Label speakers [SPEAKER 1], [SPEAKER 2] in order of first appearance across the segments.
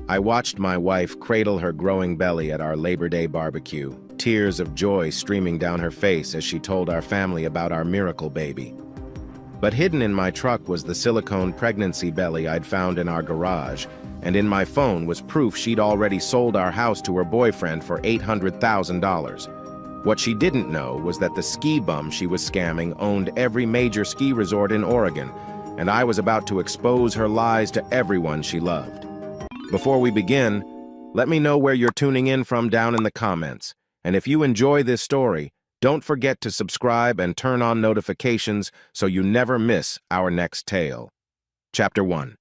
[SPEAKER 1] I watched my wife cradle her growing belly at our Labor Day barbecue, tears of joy streaming down her face as she told our family about our miracle baby. But hidden in my truck was the silicone pregnancy belly I'd found in our garage, and in my phone was proof she'd already sold our house to her boyfriend for $800,000. What she didn't know was that the ski bum she was scamming owned every major ski resort in Oregon, and I was about to expose her lies to everyone she loved. Before we begin, let me know where you're tuning in from down in the comments, and if you enjoy this story, don't forget to subscribe and turn on notifications so you never miss our next tale. Chapter 1.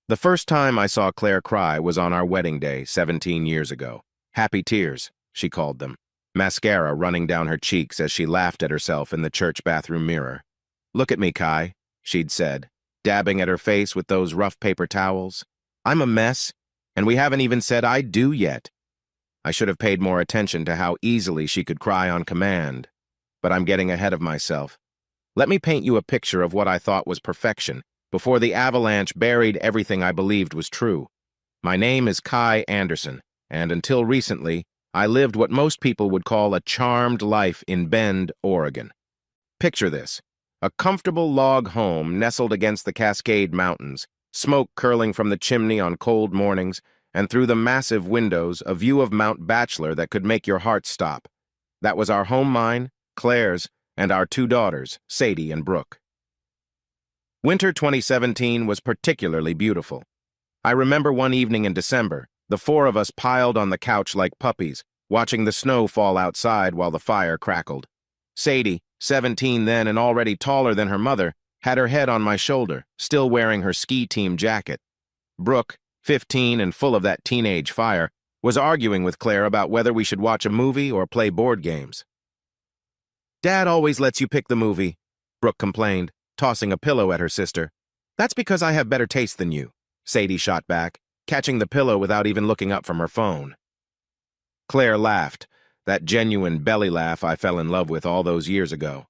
[SPEAKER 1] The first time I saw Claire cry was on our wedding day 17 years ago. Happy tears, she called them, mascara running down her cheeks as she laughed at herself in the church bathroom mirror. "Look at me, Kai," she'd said, dabbing at her face with those rough paper towels. "I'm a mess, and we haven't even said I do yet." I should have paid more attention to how easily she could cry on command, but I'm getting ahead of myself. Let me paint you a picture of what I thought was perfection before the avalanche buried everything I believed was true. My name is Kai Anderson, and until recently, I lived what most people would call a charmed life in Bend, Oregon. Picture this: a comfortable log home nestled against the Cascade Mountains, smoke curling from the chimney on cold mornings, and through the massive windows, a view of Mount Bachelor that could make your heart stop. That was our home, mine, Claire's, and our two daughters, Sadie and Brooke. Winter 2017 was particularly beautiful. I remember one evening in December, the four of us piled on the couch like puppies, watching the snow fall outside while the fire crackled. Sadie, 17 then and already taller than her mother, had her head on my shoulder, still wearing her ski team jacket. Brooke, 15 and full of that teenage fire, was arguing with Claire about whether we should watch a movie or play board games. "Dad always lets you pick the movie," Brooke complained, tossing a pillow at her sister. "That's because I have better taste than you," Sadie shot back, catching the pillow without even looking up from her phone. Claire laughed, that genuine belly laugh I fell in love with all those years ago.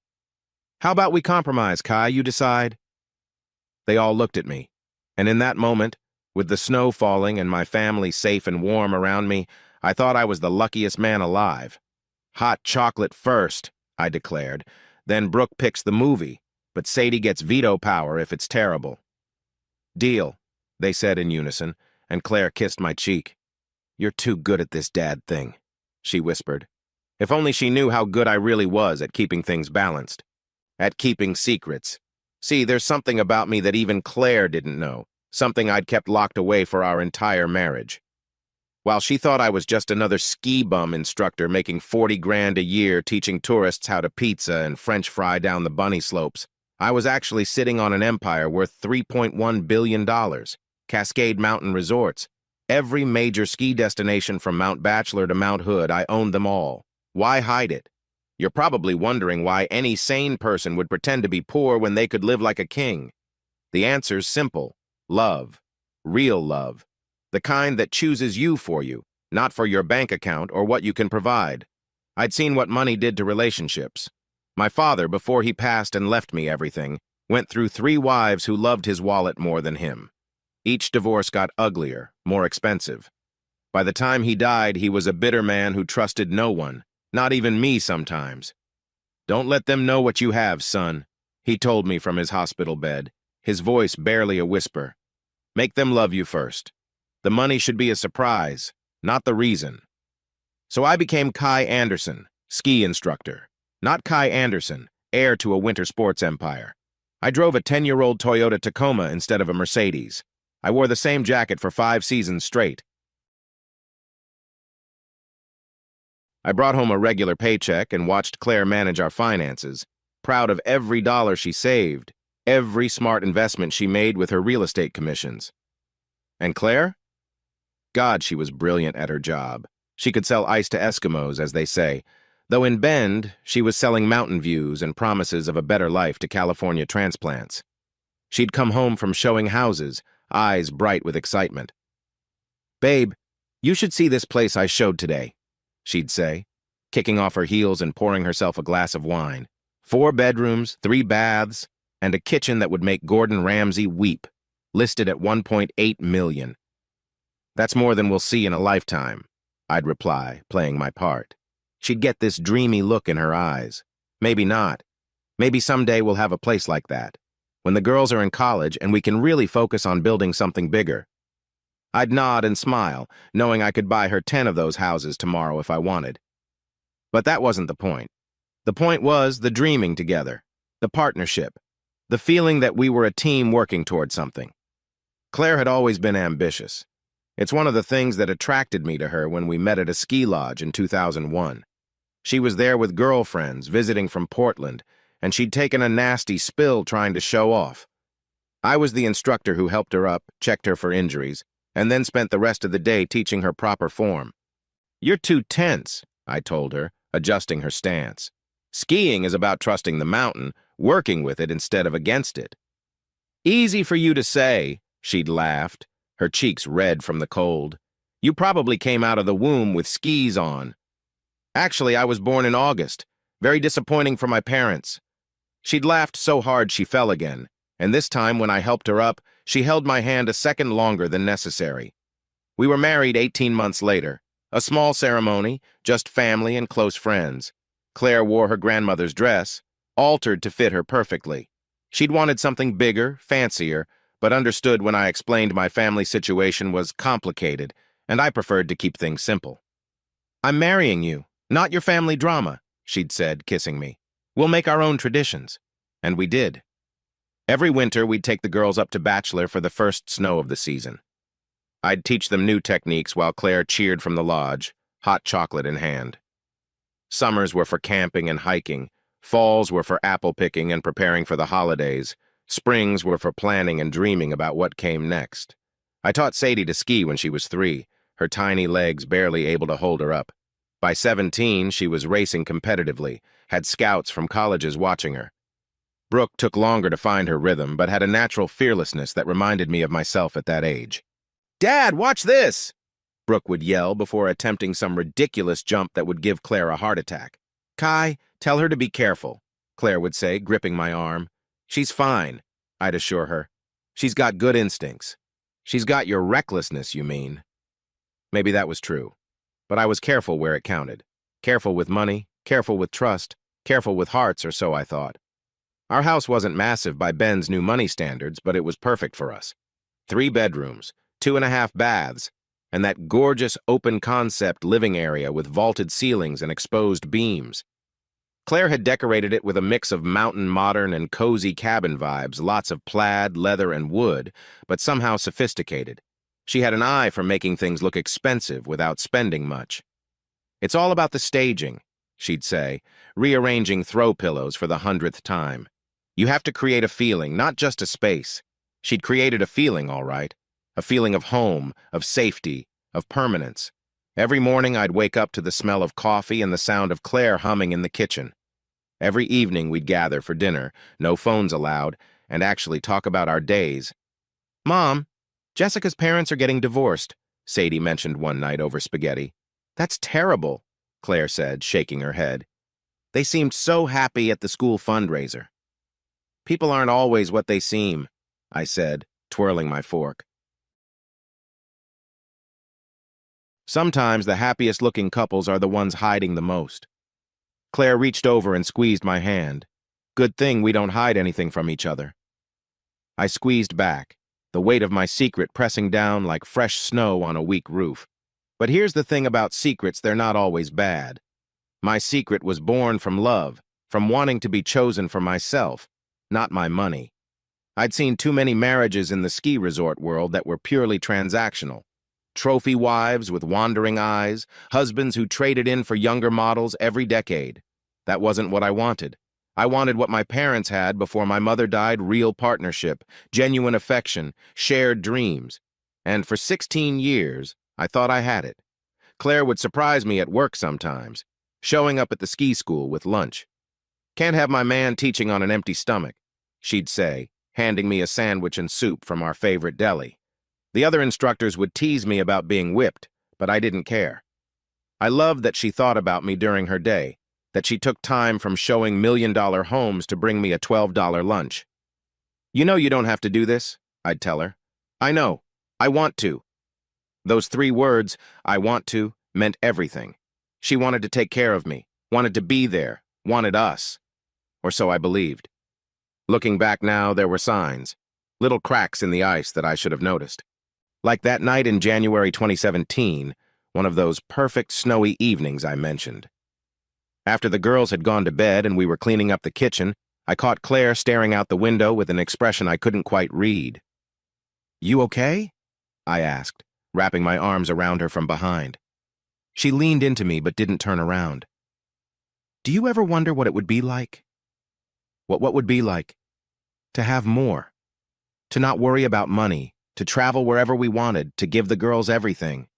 [SPEAKER 1] "How about we compromise, Kai, you decide?" They all looked at me, and in that moment, with the snow falling and my family safe and warm around me, I thought I was the luckiest man alive. "Hot chocolate first," I declared. "Then Brooke picks the movie, but Sadie gets veto power if it's terrible." "Deal," they said in unison, and Claire kissed my cheek. "You're too good at this dad thing," she whispered. If only she knew how good I really was at keeping things balanced. At keeping secrets. See, there's something about me that even Claire didn't know, something I'd kept locked away for our entire marriage. While she thought I was just another ski bum instructor making 40 grand a year teaching tourists how to pizza and French fry down the bunny slopes, I was actually sitting on an empire worth $3.1 billion. Cascade Mountain Resorts. Every major ski destination from Mount Bachelor to Mount Hood, I owned them all. Why hide it? You're probably wondering why any sane person would pretend to be poor when they could live like a king. The answer's simple. Love. Real love. The kind that chooses you for you, not for your bank account or what you can provide. I'd seen what money did to relationships. My father, before he passed and left me everything, went through 3 wives who loved his wallet more than him. Each divorce got uglier, more expensive. By the time he died, he was a bitter man who trusted no one, not even me sometimes. "Don't let them know what you have, son," he told me from his hospital bed, his voice barely a whisper. "Make them love you first. The money should be a surprise, not the reason." So I became Kai Anderson, ski instructor. Not Kai Anderson, heir to a winter sports empire. I drove a 10-year-old Toyota Tacoma instead of a Mercedes. I wore the same jacket for 5 seasons straight. I brought home a regular paycheck and watched Claire manage our finances, proud of every dollar she saved, every smart investment she made with her real estate commissions. And Claire? God, she was brilliant at her job. She could sell ice to Eskimos, as they say, though in Bend, she was selling mountain views and promises of a better life to California transplants. She'd come home from showing houses, eyes bright with excitement. "Babe, you should see this place I showed today," she'd say, kicking off her heels and pouring herself a glass of wine. 4 bedrooms, 3 baths, and a kitchen that would make Gordon Ramsay weep, listed at $1.8 million. That's more than we'll see in a lifetime, I'd reply, playing my part. She'd get this dreamy look in her eyes. Maybe not. Maybe someday we'll have a place like that, when the girls are in college and we can really focus on building something bigger. I'd nod and smile, knowing I could buy her 10 of those houses tomorrow if I wanted. But that wasn't the point. The point was the dreaming together, the partnership, the feeling that we were a team working toward something. Claire had always been ambitious. It's one of the things that attracted me to her when we met at a ski lodge in 2001. She was there with girlfriends visiting from Portland, and she'd taken a nasty spill trying to show off. I was the instructor who helped her up, checked her for injuries, and then spent the rest of the day teaching her proper form. "You're too tense," I told her, adjusting her stance. "Skiing is about trusting the mountain, working with it instead of against it." "Easy for you to say," she'd laughed, her cheeks red from the cold. "You probably came out of the womb with skis on." "Actually, I was born in August. Very disappointing for my parents." She'd laughed so hard she fell again, and this time when I helped her up, she held my hand a second longer than necessary. We were married 18 months later. A small ceremony, just family and close friends. Claire wore her grandmother's dress, altered to fit her perfectly. She'd wanted something bigger, fancier, but understood when I explained my family situation was complicated, and I preferred to keep things simple. "I'm marrying you, not your family drama," she'd said, kissing me. "We'll make our own traditions." And we did. Every winter, we'd take the girls up to Bachelor for the first snow of the season. I'd teach them new techniques while Claire cheered from the lodge, hot chocolate in hand. Summers were for camping and hiking. Falls were for apple picking and preparing for the holidays. Springs were for planning and dreaming about what came next. I taught Sadie to ski when she was 3, her tiny legs barely able to hold her up. By 17, she was racing competitively, had scouts from colleges watching her. Brooke took longer to find her rhythm, but had a natural fearlessness that reminded me of myself at that age. "Dad, watch this!" Brooke would yell before attempting some ridiculous jump that would give Claire a heart attack. "Kai, tell her to be careful," Claire would say, gripping my arm. "She's fine," I'd assure her. "She's got good instincts." "She's got your recklessness, you mean." Maybe that was true, but I was careful where it counted. Careful with money, careful with trust, careful with hearts, or so I thought. Our house wasn't massive by Ben's new money standards, but it was perfect for us. 3 bedrooms, 2.5 baths, and that gorgeous open-concept living area with vaulted ceilings and exposed beams. Claire had decorated it with a mix of mountain modern and cozy cabin vibes, lots of plaid, leather, and wood, but somehow sophisticated. She had an eye for making things look expensive without spending much. "It's all about the staging," she'd say, rearranging throw pillows for the 100th time. "You have to create a feeling, not just a space." She'd created a feeling, all right. A feeling of home, of safety, of permanence. Every morning I'd wake up to the smell of coffee and the sound of Claire humming in the kitchen. Every evening we'd gather for dinner, no phones allowed, and actually talk about our days. "Mom, Jessica's parents are getting divorced," Sadie mentioned one night over spaghetti. "That's terrible," Claire said, shaking her head. "They seemed so happy at the school fundraiser." "People aren't always what they seem," I said, twirling my fork. Sometimes the happiest-looking couples are the ones hiding the most. Claire reached over and squeezed my hand. Good thing we don't hide anything from each other. I squeezed back, the weight of my secret pressing down like fresh snow on a weak roof. But here's the thing about secrets, they're not always bad. My secret was born from love, from wanting to be chosen for myself, not my money. I'd seen too many marriages in the ski resort world that were purely transactional. Trophy wives with wandering eyes, husbands who traded in for younger models every decade. That wasn't what I wanted. I wanted what my parents had before my mother died: real partnership, genuine affection, shared dreams. And for 16 years, I thought I had it. Claire would surprise me at work sometimes, showing up at the ski school with lunch. "Can't have my man teaching on an empty stomach," she'd say, handing me a sandwich and soup from our favorite deli. The other instructors would tease me about being whipped, but I didn't care. I loved that she thought about me during her day, that she took time from showing million-dollar homes to bring me a $12 lunch. "You know you don't have to do this," I'd tell her. "I know. I want to." Those 3 words, "I want to," meant everything. She wanted to take care of me, wanted to be there, wanted us. Or so I believed. Looking back now, there were signs, little cracks in the ice that I should have noticed. Like that night in January 2017, one of those perfect snowy evenings I mentioned. After the girls had gone to bed and we were cleaning up the kitchen, I caught Claire staring out the window with an expression I couldn't quite read. "You okay?" I asked, wrapping my arms around her from behind. She leaned into me but didn't turn around. "Do you ever wonder what it would be like?" What would be like? To have more. To not worry about money, to travel wherever we wanted, to give the girls everything.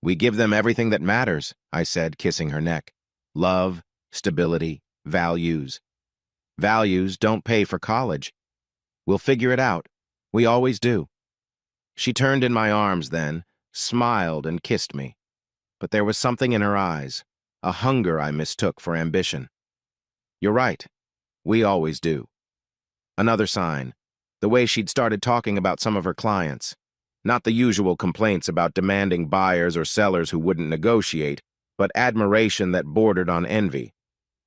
[SPEAKER 1] "We give them everything that matters," I said, kissing her neck. "Love, stability, values. Values don't pay for college. We'll figure it out. We always do." She turned in my arms then, smiled and kissed me. But there was something in her eyes, a hunger I mistook for ambition. "You're right. We always do." Another sign, the way she'd started talking about some of her clients. Not the usual complaints about demanding buyers or sellers who wouldn't negotiate, but admiration that bordered on envy.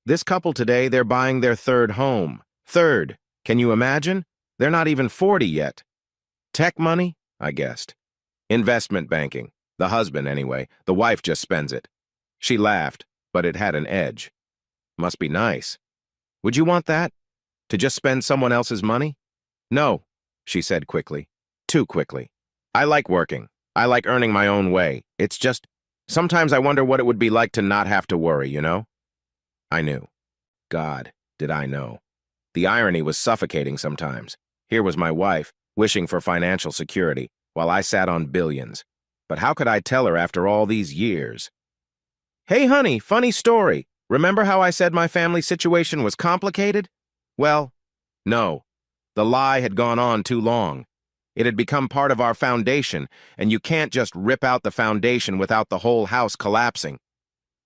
[SPEAKER 1] "This couple today, they're buying their 3rd home. 3rd. Can you imagine? They're not even 40 yet. Tech money?" I guessed. "Investment banking. The husband, anyway. The wife just spends it." She laughed, but it had an edge. "Must be nice. Would you want that? To just spend someone else's money?" "No," she said quickly. Too quickly. "I like working. I like earning my own way. It's just, sometimes I wonder what it would be like to not have to worry, you know?" I knew. God, did I know. The irony was suffocating sometimes. Here was my wife, wishing for financial security, while I sat on billions. But how could I tell her after all these years? "Hey, honey, funny story. Remember how I said my family situation was complicated? Well, no. The lie had gone on too long. It had become part of our foundation, and you can't just rip out the foundation without the whole house collapsing.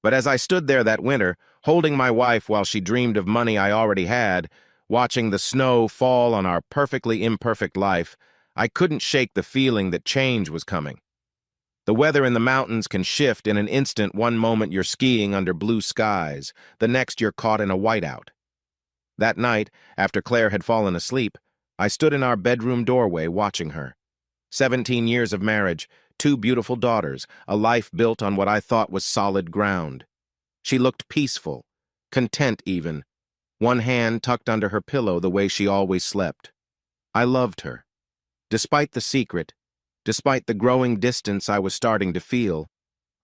[SPEAKER 1] But as I stood there that winter, holding my wife while she dreamed of money I already had, watching the snow fall on our perfectly imperfect life, I couldn't shake the feeling that change was coming. The weather in the mountains can shift in an instant. One moment you're skiing under blue skies, the next you're caught in a whiteout. That night, after Claire had fallen asleep, I stood in our bedroom doorway watching her. 17 years of marriage, 2 beautiful daughters, a life built on what I thought was solid ground. She looked peaceful, content even, one hand tucked under her pillow the way she always slept. I loved her. Despite the secret, despite the growing distance I was starting to feel,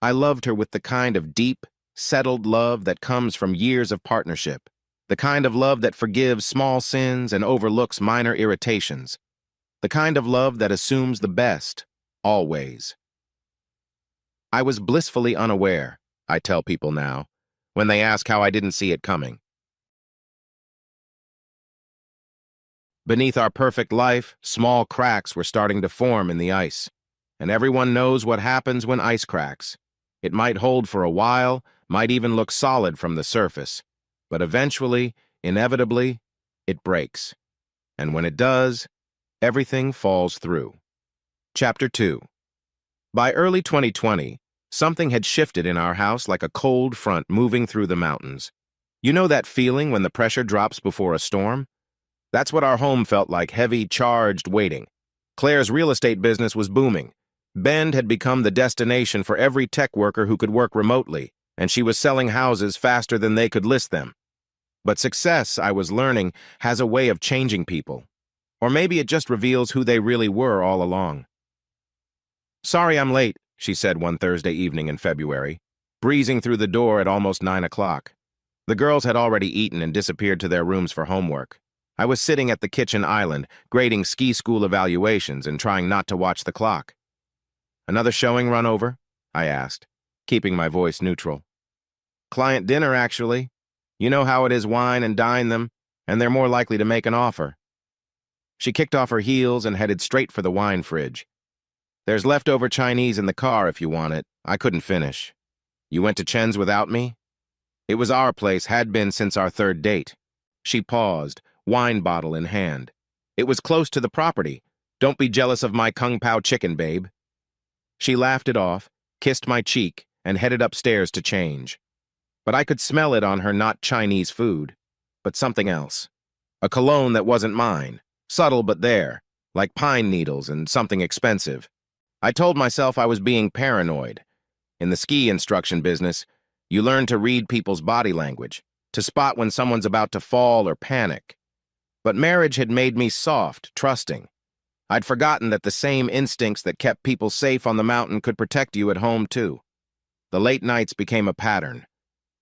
[SPEAKER 1] I loved her with the kind of deep, settled love that comes from years of partnership, the kind of love that forgives small sins and overlooks minor irritations, the kind of love that assumes the best, always. I was blissfully unaware, I tell people now, when they ask how I didn't see it coming. Beneath our perfect life, small cracks were starting to form in the ice, and everyone knows what happens when ice cracks. It might hold for a while, might even look solid from the surface, but eventually, inevitably, it breaks. And when it does, everything falls through. Chapter 2. By early 2020, something had shifted in our house like a cold front moving through the mountains. You know that feeling when the pressure drops before a storm? That's what our home felt like, heavy, charged waiting. Claire's real estate business was booming. Bend had become the destination for every tech worker who could work remotely, and she was selling houses faster than they could list them. But success, I was learning, has a way of changing people. Or maybe it just reveals who they really were all along. "Sorry I'm late," she said one Thursday evening in February, breezing through the door at almost 9 o'clock. The girls had already eaten and disappeared to their rooms for homework. I was sitting at the kitchen island, grading ski school evaluations and trying not to watch the clock. "Another showing run over?" I asked, keeping my voice neutral. "Client dinner, actually. You know how it is, wine and dine them, and they're more likely to make an offer." She kicked off her heels and headed straight for the wine fridge. "There's leftover Chinese in the car if you want it. I couldn't finish." "You went to Chen's without me?" "It was our place, had been since our 3rd date." She paused, wine bottle in hand. "It was close to the property. Don't be jealous of my Kung Pao chicken, babe." She laughed it off, kissed my cheek, and headed upstairs to change. But I could smell it on her not Chinese food, but something else. A cologne that wasn't mine, subtle but there, like pine needles and something expensive. I told myself I was being paranoid. In the ski instruction business, you learn to read people's body language, to spot when someone's about to fall or panic. But marriage had made me soft, trusting. I'd forgotten that the same instincts that kept people safe on the mountain could protect you at home, too. The late nights became a pattern.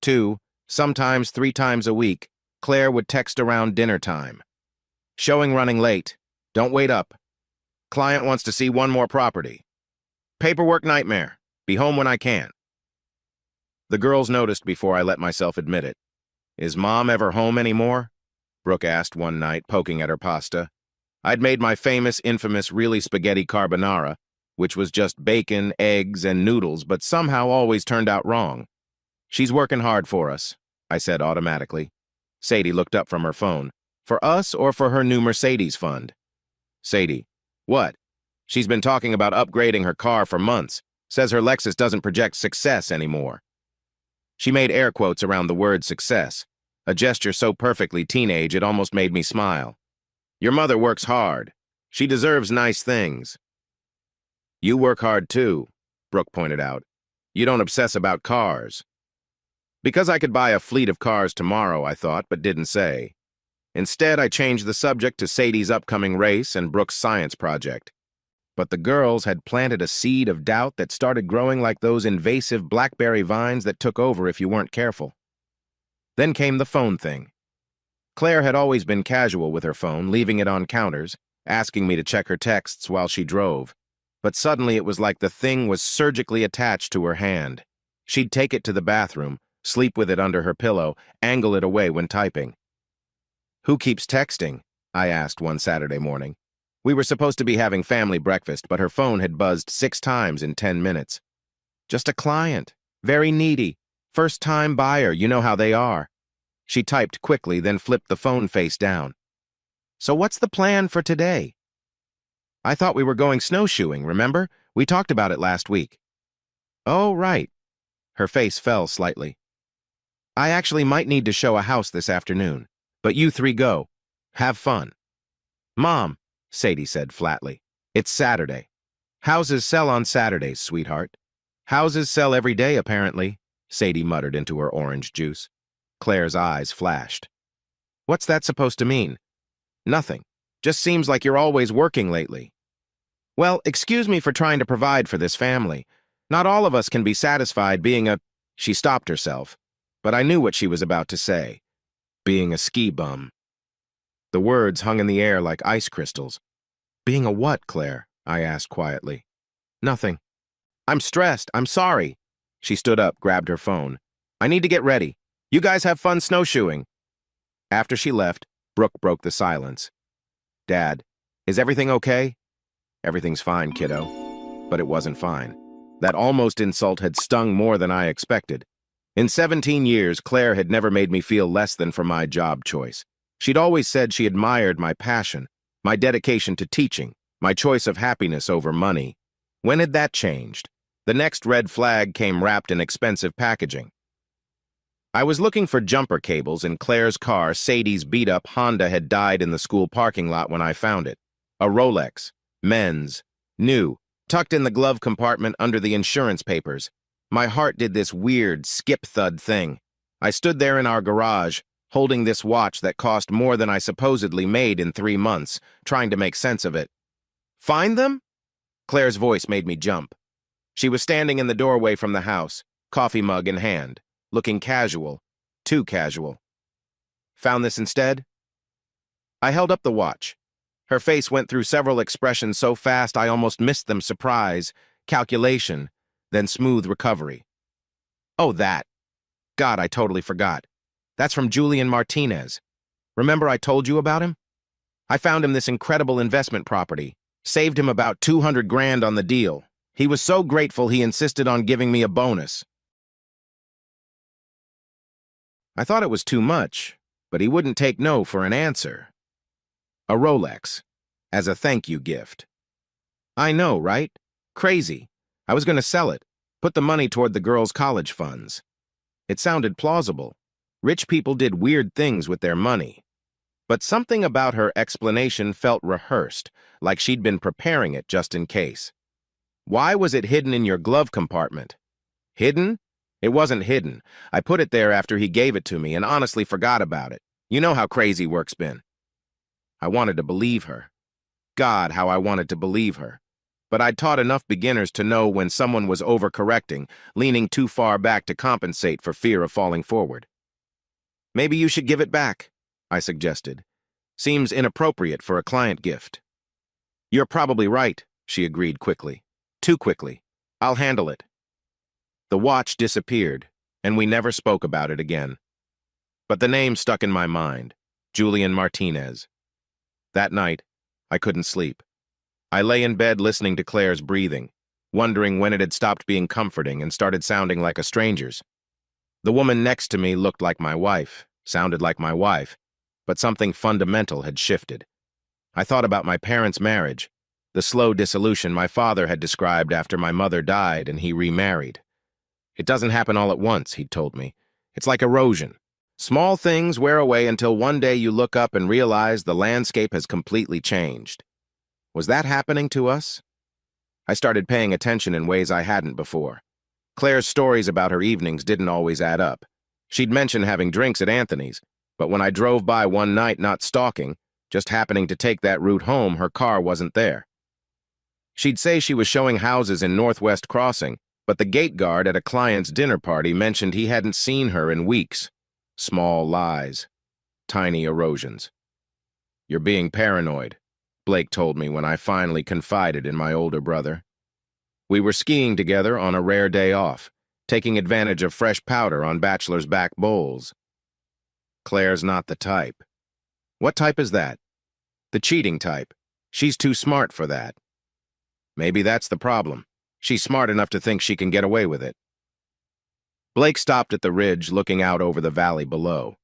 [SPEAKER 1] 2, sometimes 3 times a week, Claire would text around dinner time. Showing running late. Don't wait up. Client wants to see one more property. Paperwork nightmare. Be home when I can. The girls noticed before I let myself admit it. Is Mom ever home anymore? Brooke asked one night, poking at her pasta. I'd made my infamous really spaghetti carbonara, which was just bacon, eggs, and noodles, but somehow always turned out wrong. She's working hard for us, I said automatically. Sadie looked up from her phone. For us or for her new Mercedes fund? Sadie, what? She's been talking about upgrading her car for months. Says her Lexus doesn't project success anymore. She made air quotes around the word success, a gesture so perfectly teenage it almost made me smile. Your mother works hard. She deserves nice things. You work hard too, Brooke pointed out. You don't obsess about cars. Because I could buy a fleet of cars tomorrow, I thought, but didn't say. Instead, I changed the subject to Sadie's upcoming race and Brooke's science project. But the girls had planted a seed of doubt that started growing like those invasive blackberry vines that took over if you weren't careful. Then came the phone thing. Claire had always been casual with her phone, leaving it on counters, asking me to check her texts while she drove. But suddenly it was like the thing was surgically attached to her hand. She'd take it to the bathroom, sleep with it under her pillow, angle it away when typing. Who keeps texting? I asked one Saturday morning. We were supposed to be having family breakfast, but her phone had buzzed 6 times in 10 minutes. Just a client. Very needy. First-time buyer, you know how they are. She typed quickly, then flipped the phone face down. So what's the plan for today? I thought we were going snowshoeing, remember? We talked about it last week. Oh, right. Her face fell slightly. I actually might need to show a house this afternoon, but you 3 go. Have fun. Mom, Sadie said flatly, it's Saturday. Houses sell on Saturdays, sweetheart. Houses sell every day, apparently, Sadie muttered into her orange juice. Claire's eyes flashed. What's that supposed to mean? Nothing. Just seems like you're always working lately. Well, excuse me for trying to provide for this family. Not all of us can be satisfied being a... She stopped herself, but I knew what she was about to say. Being a ski bum. The words hung in the air like ice crystals. Being a what, Claire? I asked quietly. Nothing. I'm stressed. I'm sorry. She stood up, grabbed her phone. I need to get ready. You guys have fun snowshoeing. After she left, Brooke broke the silence. Dad, is everything okay? Everything's fine, kiddo. But it wasn't fine. That almost insult had stung more than I expected. In 17 years, Claire had never made me feel less than for my job choice. She'd always said she admired my passion, my dedication to teaching, my choice of happiness over money. When had that changed? The next red flag came wrapped in expensive packaging. I was looking for jumper cables in Claire's car. Sadie's beat-up Honda had died in the school parking lot when I found it. A Rolex, men's, new, tucked in the glove compartment under the insurance papers. My heart did this weird skip-thud thing. I stood there in our garage, holding this watch that cost more than I supposedly made in 3 months, trying to make sense of it. Find them? Claire's voice made me jump. She was standing in the doorway from the house, coffee mug in hand, looking casual, too casual. Found this instead? I held up the watch. Her face went through several expressions so fast I almost missed them: surprise, calculation, then smooth recovery. Oh, that. God, I totally forgot. That's from Julian Martinez. Remember I told you about him? I found him this incredible investment property. Saved him about 200 grand on the deal. He was so grateful he insisted on giving me a bonus. I thought it was too much, but he wouldn't take no for an answer. A Rolex, as a thank you gift. I know, right? Crazy. I was going to sell it, put the money toward the girls' college funds. It sounded plausible. Rich people did weird things with their money. But something about her explanation felt rehearsed, like she'd been preparing it just in case. Why was it hidden in your glove compartment? Hidden? It wasn't hidden. I put it there after he gave it to me and honestly forgot about it. You know how crazy work's been. I wanted to believe her. God, how I wanted to believe her. But I'd taught enough beginners to know when someone was overcorrecting, leaning too far back to compensate for fear of falling forward. Maybe you should give it back, I suggested. Seems inappropriate for a client gift. You're probably right, she agreed quickly. Too quickly. I'll handle it. The watch disappeared, and we never spoke about it again. But the name stuck in my mind, Julian Martinez. That night, I couldn't sleep. I lay in bed listening to Claire's breathing, wondering when it had stopped being comforting and started sounding like a stranger's. The woman next to me looked like my wife, sounded like my wife, but something fundamental had shifted. I thought about my parents' marriage, the slow dissolution my father had described after my mother died and he remarried. It doesn't happen all at once, he'd told me. It's like erosion. Small things wear away until one day you look up and realize the landscape has completely changed. Was that happening to us? I started paying attention in ways I hadn't before. Claire's stories about her evenings didn't always add up. She'd mention having drinks at Anthony's, but when I drove by one night not stalking, just happening to take that route home, her car wasn't there. She'd say she was showing houses in Northwest Crossing, but the gate guard at a client's dinner party mentioned he hadn't seen her in weeks. Small lies. Tiny erosions. You're being paranoid, Blake told me when I finally confided in my older brother. We were skiing together on a rare day off, taking advantage of fresh powder on bachelor's back bowls. Claire's not the type. What type is that? The cheating type. She's too smart for that. Maybe that's the problem. She's smart enough to think she can get away with it. Blake stopped at the ridge, looking out over the valley below.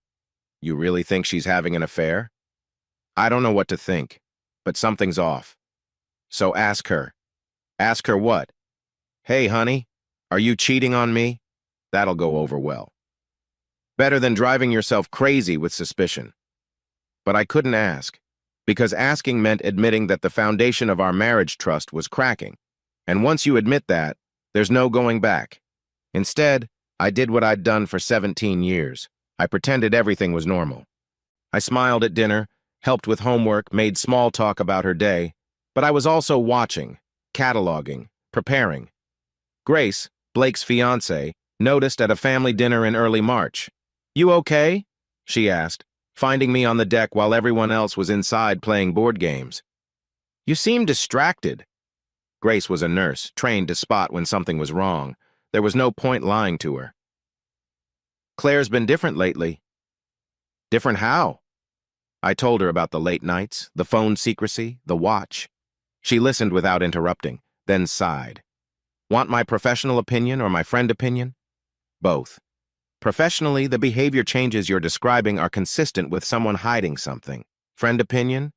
[SPEAKER 1] You really think she's having an affair? I don't know what to think, but something's off. So ask her. Ask her what? Hey, honey, are you cheating on me? That'll go over well. Better than driving yourself crazy with suspicion. But I couldn't ask, because asking meant admitting that the foundation of our marriage trust was cracking. And once you admit that, there's no going back. Instead, I did what I'd done for 17 years. I pretended everything was normal. I smiled at dinner, helped with homework, made small talk about her day, but I was also watching, cataloging, preparing. Grace, Blake's fiancée, noticed at a family dinner in early March. You okay? She asked, finding me on the deck while everyone else was inside playing board games. You seem distracted. Grace was a nurse, trained to spot when something was wrong. There was no point lying to her. Claire's been different lately. Different how? I told her about the late nights, the phone secrecy, the watch. She listened without interrupting, then sighed. Want my professional opinion or my friend opinion? Both. Professionally, the behavior changes you're describing are consistent with someone hiding something. Friend opinion?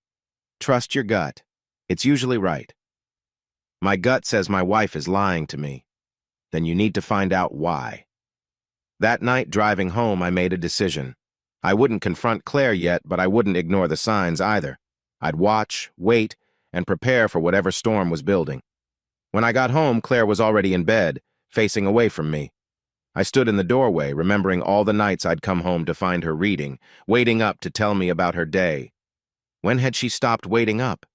[SPEAKER 1] Trust your gut. It's usually right. My gut says my wife is lying to me. Then you need to find out why. That night, driving home, I made a decision. I wouldn't confront Claire yet, but I wouldn't ignore the signs either. I'd watch, wait, and prepare for whatever storm was building. When I got home, Claire was already in bed, facing away from me. I stood in the doorway, remembering all the nights I'd come home to find her reading, waiting up to tell me about her day. When had she stopped waiting up?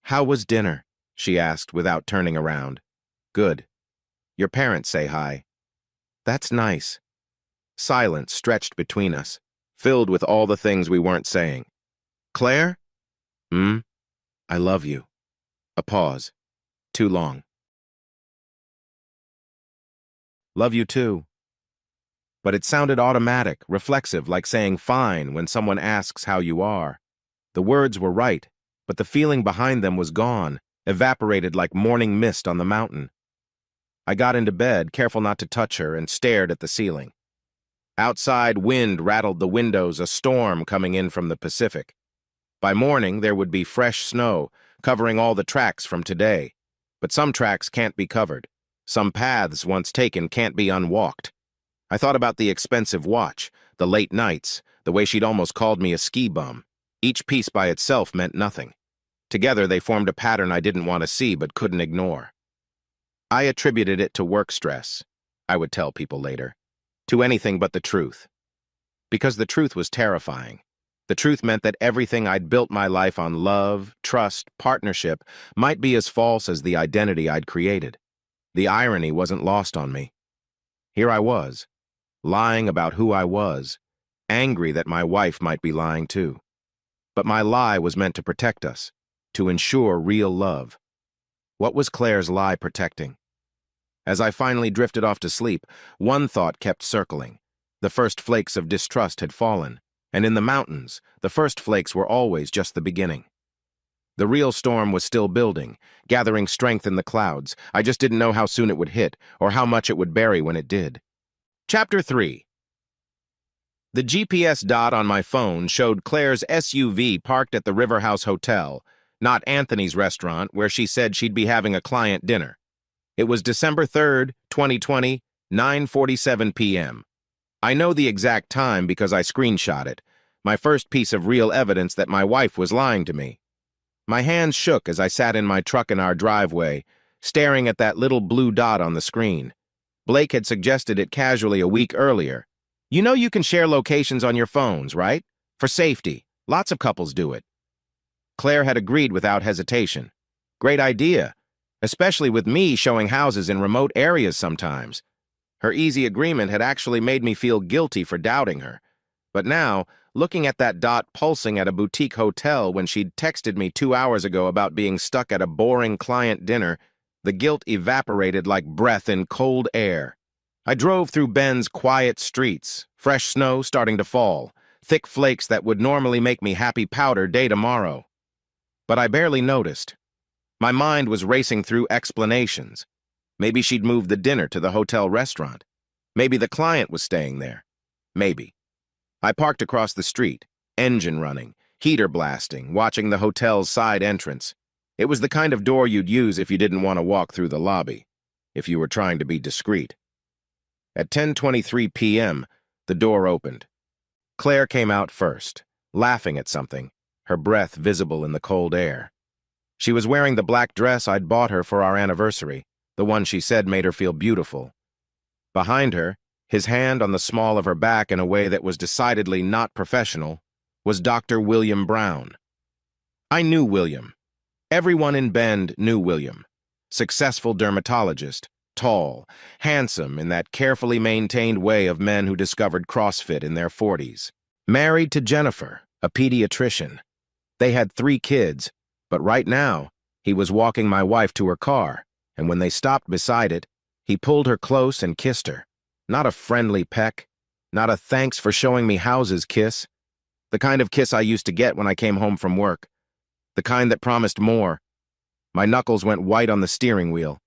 [SPEAKER 1] How was dinner? She asked without turning around. Good. Your parents say hi. That's nice. Silence stretched between us, filled with all the things we weren't saying. Claire? I love you. A pause. Too long. Love you too. But it sounded automatic, reflexive, like saying fine when someone asks how you are. The words were right, but the feeling behind them was gone, evaporated like morning mist on the mountain. I got into bed, careful not to touch her, and stared at the ceiling. Outside, wind rattled the windows, a storm coming in from the Pacific. By morning, there would be fresh snow, covering all the tracks from today. But some tracks can't be covered. Some paths once taken can't be unwalked. I thought about the expensive watch, the late nights, the way she'd almost called me a ski bum. Each piece by itself meant nothing. Together they formed a pattern I didn't want to see but couldn't ignore. I attributed it to work stress, I would tell people later, to anything but the truth. Because the truth was terrifying. The truth meant that everything I'd built my life on, love, trust, partnership, might be as false as the identity I'd created. The irony wasn't lost on me. Here I was, lying about who I was, angry that my wife might be lying too. But my lie was meant to protect us, to ensure real love. What was Claire's lie protecting? As I finally drifted off to sleep, one thought kept circling. The first flakes of distrust had fallen, and in the mountains, the first flakes were always just the beginning. The real storm was still building, gathering strength in the clouds. I just didn't know how soon it would hit, or how much it would bury when it did. Chapter 3. The GPS dot on my phone showed Claire's SUV parked at the River House Hotel, not Anthony's restaurant where she said she'd be having a client dinner. It was December 3rd, 2020, 9:47 p.m. I know the exact time because I screenshot it, my first piece of real evidence that my wife was lying to me. My hands shook as I sat in my truck in our driveway, staring at that little blue dot on the screen. Blake had suggested it casually a week earlier. You know you can share locations on your phones, right? For safety. Lots of couples do it. Claire had agreed without hesitation. Great idea, especially with me showing houses in remote areas sometimes. Her easy agreement had actually made me feel guilty for doubting her. But now, looking at that dot pulsing at a boutique hotel when she'd texted me 2 hours ago about being stuck at a boring client dinner, the guilt evaporated like breath in cold air. I drove through Ben's quiet streets, fresh snow starting to fall, thick flakes that would normally make me happy powder day tomorrow. But I barely noticed. My mind was racing through explanations. Maybe she'd moved the dinner to the hotel restaurant. Maybe the client was staying there. Maybe. I parked across the street, engine running, heater blasting, watching the hotel's side entrance. It was the kind of door you'd use if you didn't want to walk through the lobby, if you were trying to be discreet. At 10:23 p.m., the door opened. Claire came out first, laughing at something, her breath visible in the cold air. She was wearing the black dress I'd bought her for our anniversary, the one she said made her feel beautiful. Behind her, his hand on the small of her back in a way that was decidedly not professional, was Dr. William Brown. I knew William. Everyone in Bend knew William. Successful dermatologist, tall, handsome in that carefully maintained way of men who discovered CrossFit in their 40s. Married to Jennifer, a pediatrician. They had 3 kids, but right now, he was walking my wife to her car, and when they stopped beside it, he pulled her close and kissed her. Not a friendly peck, not a thanks for showing me houses kiss. The kind of kiss I used to get when I came home from work. The kind that promised more. My knuckles went white on the steering wheel.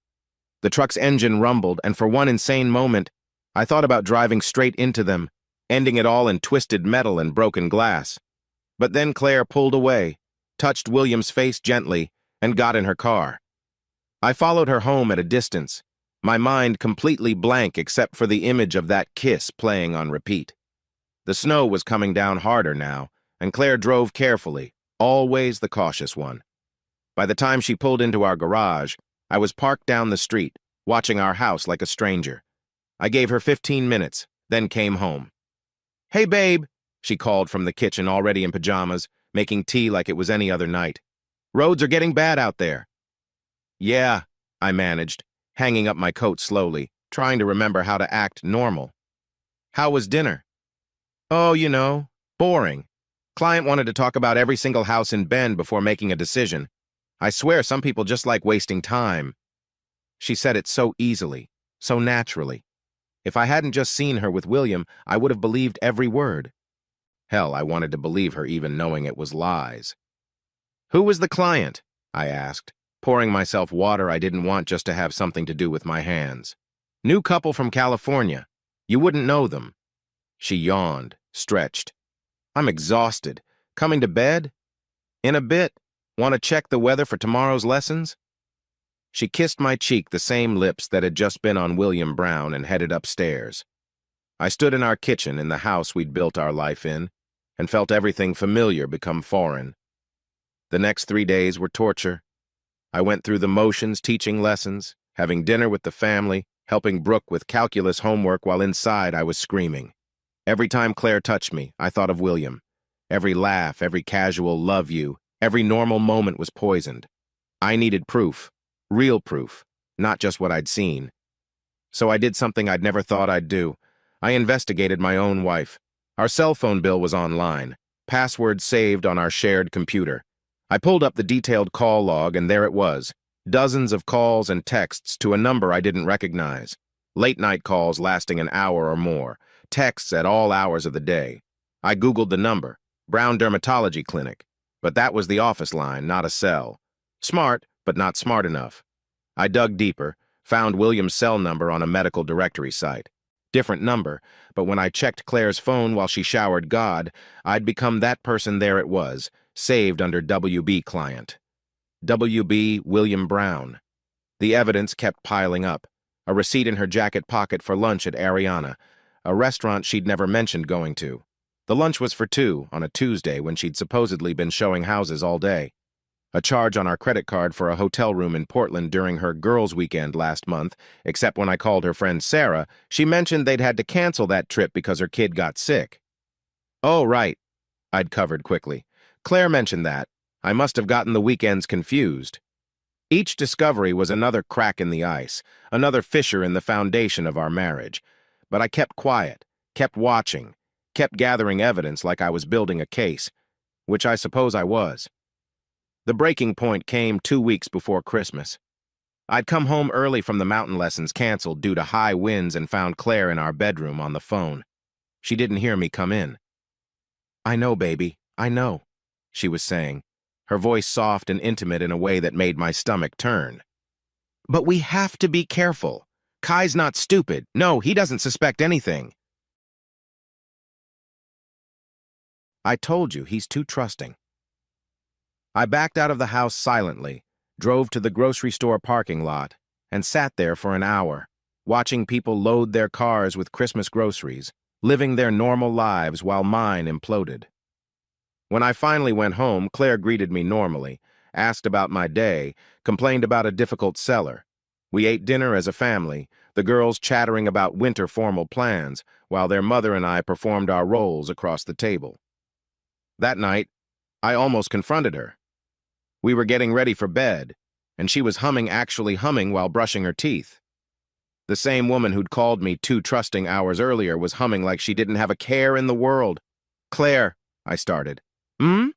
[SPEAKER 1] The truck's engine rumbled, and for one insane moment, I thought about driving straight into them, ending it all in twisted metal and broken glass. But then Claire pulled away, touched William's face gently, and got in her car. I followed her home at a distance, my mind completely blank except for the image of that kiss playing on repeat. The snow was coming down harder now, and Claire drove carefully, always the cautious one. By the time she pulled into our garage, I was parked down the street, watching our house like a stranger. I gave her 15 minutes, then came home. "Hey, babe," she called from the kitchen already in pajamas, making tea like it was any other night. "Roads are getting bad out there." "Yeah," I managed, hanging up my coat slowly, trying to remember how to act normal. "How was dinner?" "Oh, you know, boring. Client wanted to talk about every single house in Bend before making a decision. I swear some people just like wasting time." She said it so easily, so naturally. If I hadn't just seen her with William, I would have believed every word. Hell, I wanted to believe her even knowing it was lies. "Who was the client?" I asked, pouring myself water I didn't want just to have something to do with my hands. "New couple from California. You wouldn't know them." She yawned, stretched. "I'm exhausted. Coming to bed? In a bit. Want to check the weather for tomorrow's lessons?" She kissed my cheek, the same lips that had just been on William Brown, and headed upstairs. I stood in our kitchen in the house we'd built our life in, and felt everything familiar become foreign. The next 3 days were torture. I went through the motions, teaching lessons, having dinner with the family, helping Brooke with calculus homework while inside I was screaming. Every time Claire touched me, I thought of William. Every laugh, every casual love you, every normal moment was poisoned. I needed proof, real proof, not just what I'd seen. So I did something I'd never thought I'd do. I investigated my own wife. Our cell phone bill was online, passwords saved on our shared computer. I pulled up the detailed call log, and there it was, dozens of calls and texts to a number I didn't recognize. Late-night calls lasting an hour or more, texts at all hours of the day. I Googled the number, Brown Dermatology Clinic, but that was the office line, not a cell. Smart, but not smart enough. I dug deeper, found William's cell number on a medical directory site. Different number, but when I checked Claire's phone while she showered God, I'd become that person. There it was, saved under WB client. WB William Brown. The evidence kept piling up. A receipt in her jacket pocket for lunch at Ariana, a restaurant she'd never mentioned going to. The lunch was for 2 on a Tuesday when she'd supposedly been showing houses all day. A charge on our credit card for a hotel room in Portland during her girls' weekend last month, except when I called her friend Sarah, she mentioned they'd had to cancel that trip because her kid got sick. Oh, right, I'd covered quickly. Claire mentioned that. I must have gotten the weekends confused. Each discovery was another crack in the ice, another fissure in the foundation of our marriage. But I kept quiet, kept watching, kept gathering evidence like I was building a case, which I suppose I was. The breaking point came 2 weeks before Christmas. I'd come home early from the mountain lessons canceled due to high winds and found Claire in our bedroom on the phone. She didn't hear me come in. "I know, baby, I know," she was saying, her voice soft and intimate in a way that made my stomach turn. "But we have to be careful. Kai's not stupid. No, he doesn't suspect anything." "I told you, he's too trusting." I backed out of the house silently, drove to the grocery store parking lot, and sat there for an hour, watching people load their cars with Christmas groceries, living their normal lives while mine imploded. When I finally went home, Claire greeted me normally, asked about my day, complained about a difficult seller. We ate dinner as a family, the girls chattering about winter formal plans, while their mother and I performed our roles across the table. That night, I almost confronted her. We were getting ready for bed, and she was actually humming while brushing her teeth. The same woman who'd called me too trusting hours earlier was humming like she didn't have a care in the world. "Claire," I started. "Hmm?"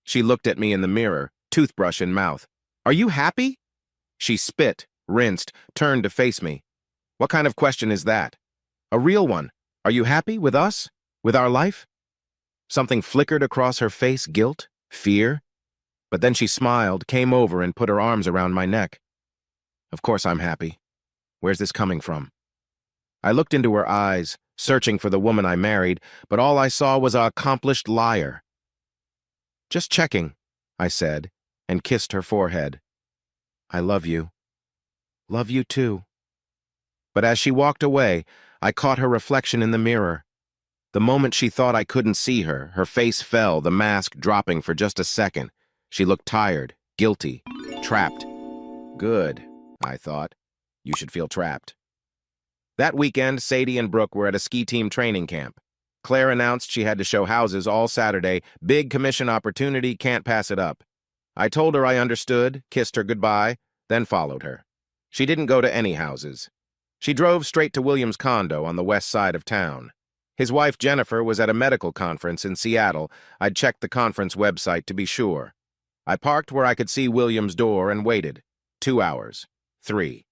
[SPEAKER 1] She looked at me in the mirror, toothbrush in mouth. "Are you happy?" She spit, rinsed, turned to face me. "What kind of question is that?" "A real one. Are you happy with us? With our life?" Something flickered across her face, guilt, fear. But then she smiled, came over, and put her arms around my neck. "Of course I'm happy. Where's this coming from?" I looked into her eyes, searching for the woman I married, but all I saw was an accomplished liar. "Just checking," I said, and kissed her forehead. "I love you. Love you too." But as she walked away, I caught her reflection in the mirror. The moment she thought I couldn't see her, her face fell, the mask dropping for just a second. She looked tired, guilty, trapped. Good, I thought. You should feel trapped. That weekend, Sadie and Brooke were at a ski team training camp. Claire announced she had to show houses all Saturday. Big commission opportunity, can't pass it up. I told her I understood, kissed her goodbye, then followed her. She didn't go to any houses. She drove straight to William's condo on the west side of town. His wife, Jennifer, was at a medical conference in Seattle. I'd checked the conference website to be sure. I parked where I could see William's door and waited. 2 hours. 3.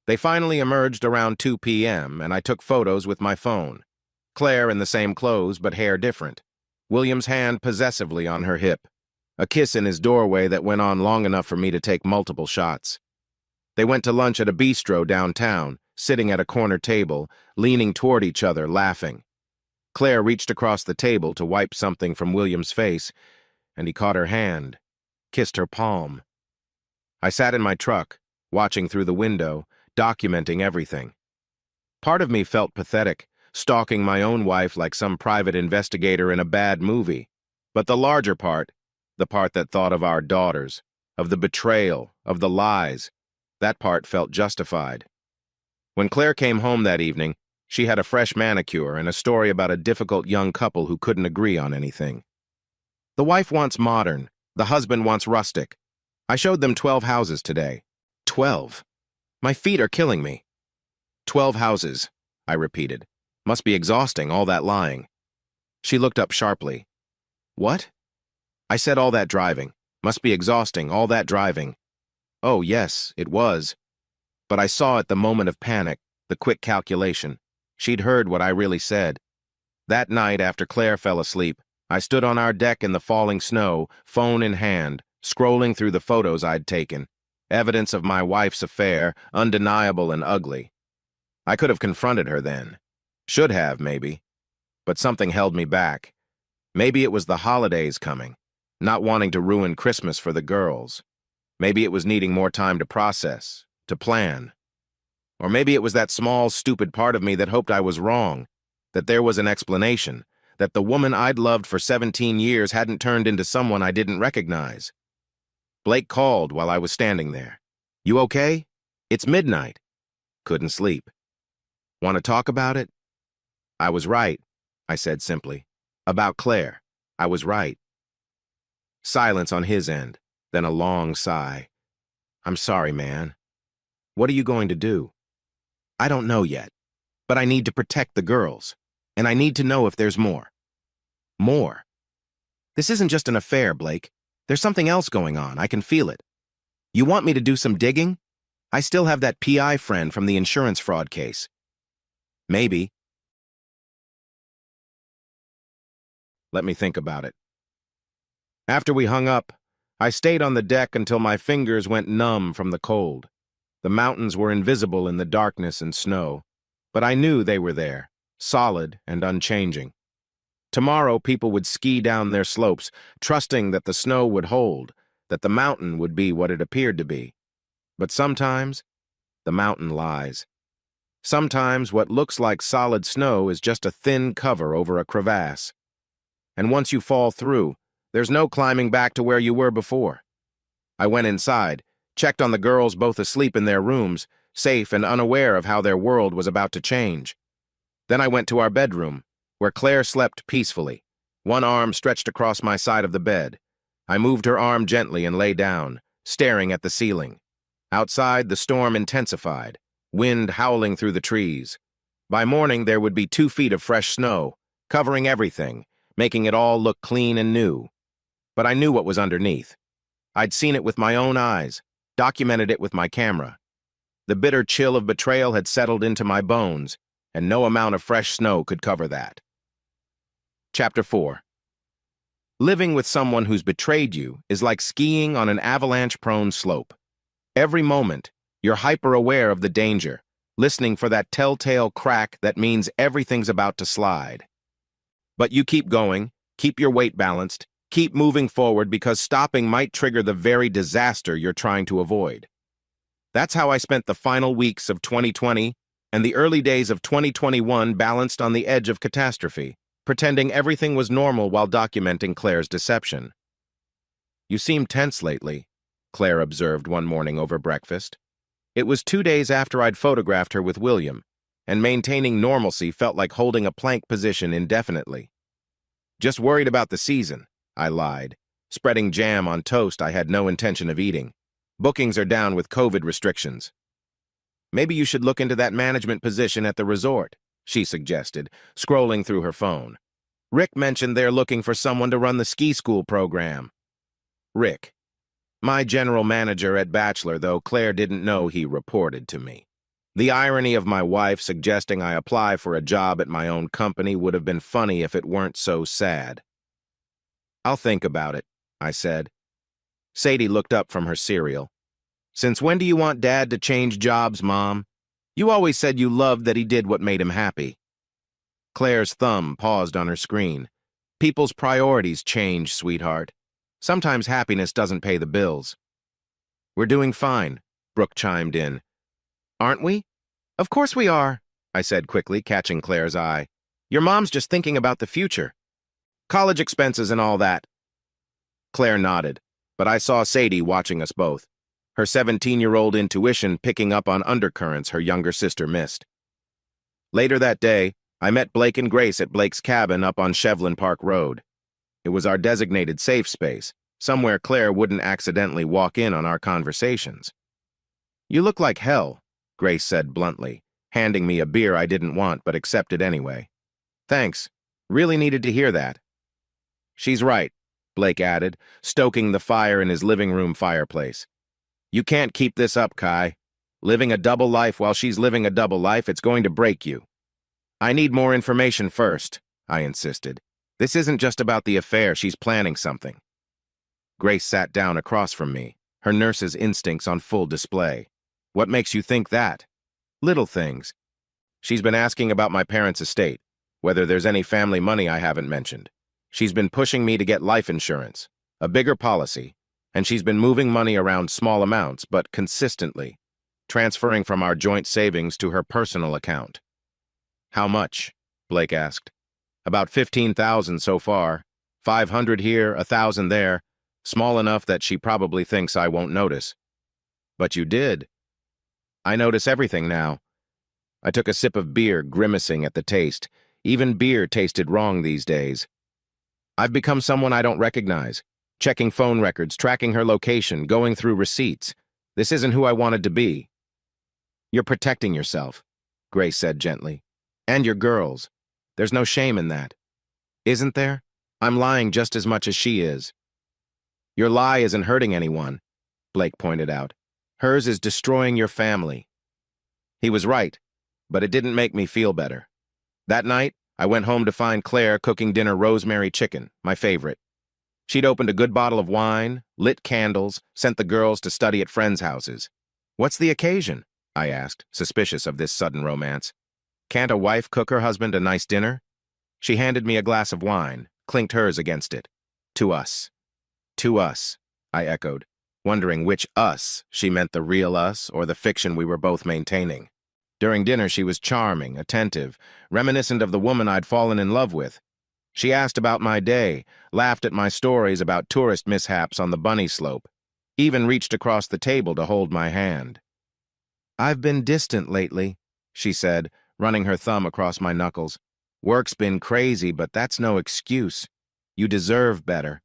[SPEAKER 1] They finally emerged around 2 p.m., and I took photos with my phone. Claire in the same clothes, but hair different. William's hand possessively on her hip. A kiss in his doorway that went on long enough for me to take multiple shots. They went to lunch at a bistro downtown, sitting at a corner table, leaning toward each other, laughing. Claire reached across the table to wipe something from William's face, and he caught her hand, kissed her palm. I sat in my truck, watching through the window, documenting everything. Part of me felt pathetic, stalking my own wife like some private investigator in a bad movie. But the larger part, the part that thought of our daughters, of the betrayal, of the lies, that part felt justified. When Claire came home that evening, she had a fresh manicure and a story about a difficult young couple who couldn't agree on anything. The wife wants modern, the husband wants rustic. I showed them 12 houses today. 12. My feet are killing me. 12 houses, I repeated. Must be exhausting, all that lying. She looked up sharply. What? I said all that driving. Must be exhausting, all that driving. Oh, yes, it was. But I saw at the moment of panic, the quick calculation. She'd heard what I really said. That night, after Claire fell asleep, I stood on our deck in the falling snow, phone in hand, scrolling through the photos I'd taken. Evidence of my wife's affair, undeniable and ugly. I could have confronted her then. Should have, maybe. But something held me back. Maybe it was the holidays coming, not wanting to ruin Christmas for the girls. Maybe it was needing more time to process, to plan. Or maybe it was that small, stupid part of me that hoped I was wrong, that there was an explanation, that the woman I'd loved for 17 years hadn't turned into someone I didn't recognize. Blake called while I was standing there. You okay? It's midnight. Couldn't sleep. Want to talk about it? I was right, I said simply. About Claire. I was right. Silence on his end, then a long sigh. I'm sorry, man. What are you going to do? I don't know yet, but I need to protect the girls, and I need to know if there's more. More. This isn't just an affair, Blake. There's something else going on. I can feel it. You want me to do some digging? I still have that PI friend from the insurance fraud case. Maybe. Let me think about it. After we hung up, I stayed on the deck until my fingers went numb from the cold. The mountains were invisible in the darkness and snow, but I knew they were there, solid and unchanging. Tomorrow people would ski down their slopes, trusting that the snow would hold, that the mountain would be what it appeared to be. But sometimes, the mountain lies. Sometimes what looks like solid snow is just a thin cover over a crevasse. And once you fall through, there's no climbing back to where you were before. I went inside, checked on the girls both asleep in their rooms, safe and unaware of how their world was about to change. Then I went to our bedroom, where Claire slept peacefully, one arm stretched across my side of the bed. I moved her arm gently and lay down, staring at the ceiling. Outside, the storm intensified, wind howling through the trees. By morning, there would be 2 feet of fresh snow, covering everything, making it all look clean and new. But I knew what was underneath. I'd seen it with my own eyes, documented it with my camera. The bitter chill of betrayal had settled into my bones, and no amount of fresh snow could cover that. Chapter 4. Living with someone who's betrayed you is like skiing on an avalanche-prone slope. Every moment, you're hyper-aware of the danger, listening for that telltale crack that means everything's about to slide. But you keep going, keep your weight balanced, keep moving forward because stopping might trigger the very disaster you're trying to avoid. That's how I spent the final weeks of 2020 and the early days of 2021 balanced on the edge of catastrophe, pretending everything was normal while documenting Claire's deception. You seem tense lately, Claire observed one morning over breakfast. It was 2 days after I'd photographed her with William, and maintaining normalcy felt like holding a plank position indefinitely. Just worried about the season, I lied, spreading jam on toast I had no intention of eating. Bookings are down with COVID restrictions. Maybe you should look into that management position at the resort, she suggested, scrolling through her phone. Rick mentioned they're looking for someone to run the ski school program. Rick. My general manager at Bachelor, though Claire didn't know he reported to me. The irony of my wife suggesting I apply for a job at my own company would have been funny if it weren't so sad. I'll think about it, I said. Sadie looked up from her cereal. Since when do you want Dad to change jobs, Mom? You always said you loved that he did what made him happy. Claire's thumb paused on her screen. People's priorities change, sweetheart. Sometimes happiness doesn't pay the bills. We're doing fine, Brooke chimed in. Aren't we? Of course we are, I said quickly, catching Claire's eye. Your mom's just thinking about the future. College expenses and all that. Claire nodded, but I saw Sadie watching us both, her 17-year-old intuition picking up on undercurrents her younger sister missed. Later that day, I met Blake and Grace at Blake's cabin up on Shevlin Park Road. It was our designated safe space, somewhere Claire wouldn't accidentally walk in on our conversations. You look like hell, Grace said bluntly, handing me a beer I didn't want but accepted anyway. Thanks. Really needed to hear that. She's right, Blake added, stoking the fire in his living room fireplace. You can't keep this up, Kai. Living a double life while she's living a double life, it's going to break you. I need more information first, I insisted. This isn't just about the affair, she's planning something. Grace sat down across from me, her nurse's instincts on full display. What makes you think that? Little things. She's been asking about my parents' estate, whether there's any family money I haven't mentioned. She's been pushing me to get life insurance, a bigger policy, and she's been moving money around small amounts, but consistently, transferring from our joint savings to her personal account. How much? Blake asked. About 15,000 so far. 500 here, 1,000 there. Small enough that she probably thinks I won't notice. But you did. I notice everything now. I took a sip of beer, grimacing at the taste. Even beer tasted wrong these days. I've become someone I don't recognize, checking phone records, tracking her location, going through receipts. This isn't who I wanted to be. You're protecting yourself, Grace said gently. And your girls. There's no shame in that. Isn't there? I'm lying just as much as she is. Your lie isn't hurting anyone, Blake pointed out. Hers is destroying your family. He was right, but it didn't make me feel better. That night, I went home to find Claire cooking dinner rosemary chicken, my favorite. She'd opened a good bottle of wine, lit candles, sent the girls to study at friends' houses. What's the occasion? I asked, suspicious of this sudden romance. Can't a wife cook her husband a nice dinner? She handed me a glass of wine, clinked hers against it. To us. To us, I echoed, wondering which us she meant, the real us or the fiction we were both maintaining. During dinner, she was charming, attentive, reminiscent of the woman I'd fallen in love with. She asked about my day, laughed at my stories about tourist mishaps on the bunny slope, even reached across the table to hold my hand. I've been distant lately, she said, running her thumb across my knuckles. Work's been crazy, but that's no excuse. You deserve better.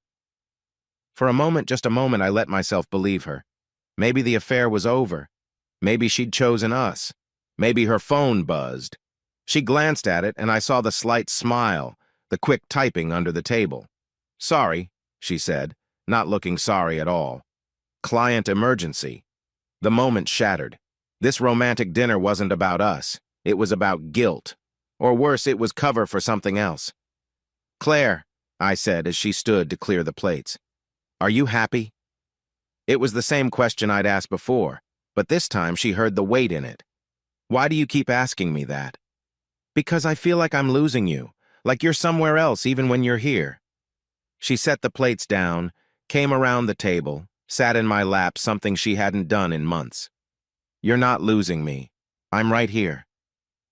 [SPEAKER 1] For a moment, just a moment, I let myself believe her. Maybe the affair was over. Maybe she'd chosen us. Maybe her phone buzzed. She glanced at it, and I saw the slight smile, the quick typing under the table. Sorry, she said, not looking sorry at all. Client emergency. The moment shattered. This romantic dinner wasn't about us. It was about guilt. Or worse, it was cover for something else. Claire, I said as she stood to clear the plates. Are you happy? It was the same question I'd asked before, but this time she heard the weight in it. Why do you keep asking me that? Because I feel like I'm losing you, like you're somewhere else even when you're here. She set the plates down, came around the table, sat in my lap, something she hadn't done in months. You're not losing me. I'm right here.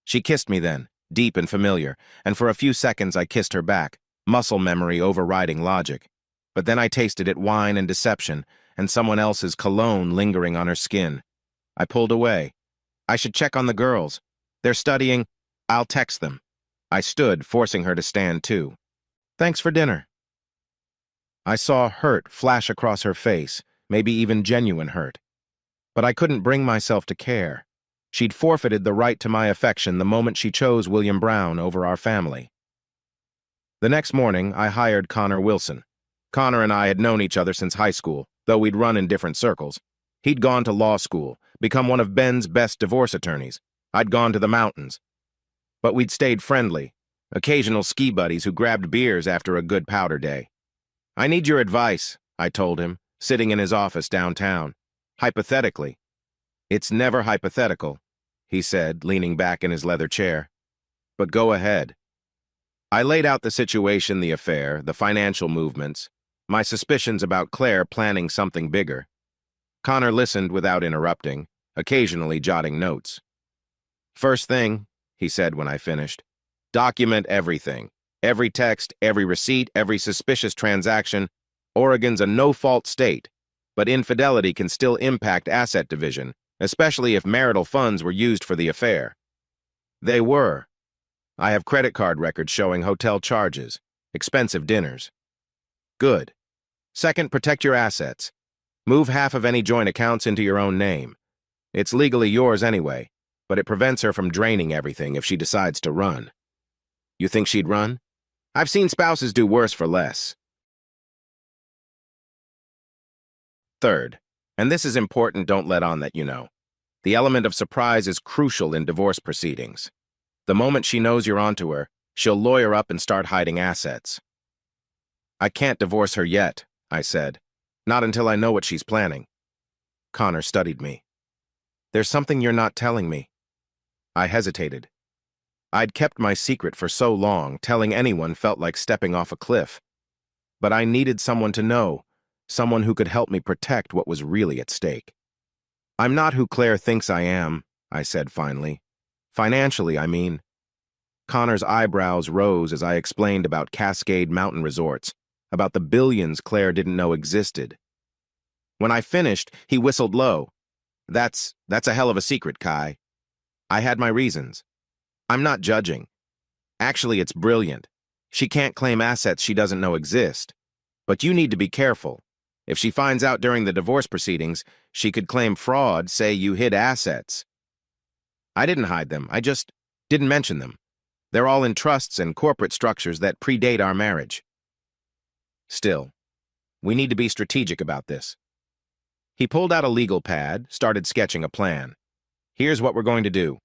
[SPEAKER 1] She kissed me then, deep and familiar, and for a few seconds I kissed her back, muscle memory overriding logic. But then I tasted it, wine and deception, and someone else's cologne lingering on her skin. I pulled away. I should check on the girls. They're studying. I'll text them. I stood, forcing her to stand too. Thanks for dinner. I saw hurt flash across her face, maybe even genuine hurt. But I couldn't bring myself to care. She'd forfeited the right to my affection the moment she chose William Brown over our family. The next morning, I hired Connor Wilson. Connor and I had known each other since high school, though we'd run in different circles. He'd gone to law school, become one of Ben's best divorce attorneys. I'd gone to the mountains. But we'd stayed friendly, occasional ski buddies who grabbed beers after a good powder day. I need your advice, I told him, sitting in his office downtown. Hypothetically. It's never hypothetical, he said, leaning back in his leather chair. But go ahead. I laid out the situation, the affair, the financial movements, my suspicions about Claire planning something bigger. Connor listened without interrupting, occasionally jotting notes. "First thing," he said when I finished, "document everything. Every text, every receipt, every suspicious transaction. Oregon's a no-fault state, but infidelity can still impact asset division, especially if marital funds were used for the affair." They were. I have credit card records showing hotel charges, expensive dinners. Good. Second, protect your assets. Move half of any joint accounts into your own name. It's legally yours anyway, but it prevents her from draining everything if she decides to run. You think she'd run? I've seen spouses do worse for less. Third, and this is important, don't let on that you know. The element of surprise is crucial in divorce proceedings. The moment she knows you're onto her, she'll lawyer up and start hiding assets. "I can't divorce her yet," I said. "Not until I know what she's planning." Connor studied me. "There's something you're not telling me." I hesitated. I'd kept my secret for so long, telling anyone felt like stepping off a cliff. But I needed someone to know, someone who could help me protect what was really at stake. "I'm not who Claire thinks I am," I said finally. "Financially, I mean." Connor's eyebrows rose as I explained about Cascade Mountain Resorts, about the billions Claire didn't know existed. When I finished, he whistled low. That's a hell of a secret, Kai." I had my reasons. "I'm not judging. Actually, it's brilliant. She can't claim assets she doesn't know exist. But you need to be careful. If she finds out during the divorce proceedings, she could claim fraud, say you hid assets." "I didn't hide them. I just didn't mention them. They're all in trusts and corporate structures that predate our marriage." "Still, we need to be strategic about this." He pulled out a legal pad, started sketching a plan. "Here's what we're going to do."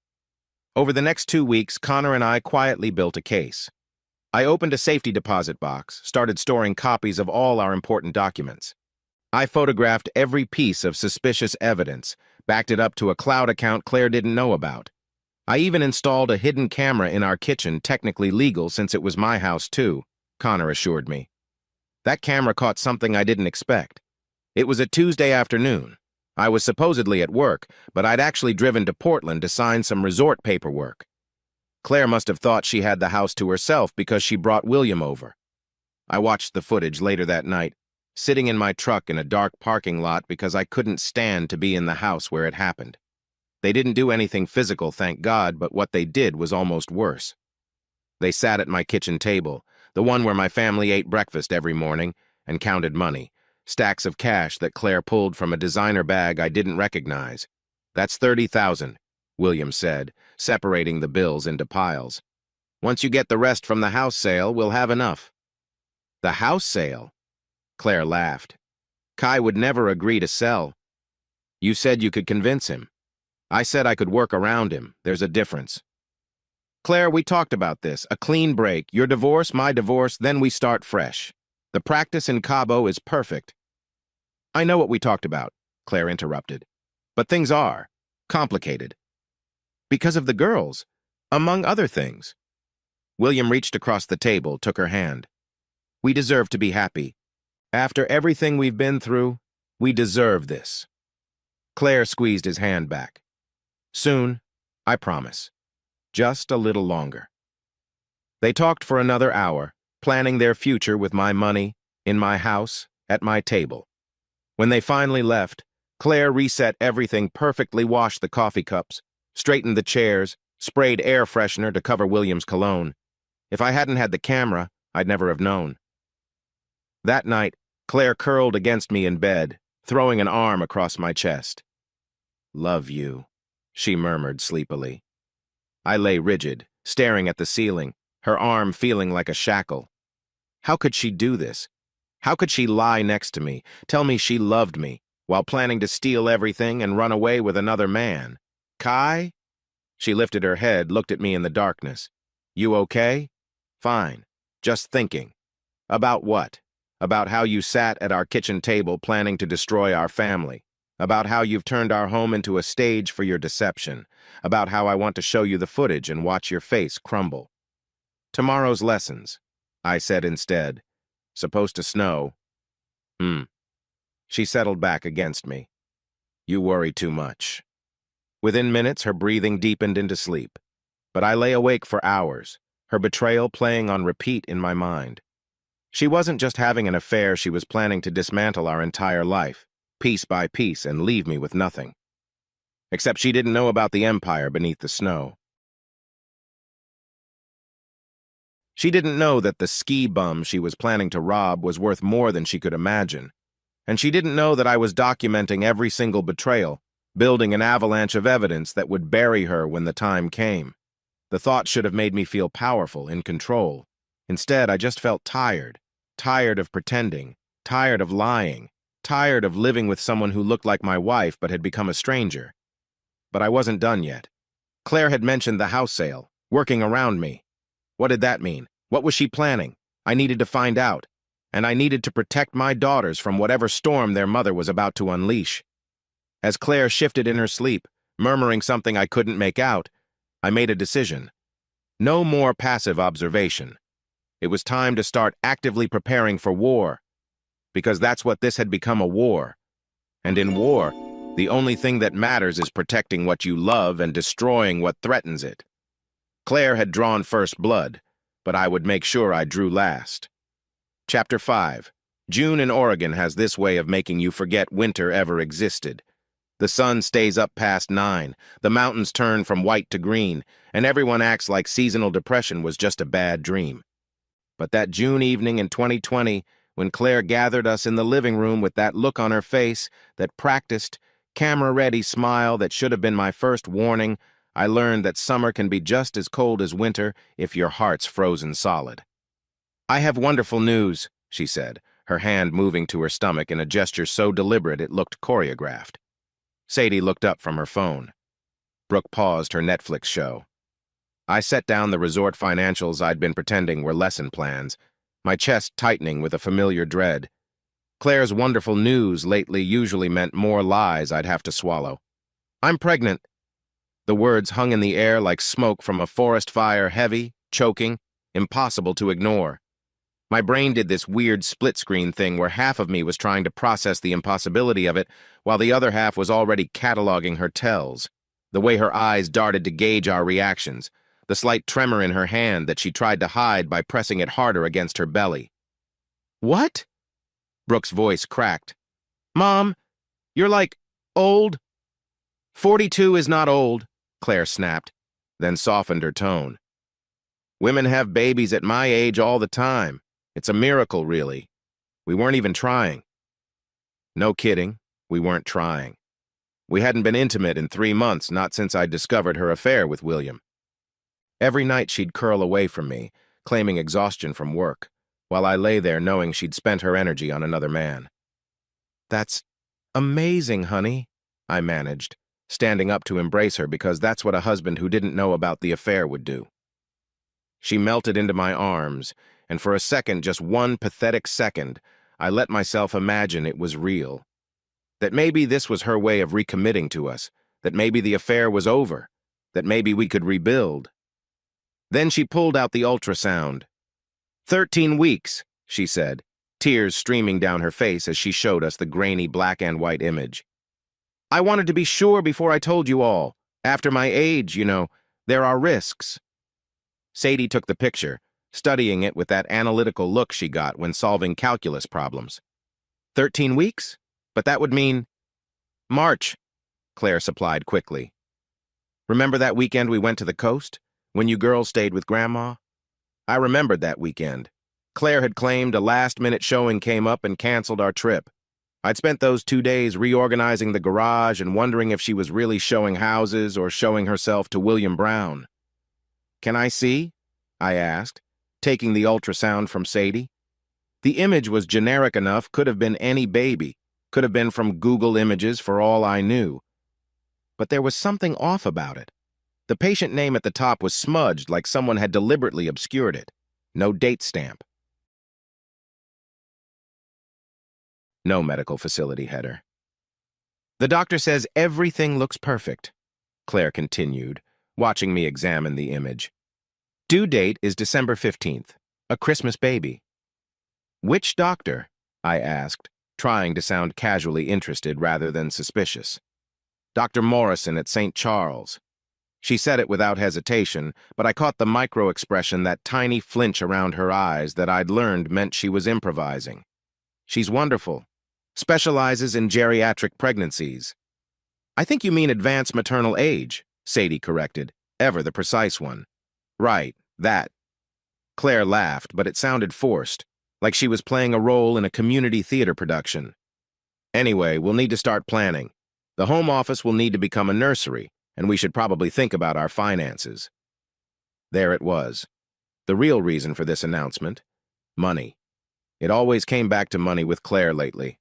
[SPEAKER 1] Over the next 2 weeks, Connor and I quietly built a case. I opened a safety deposit box, started storing copies of all our important documents. I photographed every piece of suspicious evidence, backed it up to a cloud account Claire didn't know about. I even installed a hidden camera in our kitchen, technically legal since it was my house too, Connor assured me. That camera caught something I didn't expect. It was a Tuesday afternoon. I was supposedly at work, but I'd actually driven to Portland to sign some resort paperwork. Claire must have thought she had the house to herself because she brought William over. I watched the footage later that night, sitting in my truck in a dark parking lot because I couldn't stand to be in the house where it happened. They didn't do anything physical, thank God, but what they did was almost worse. They sat at my kitchen table, the one where my family ate breakfast every morning, and counted money, stacks of cash that Claire pulled from a designer bag I didn't recognize. "That's 30,000, William said, separating the bills into piles. "Once you get the rest from the house sale, we'll have enough." "The house sale?" Claire laughed. "Kai would never agree to sell." "You said you could convince him." "I said I could work around him. There's a difference." "Claire, we talked about this. A clean break. Your divorce, my divorce, then we start fresh. The practice in Cabo is perfect." "I know what we talked about," Claire interrupted. "But things are complicated. Because of the girls, among other things." William reached across the table, took her hand. "We deserve to be happy. After everything we've been through, we deserve this." Claire squeezed his hand back. "Soon, I promise. Just a little longer." They talked for another hour, planning their future with my money, in my house, at my table. When they finally left, Claire reset everything perfectly, washed the coffee cups, straightened the chairs, sprayed air freshener to cover William's cologne. If I hadn't had the camera, I'd never have known. That night, Claire curled against me in bed, throwing an arm across my chest. "Love you," she murmured sleepily. I lay rigid, staring at the ceiling, her arm feeling like a shackle. How could she do this? How could she lie next to me, tell me she loved me, while planning to steal everything and run away with another man? "Kai?" She lifted her head, looked at me in the darkness. "You okay?" "Fine. Just thinking." "About what?" "About how you sat at our kitchen table planning to destroy our family. About how you've turned our home into a stage for your deception. About how I want to show you the footage and watch your face crumble." "Tomorrow's lessons," I said instead. "Supposed to snow." She settled back against me. "You worry too much." Within minutes, her breathing deepened into sleep. But I lay awake for hours, her betrayal playing on repeat in my mind. She wasn't just having an affair, she was planning to dismantle our entire life, piece by piece, and leave me with nothing. Except she didn't know about the empire beneath the snow. She didn't know that the ski bum she was planning to rob was worth more than she could imagine. And she didn't know that I was documenting every single betrayal, building an avalanche of evidence that would bury her when the time came. The thought should have made me feel powerful, in control. Instead, I just felt tired. Tired of pretending. Tired of lying. Tired of living with someone who looked like my wife but had become a stranger. But I wasn't done yet. Claire had mentioned the house sale, working around me. What did that mean? What was she planning? I needed to find out. And I needed to protect my daughters from whatever storm their mother was about to unleash. As Claire shifted in her sleep, murmuring something I couldn't make out, I made a decision. No more passive observation. It was time to start actively preparing for war, because that's what this had become, a war. And in war, the only thing that matters is protecting what you love and destroying what threatens it. Claire had drawn first blood, but I would make sure I drew last. Chapter 5. June in Oregon has this way of making you forget winter ever existed. The sun stays up past 9, the mountains turn from white to green, and everyone acts like seasonal depression was just a bad dream. But that June evening in 2020, when Claire gathered us in the living room with that look on her face, that practiced, camera-ready smile that should have been my first warning, I learned that summer can be just as cold as winter if your heart's frozen solid. "I have wonderful news," she said, her hand moving to her stomach in a gesture so deliberate it looked choreographed. Sadie looked up from her phone. Brooke paused her Netflix show. I set down the resort financials I'd been pretending were lesson plans, my chest tightening with a familiar dread. Claire's wonderful news lately usually meant more lies I'd have to swallow. "I'm pregnant." The words hung in the air like smoke from a forest fire, heavy, choking, impossible to ignore. My brain did this weird split-screen thing where half of me was trying to process the impossibility of it, while the other half was already cataloging her tells. The way her eyes darted to gauge our reactions, the slight tremor in her hand that she tried to hide by pressing it harder against her belly. "What?" Brooke's voice cracked. "Mom, you're like, old." 42 is not old," Claire snapped, then softened her tone. "Women have babies at my age all the time. It's a miracle, really. We weren't even trying." No kidding, we weren't trying. We hadn't been intimate in 3 months, not since I'd discovered her affair with William. Every night she'd curl away from me, claiming exhaustion from work, while I lay there knowing she'd spent her energy on another man. "That's amazing, honey," I managed, standing up to embrace her because that's what a husband who didn't know about the affair would do. She melted into my arms, and for a second, just one pathetic second, I let myself imagine it was real. That maybe this was her way of recommitting to us, that maybe the affair was over, that maybe we could rebuild. Then she pulled out the ultrasound. 13 weeks, she said, tears streaming down her face as she showed us the grainy black and white image. "I wanted to be sure before I told you all. After my age, you know, there are risks." Sadie took the picture, studying it with that analytical look she got when solving calculus problems. 13 weeks? But that would mean... "March," Claire supplied quickly. "Remember that weekend we went to the coast, when you girls stayed with Grandma?" I remembered that weekend. Claire had claimed a last-minute showing came up and canceled our trip. I'd spent those 2 days reorganizing the garage and wondering if she was really showing houses or showing herself to William Brown. "Can I see?" I asked, taking the ultrasound from Sadie. The image was generic enough, could have been any baby, could have been from Google Images for all I knew. But there was something off about it. The patient name at the top was smudged like someone had deliberately obscured it. No date stamp. No medical facility header. "The doctor says everything looks perfect," Claire continued, watching me examine the image. "Due date is December 15th, a Christmas baby." "Which doctor?" I asked, trying to sound casually interested rather than suspicious. Dr. Morrison at St. Charles. She said it without hesitation, but I caught the micro-expression, that tiny flinch around her eyes that I'd learned meant she was improvising. She's wonderful. Specializes in geriatric pregnancies. I think you mean advanced maternal age, Sadie corrected, ever the precise one. Right, that. Claire laughed, but it sounded forced, like she was playing a role in a community theater production. Anyway, we'll need to start planning. The home office will need to become a nursery, and we should probably think about our finances. There it was. The real reason for this announcement: money. It always came back to money with Claire lately.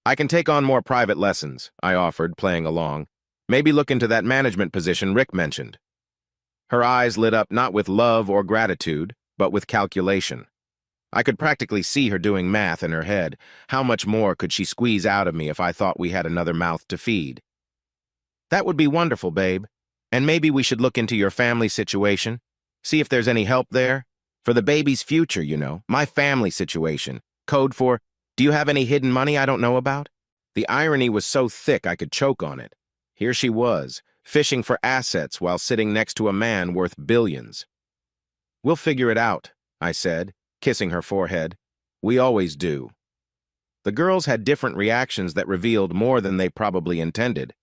[SPEAKER 1] I can take on more private lessons, I offered, playing along. Maybe look into that management position Rick mentioned. Her eyes lit up not with love or gratitude, but with calculation. I could practically see her doing math in her head. How much more could she squeeze out of me if I thought we had another mouth to feed? That would be wonderful, babe. And maybe we should look into your family situation, see if there's any help there. For the baby's future, you know, my family situation. Code for, do you have any hidden money I don't know about? The irony was so thick I could choke on it. Here she was, fishing for assets while sitting next to a man worth billions. We'll figure it out, I said, kissing her forehead. We always do. The girls had different reactions that revealed more than they probably intended.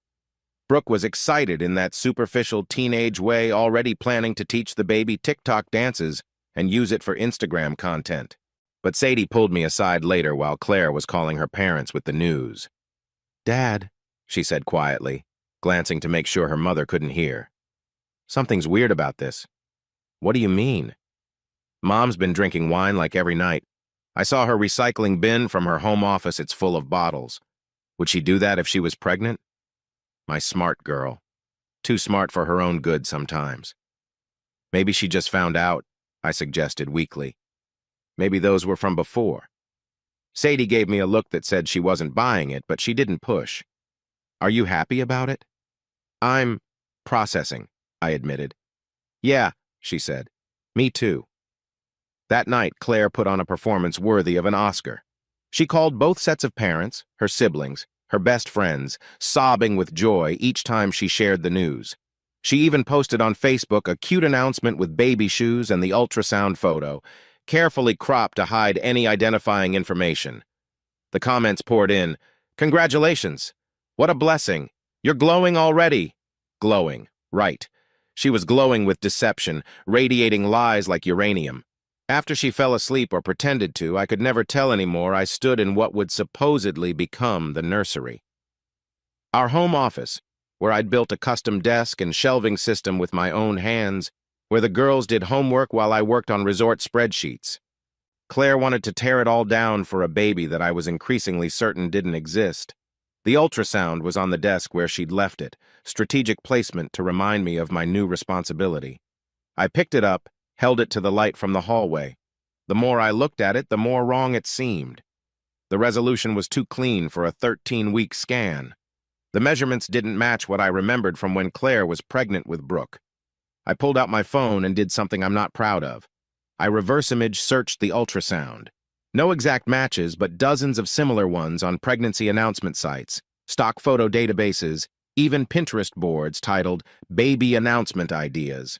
[SPEAKER 1] Brooke was excited in that superficial teenage way, already planning to teach the baby TikTok dances and use it for Instagram content. But Sadie pulled me aside later while Claire was calling her parents with the news. Dad, she said quietly, glancing to make sure her mother couldn't hear. Something's weird about this. What do you mean? Mom's been drinking wine like every night. I saw her recycling bin from her home office. It's full of bottles. Would she do that if she was pregnant? My smart girl. Too smart for her own good sometimes. Maybe she just found out, I suggested weakly. Maybe those were from before. Sadie gave me a look that said she wasn't buying it, but she didn't push. Are you happy about it? I'm processing, I admitted. Yeah, she said. Me too. That night, Claire put on a performance worthy of an Oscar. She called both sets of parents, her siblings, her best friends, sobbing with joy each time she shared the news. She even posted on Facebook a cute announcement with baby shoes and the ultrasound photo, carefully cropped to hide any identifying information. The comments poured in. Congratulations. What a blessing. You're glowing already. Glowing. Right. She was glowing with deception, radiating lies like uranium. After she fell asleep or pretended to, I could never tell anymore. I stood in what would supposedly become the nursery. Our home office, where I'd built a custom desk and shelving system with my own hands, where the girls did homework while I worked on resort spreadsheets. Claire wanted to tear it all down for a baby that I was increasingly certain didn't exist. The ultrasound was on the desk where she'd left it, strategic placement to remind me of my new responsibility. I picked it up, held it to the light from the hallway. The more I looked at it, the more wrong it seemed. The resolution was too clean for a 13-week scan. The measurements didn't match what I remembered from when Claire was pregnant with Brooke. I pulled out my phone and did something I'm not proud of. I reverse image searched the ultrasound. No exact matches, but dozens of similar ones on pregnancy announcement sites, stock photo databases, even Pinterest boards titled Baby Announcement Ideas.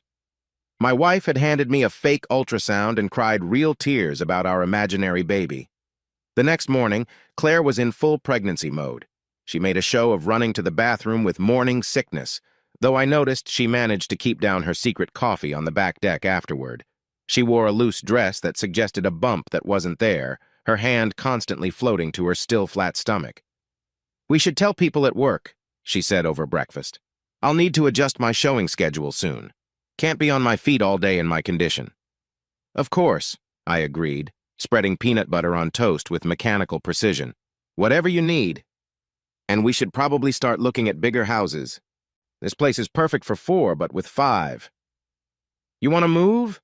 [SPEAKER 1] My wife had handed me a fake ultrasound and cried real tears about our imaginary baby. The next morning, Claire was in full pregnancy mode. She made a show of running to the bathroom with morning sickness, though I noticed she managed to keep down her secret coffee on the back deck afterward. She wore a loose dress that suggested a bump that wasn't there, her hand constantly floating to her still flat stomach. We should tell people at work, she said over breakfast. I'll need to adjust my showing schedule soon. Can't be on my feet all day in my condition. Of course, I agreed, spreading peanut butter on toast with mechanical precision. Whatever you need. And we should probably start looking at bigger houses. This place is perfect for 4, but with 5. You want to move?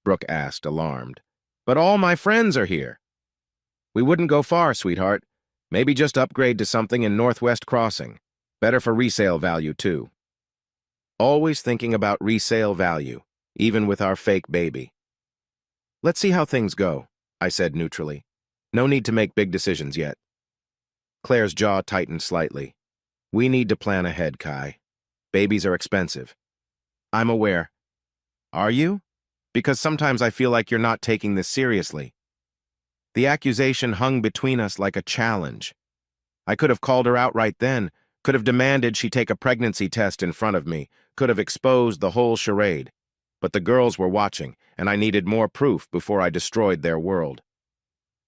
[SPEAKER 1] Brooke asked, alarmed. But all my friends are here. We wouldn't go far, sweetheart. Maybe just upgrade to something in Northwest Crossing. Better for resale value, too. Always thinking about resale value, even with our fake baby. Let's see how things go, I said neutrally. No need to make big decisions yet. Claire's jaw tightened slightly. We need to plan ahead, Kai. Babies are expensive. I'm aware. Are you? Because sometimes I feel like you're not taking this seriously. The accusation hung between us like a challenge. I could have called her out right then, could have demanded she take a pregnancy test in front of me, could have exposed the whole charade. But the girls were watching, and I needed more proof before I destroyed their world.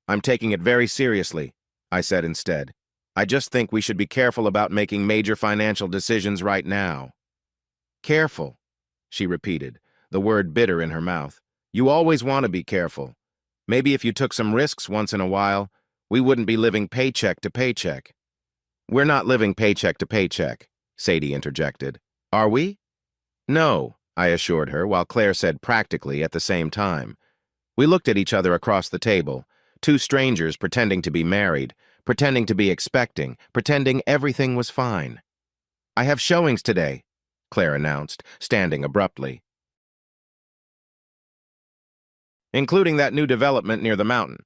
[SPEAKER 1] I'm taking it very seriously, I said instead. I just think we should be careful about making major financial decisions right now. Careful, she repeated, the word bitter in her mouth. You always want to be careful. Maybe if you took some risks once in a while, we wouldn't be living paycheck to paycheck. We're not living paycheck to paycheck, Sadie interjected. Are we? No, I assured her, while Claire said practically at the same time. We looked at each other across the table, two strangers pretending to be married, pretending to be expecting, pretending everything was fine. I have showings today, Claire announced, standing abruptly. Including that new development near the mountain.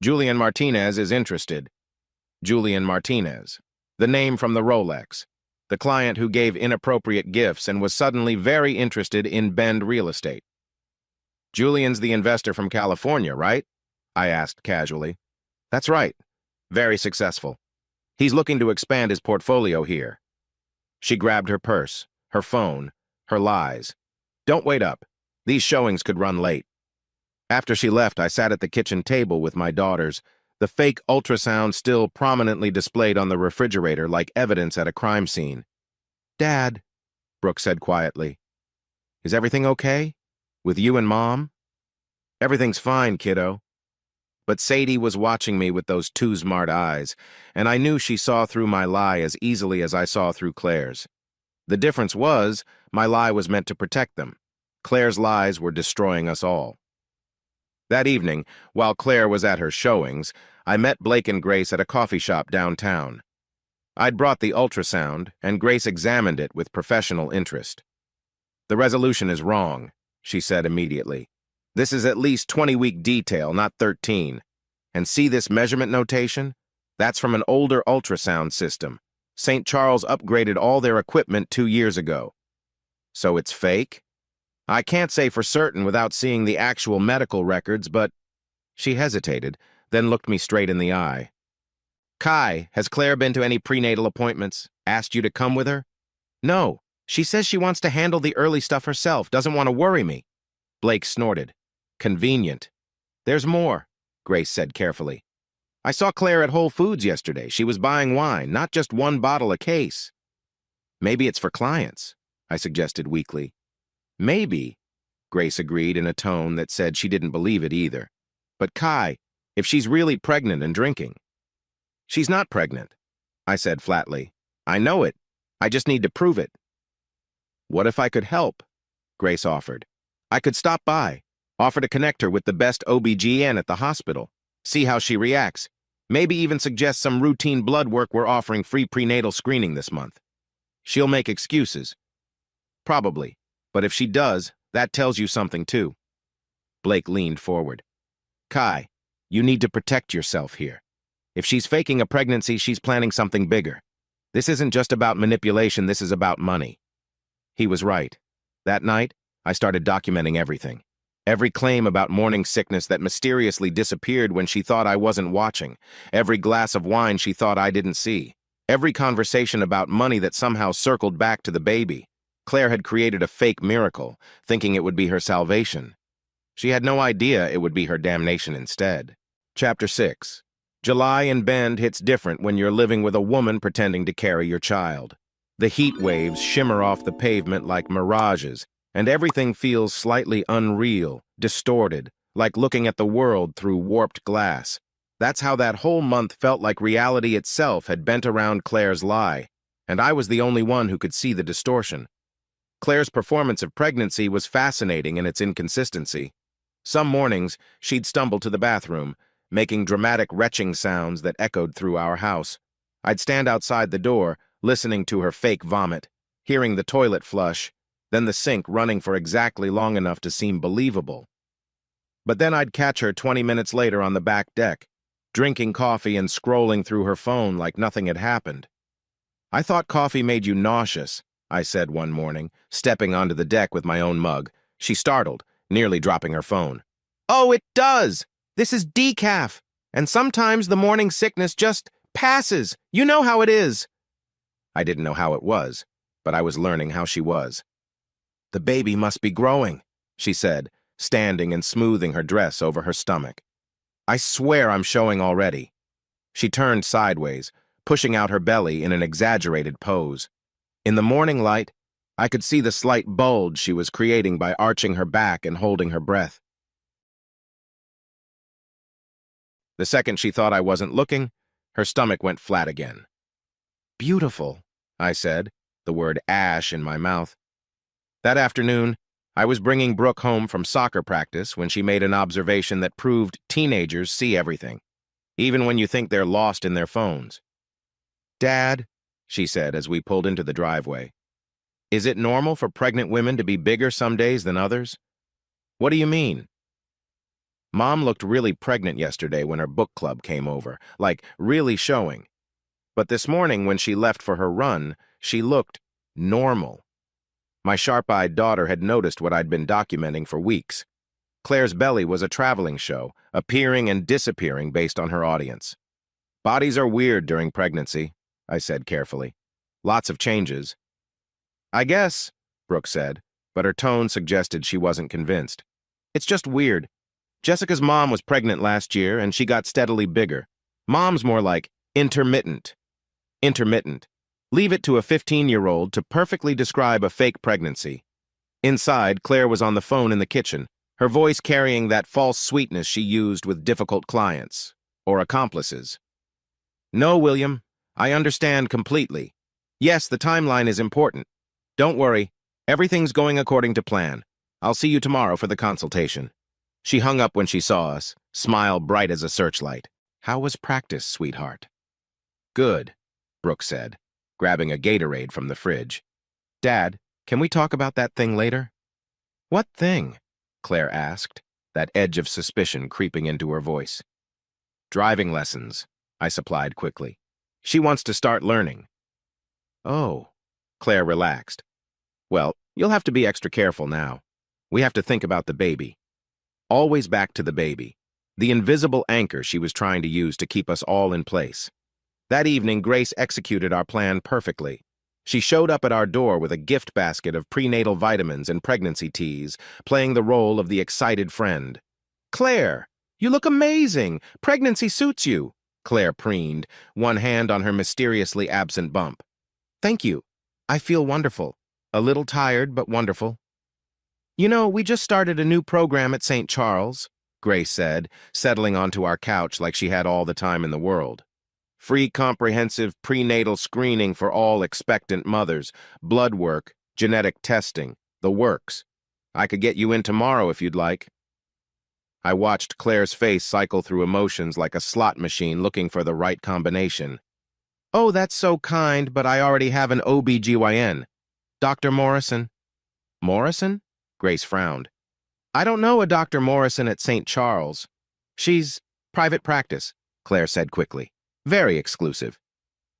[SPEAKER 1] Julian Martinez is interested. Julian Martinez, the name from the Rolex, the client who gave inappropriate gifts and was suddenly very interested in Bend real estate. Julian's the investor from California, right? I asked casually. That's right. Very successful. He's looking to expand his portfolio here. She grabbed her purse, her phone, her lies. Don't wait up. These showings could run late. After she left, I sat at the kitchen table with my daughters, the fake ultrasound still prominently displayed on the refrigerator like evidence at a crime scene. Dad, Brooke said quietly, is everything okay? With you and Mom? Everything's fine, kiddo. But Sadie was watching me with those two smart eyes, and I knew she saw through my lie as easily as I saw through Claire's. The difference was, my lie was meant to protect them. Claire's lies were destroying us all. That evening, while Claire was at her showings, I met Blake and Grace at a coffee shop downtown. I'd brought the ultrasound, and Grace examined it with professional interest. The resolution is wrong, she said immediately. This is at least 20-week detail, not 13. And see this measurement notation? That's from an older ultrasound system. St. Charles upgraded all their equipment 2 years ago. So it's fake? I can't say for certain without seeing the actual medical records, but... She hesitated, then looked me straight in the eye. Kai, has Claire been to any prenatal appointments? Asked you to come with her? No. She says she wants to handle the early stuff herself, doesn't want to worry me. Blake snorted. Convenient. There's more, Grace said carefully. I saw Claire at Whole Foods yesterday. She was buying wine, not just one bottle a case. Maybe it's for clients, I suggested weakly. Maybe, Grace agreed in a tone that said she didn't believe it either. But Kai, if she's really pregnant and drinking. She's not pregnant, I said flatly. I know it. I just need to prove it. What if I could help? Grace offered. I could stop by, offer to connect her with the best OB-GYN at the hospital, see how she reacts, maybe even suggest some routine blood work. We're offering free prenatal screening this month. She'll make excuses. Probably. But if she does, that tells you something too. Blake leaned forward. Kai, you need to protect yourself here. If she's faking a pregnancy, she's planning something bigger. This isn't just about manipulation, this is about money. He was right. That night, I started documenting everything. Every claim about morning sickness that mysteriously disappeared when she thought I wasn't watching. Every glass of wine she thought I didn't see. Every conversation about money that somehow circled back to the baby. Claire had created a fake miracle, thinking it would be her salvation. She had no idea it would be her damnation instead. Chapter 6. July in Bend hits different when you're living with a woman pretending to carry your child. The heat waves shimmer off the pavement like mirages, and everything feels slightly unreal, distorted, like looking at the world through warped glass. That's how that whole month felt like reality itself had bent around Claire's lie, and I was the only one who could see the distortion. Claire's performance of pregnancy was fascinating in its inconsistency. Some mornings, she'd stumble to the bathroom, making dramatic retching sounds that echoed through our house. I'd stand outside the door, listening to her fake vomit, hearing the toilet flush, then the sink running for exactly long enough to seem believable. But then I'd catch her 20 minutes later on the back deck, drinking coffee and scrolling through her phone like nothing had happened. I thought coffee made you nauseous, I said one morning, stepping onto the deck with my own mug. She startled, nearly dropping her phone. Oh, it does! This is decaf, and sometimes the morning sickness just passes. You know how it is. I didn't know how it was, but I was learning how she was. The baby must be growing, she said, standing and smoothing her dress over her stomach. I swear I'm showing already. She turned sideways, pushing out her belly in an exaggerated pose. In the morning light, I could see the slight bulge she was creating by arching her back and holding her breath. The second she thought I wasn't looking, her stomach went flat again. Beautiful, I said, the word ash in my mouth. That afternoon, I was bringing Brooke home from soccer practice when she made an observation that proved teenagers see everything, even when you think they're lost in their phones. Dad, she said as we pulled into the driveway, is it normal for pregnant women to be bigger some days than others? What do you mean? Mom looked really pregnant yesterday when her book club came over, like really showing. But this morning when she left for her run, she looked normal. My sharp-eyed daughter had noticed what I'd been documenting for weeks. Claire's belly was a traveling show, appearing and disappearing based on her audience. Bodies are weird during pregnancy, I said carefully. Lots of changes. I guess, Brooke said, but her tone suggested she wasn't convinced. It's just weird. Jessica's mom was pregnant last year, and she got steadily bigger. Mom's more like intermittent. Intermittent. Leave it to a 15-year-old to perfectly describe a fake pregnancy. Inside, Claire was on the phone in the kitchen, her voice carrying that false sweetness she used with difficult clients, or accomplices. No, William, I understand completely. Yes, the timeline is important. Don't worry, everything's going according to plan. I'll see you tomorrow for the consultation. She hung up when she saw us, smile bright as a searchlight. How was practice, sweetheart? Good, Brooke said, grabbing a Gatorade from the fridge. Dad, can we talk about that thing later? What thing? Claire asked, that edge of suspicion creeping into her voice. Driving lessons, I supplied quickly. She wants to start learning. Oh, Claire relaxed. Well, you'll have to be extra careful now. We have to think about the baby. Always back to the baby, the invisible anchor she was trying to use to keep us all in place. That evening, Grace executed our plan perfectly. She showed up at our door with a gift basket of prenatal vitamins and pregnancy teas, playing the role of the excited friend. Claire, you look amazing. Pregnancy suits you, Claire preened, one hand on her mysteriously absent bump. Thank you. I feel wonderful. A little tired, but wonderful. You know, we just started a new program at St. Charles, Grace said, settling onto our couch like she had all the time in the world. Free comprehensive prenatal screening for all expectant mothers, blood work, genetic testing, the works. I could get you in tomorrow if you'd like. I watched Claire's face cycle through emotions like a slot machine looking for the right combination. Oh, that's so kind, but I already have an OB/GYN. Dr. Morrison. Morrison? Grace frowned. I don't know a Dr. Morrison at St. Charles. She's private practice, Claire said quickly. Very exclusive.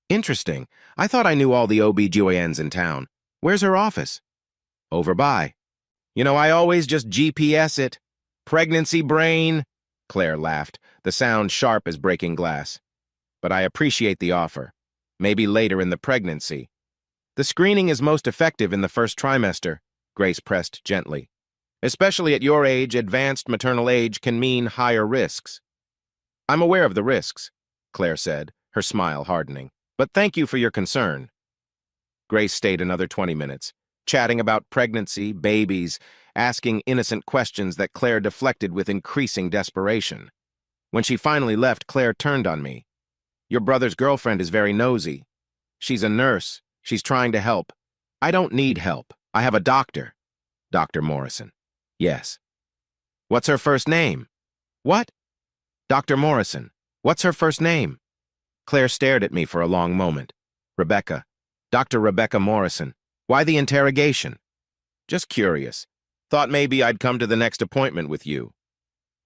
[SPEAKER 1] Interesting. I thought I knew all the OB/GYNs in town. Where's her office? Over by. You know, I always just GPS it. Pregnancy brain. Claire laughed, the sound sharp as breaking glass. But I appreciate the offer. Maybe later in the pregnancy. The screening is most effective in the first trimester, Grace pressed gently. Especially at your age, advanced maternal age can mean higher risks. I'm aware of the risks, Claire said, her smile hardening. But thank you for your concern. Grace stayed another 20 minutes, chatting about pregnancy, babies, asking innocent questions that Claire deflected with increasing desperation. When she finally left, Claire turned on me. Your brother's girlfriend is very nosy. She's a nurse. She's trying to help. I don't need help. I have a doctor. Dr. Morrison. Yes. What's her first name? What? Dr. Morrison. What's her first name? Claire stared at me for a long moment. Rebecca. Dr. Rebecca Morrison. Why the interrogation? Just curious. Thought maybe I'd come to the next appointment with you.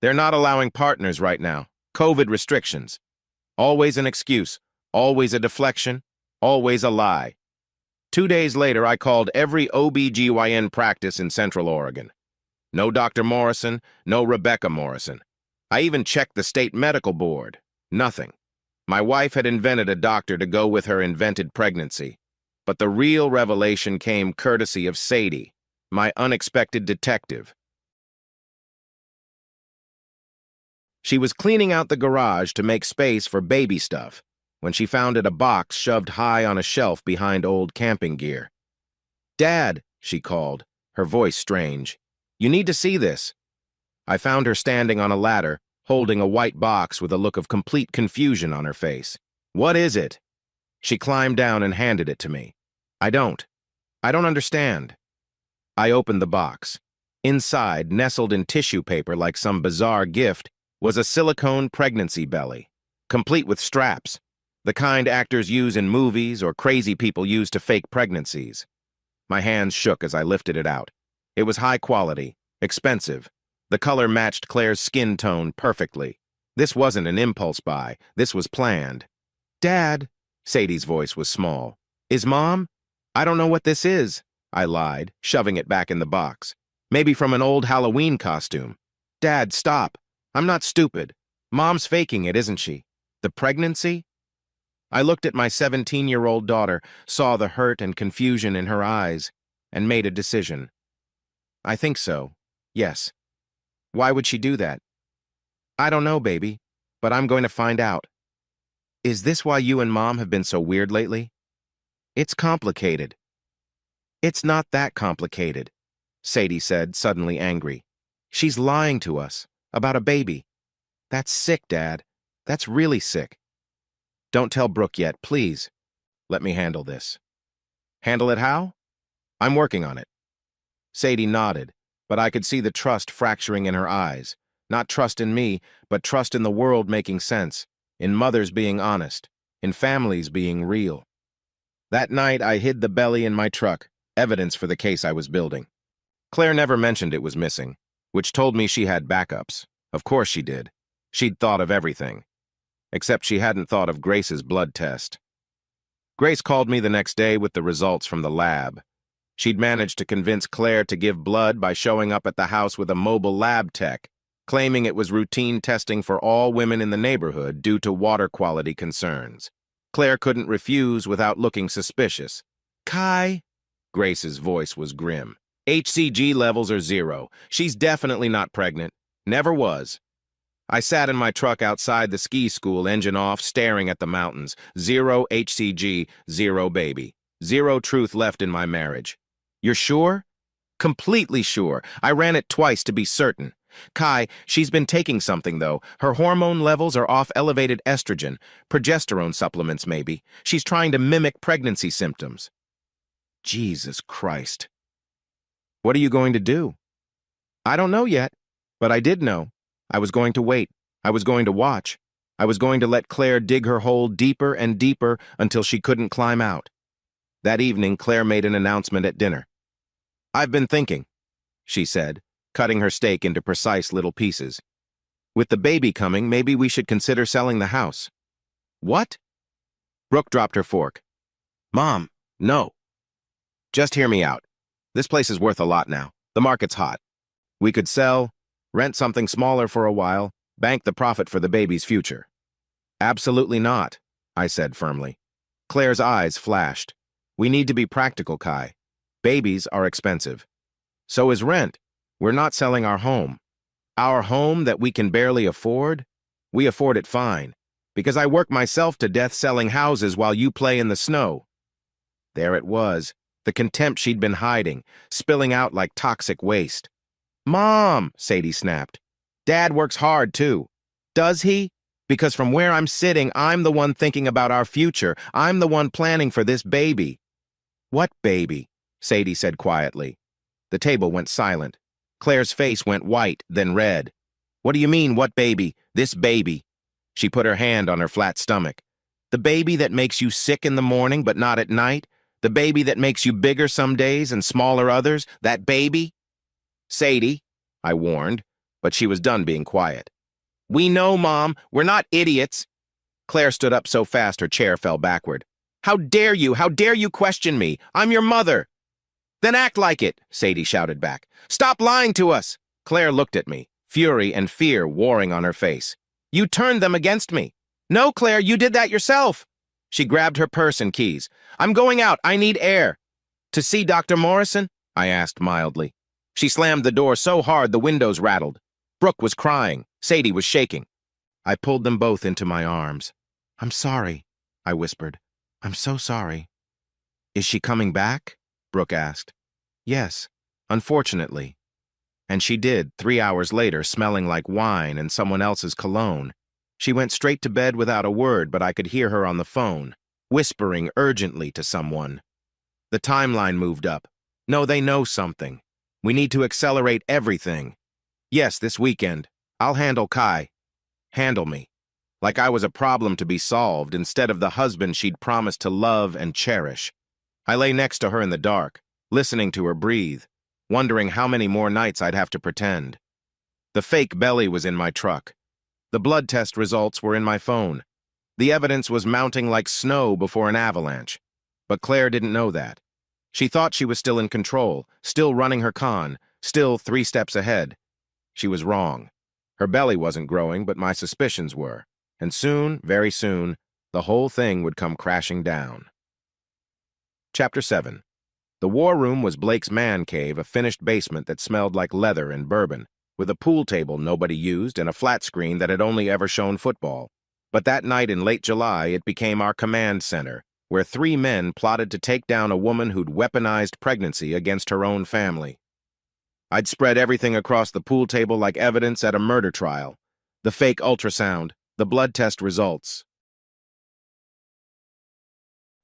[SPEAKER 1] They're not allowing partners right now. COVID restrictions. Always an excuse. Always a deflection. Always a lie. 2 days later, I called every OBGYN practice in Central Oregon. No Dr. Morrison, no Rebecca Morrison. I even checked the state medical board. Nothing. My wife had invented a doctor to go with her invented pregnancy. But the real revelation came courtesy of Sadie, my unexpected detective. She was cleaning out the garage to make space for baby stuff when she found it a box shoved high on a shelf behind old camping gear. "Dad," she called, her voice strange. "You need to see this." I found her standing on a ladder, holding a white box with a look of complete confusion on her face. "What is it?" She climbed down and handed it to me. I don't understand." I opened the box. Inside, nestled in tissue paper like some bizarre gift, was a silicone pregnancy belly, complete with straps, the kind actors use in movies or crazy people use to fake pregnancies. My hands shook as I lifted it out. It was high quality, expensive. The color matched Claire's skin tone perfectly. This wasn't an impulse buy. This was planned. "Dad," Sadie's voice was small. "Is Mom?" "I don't know what this is," I lied, shoving it back in the box. "Maybe from an old Halloween costume." "Dad, stop. I'm not stupid. Mom's faking it, isn't she? The pregnancy?" I looked at my 17-year-old daughter, saw the hurt and confusion in her eyes, and made a decision. "I think so. Yes." "Why would she do that?" "I don't know, baby, but I'm going to find out." "Is this why you and Mom have been so weird lately?" "It's complicated." "It's not that complicated," Sadie said, suddenly angry. "She's lying to us about a baby. That's sick, Dad. That's really sick." "Don't tell Brooke yet, please. Let me handle this." "Handle it how?" "I'm working on it." Sadie nodded, but I could see the trust fracturing in her eyes. Not trust in me, but trust in the world making sense, in mothers being honest, in families being real. That night, I hid the belly in my truck, evidence for the case I was building. Claire never mentioned it was missing, which told me she had backups. Of course she did. She'd thought of everything. Except she hadn't thought of Grace's blood test. Grace called me the next day with the results from the lab. She'd managed to convince Claire to give blood by showing up at the house with a mobile lab tech, claiming it was routine testing for all women in the neighborhood due to water quality concerns. Claire couldn't refuse without looking suspicious. "Kai," Grace's voice was grim. "HCG levels are 0. She's definitely not pregnant. Never was." I sat in my truck outside the ski school, engine off, staring at the mountains. 0 HCG, 0 baby. 0 truth left in my marriage. "You're sure?" "Completely sure. I ran it twice to be certain." "Kai, she's been taking something, though. Her hormone levels are off elevated estrogen. Progesterone supplements, maybe. She's trying to mimic pregnancy symptoms." Jesus Christ. "What are you going to do?" "I don't know yet, but I did know. I was going to wait. I was going to watch. I was going to let Claire dig her hole deeper and deeper until she couldn't climb out." That evening, Claire made an announcement at dinner. "I've been thinking," she said, cutting her steak into precise little pieces. "With the baby coming, maybe we should consider selling the house." "What?" Brooke dropped her fork. "Mom, no. Just hear me out. This place is worth a lot now. The market's hot. We could sell, rent something smaller for a while, bank the profit for the baby's future." "Absolutely not," I said firmly. Claire's eyes flashed. "We need to be practical, Kai. Babies are expensive. So is rent. We're not selling our home. Our home that we can barely afford? We afford it fine, because I work myself to death selling houses while you play in the snow." There it was, the contempt she'd been hiding, spilling out like toxic waste. "Mom," Sadie snapped. "Dad works hard, too." "Does he? Because from where I'm sitting, I'm the one thinking about our future. I'm the one planning for this baby." "What baby?" Sadie said quietly. The table went silent. Claire's face went white, then red. "What do you mean, what baby? This baby." She put her hand on her flat stomach. "The baby that makes you sick in the morning but not at night? The baby that makes you bigger some days and smaller others? That baby?" "Sadie," I warned, but she was done being quiet. "We know, Mom. We're not idiots." Claire stood up so fast her chair fell backward. How dare you? How dare you question me? I'm your mother. Then act like it, Sadie shouted back. Stop lying to us. Claire looked at me, fury and fear warring on her face. You turned them against me. No, Claire, you did that yourself. She grabbed her purse and keys. I'm going out. I need air. To see Dr. Morrison? I asked mildly. She slammed the door so hard the windows rattled. Brooke was crying. Sadie was shaking. I pulled them both into my arms. I'm sorry, I whispered. I'm so sorry. Is she coming back? Brooke asked. Yes, unfortunately. And she did, 3 hours later, smelling like wine and someone else's cologne. She went straight to bed without a word, but I could hear her on the phone, whispering urgently to someone. The timeline moved up. No, they know something. We need to accelerate everything. Yes, this weekend. I'll handle Kai. Handle me. Like I was a problem to be solved instead of the husband she'd promised to love and cherish. I lay next to her in the dark, listening to her breathe, wondering how many more nights I'd have to pretend. The fake belly was in my truck. The blood test results were in my phone. The evidence was mounting like snow before an avalanche. But Claire didn't know that. She thought she was still in control, still running her con, still 3 steps ahead. She was wrong. Her belly wasn't growing, but my suspicions were. And soon, very soon, the whole thing would come crashing down. Chapter 7. The war room was Blake's man cave, a finished basement that smelled like leather and bourbon, with a pool table nobody used and a flat screen that had only ever shown football. But that night in late July, it became our command center, where 3 men plotted to take down a woman who'd weaponized pregnancy against her own family. I'd spread everything across the pool table like evidence at a murder trial. The fake ultrasound, the blood test results.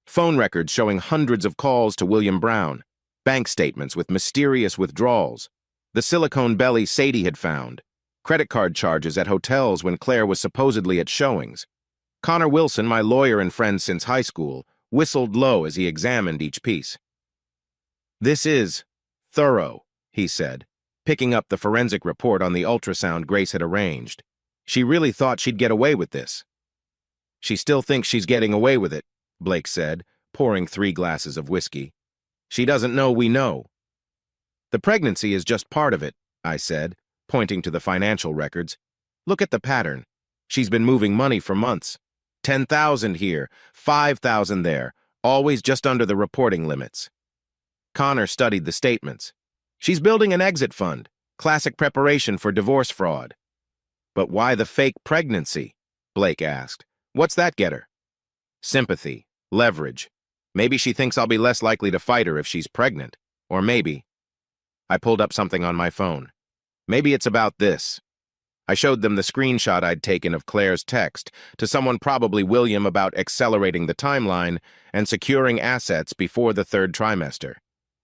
[SPEAKER 1] Phone records showing hundreds of calls to William Brown, bank statements with mysterious withdrawals, the silicone belly Sadie had found, credit card charges at hotels when Claire was supposedly at showings. Connor Wilson, my lawyer and friend since high school, whistled low as he examined each piece. This is thorough, he said, picking up the forensic report on the ultrasound Grace had arranged. She really thought she'd get away with this. She still thinks she's getting away with it, Blake said, pouring 3 glasses of whiskey. She doesn't know we know. The pregnancy is just part of it, I said, pointing to the financial records. Look at the pattern. She's been moving money for months. 10,000 here, 5,000 there, always just under the reporting limits. Connor studied the statements. She's building an exit fund, classic preparation for divorce fraud. But why the fake pregnancy? Blake asked. What's that get her? Sympathy, leverage. Maybe she thinks I'll be less likely to fight her if she's pregnant. Or maybe. I pulled up something on my phone. Maybe it's about this. I showed them the screenshot I'd taken of Claire's text to someone, probably William, about accelerating the timeline and securing assets before the 3rd trimester.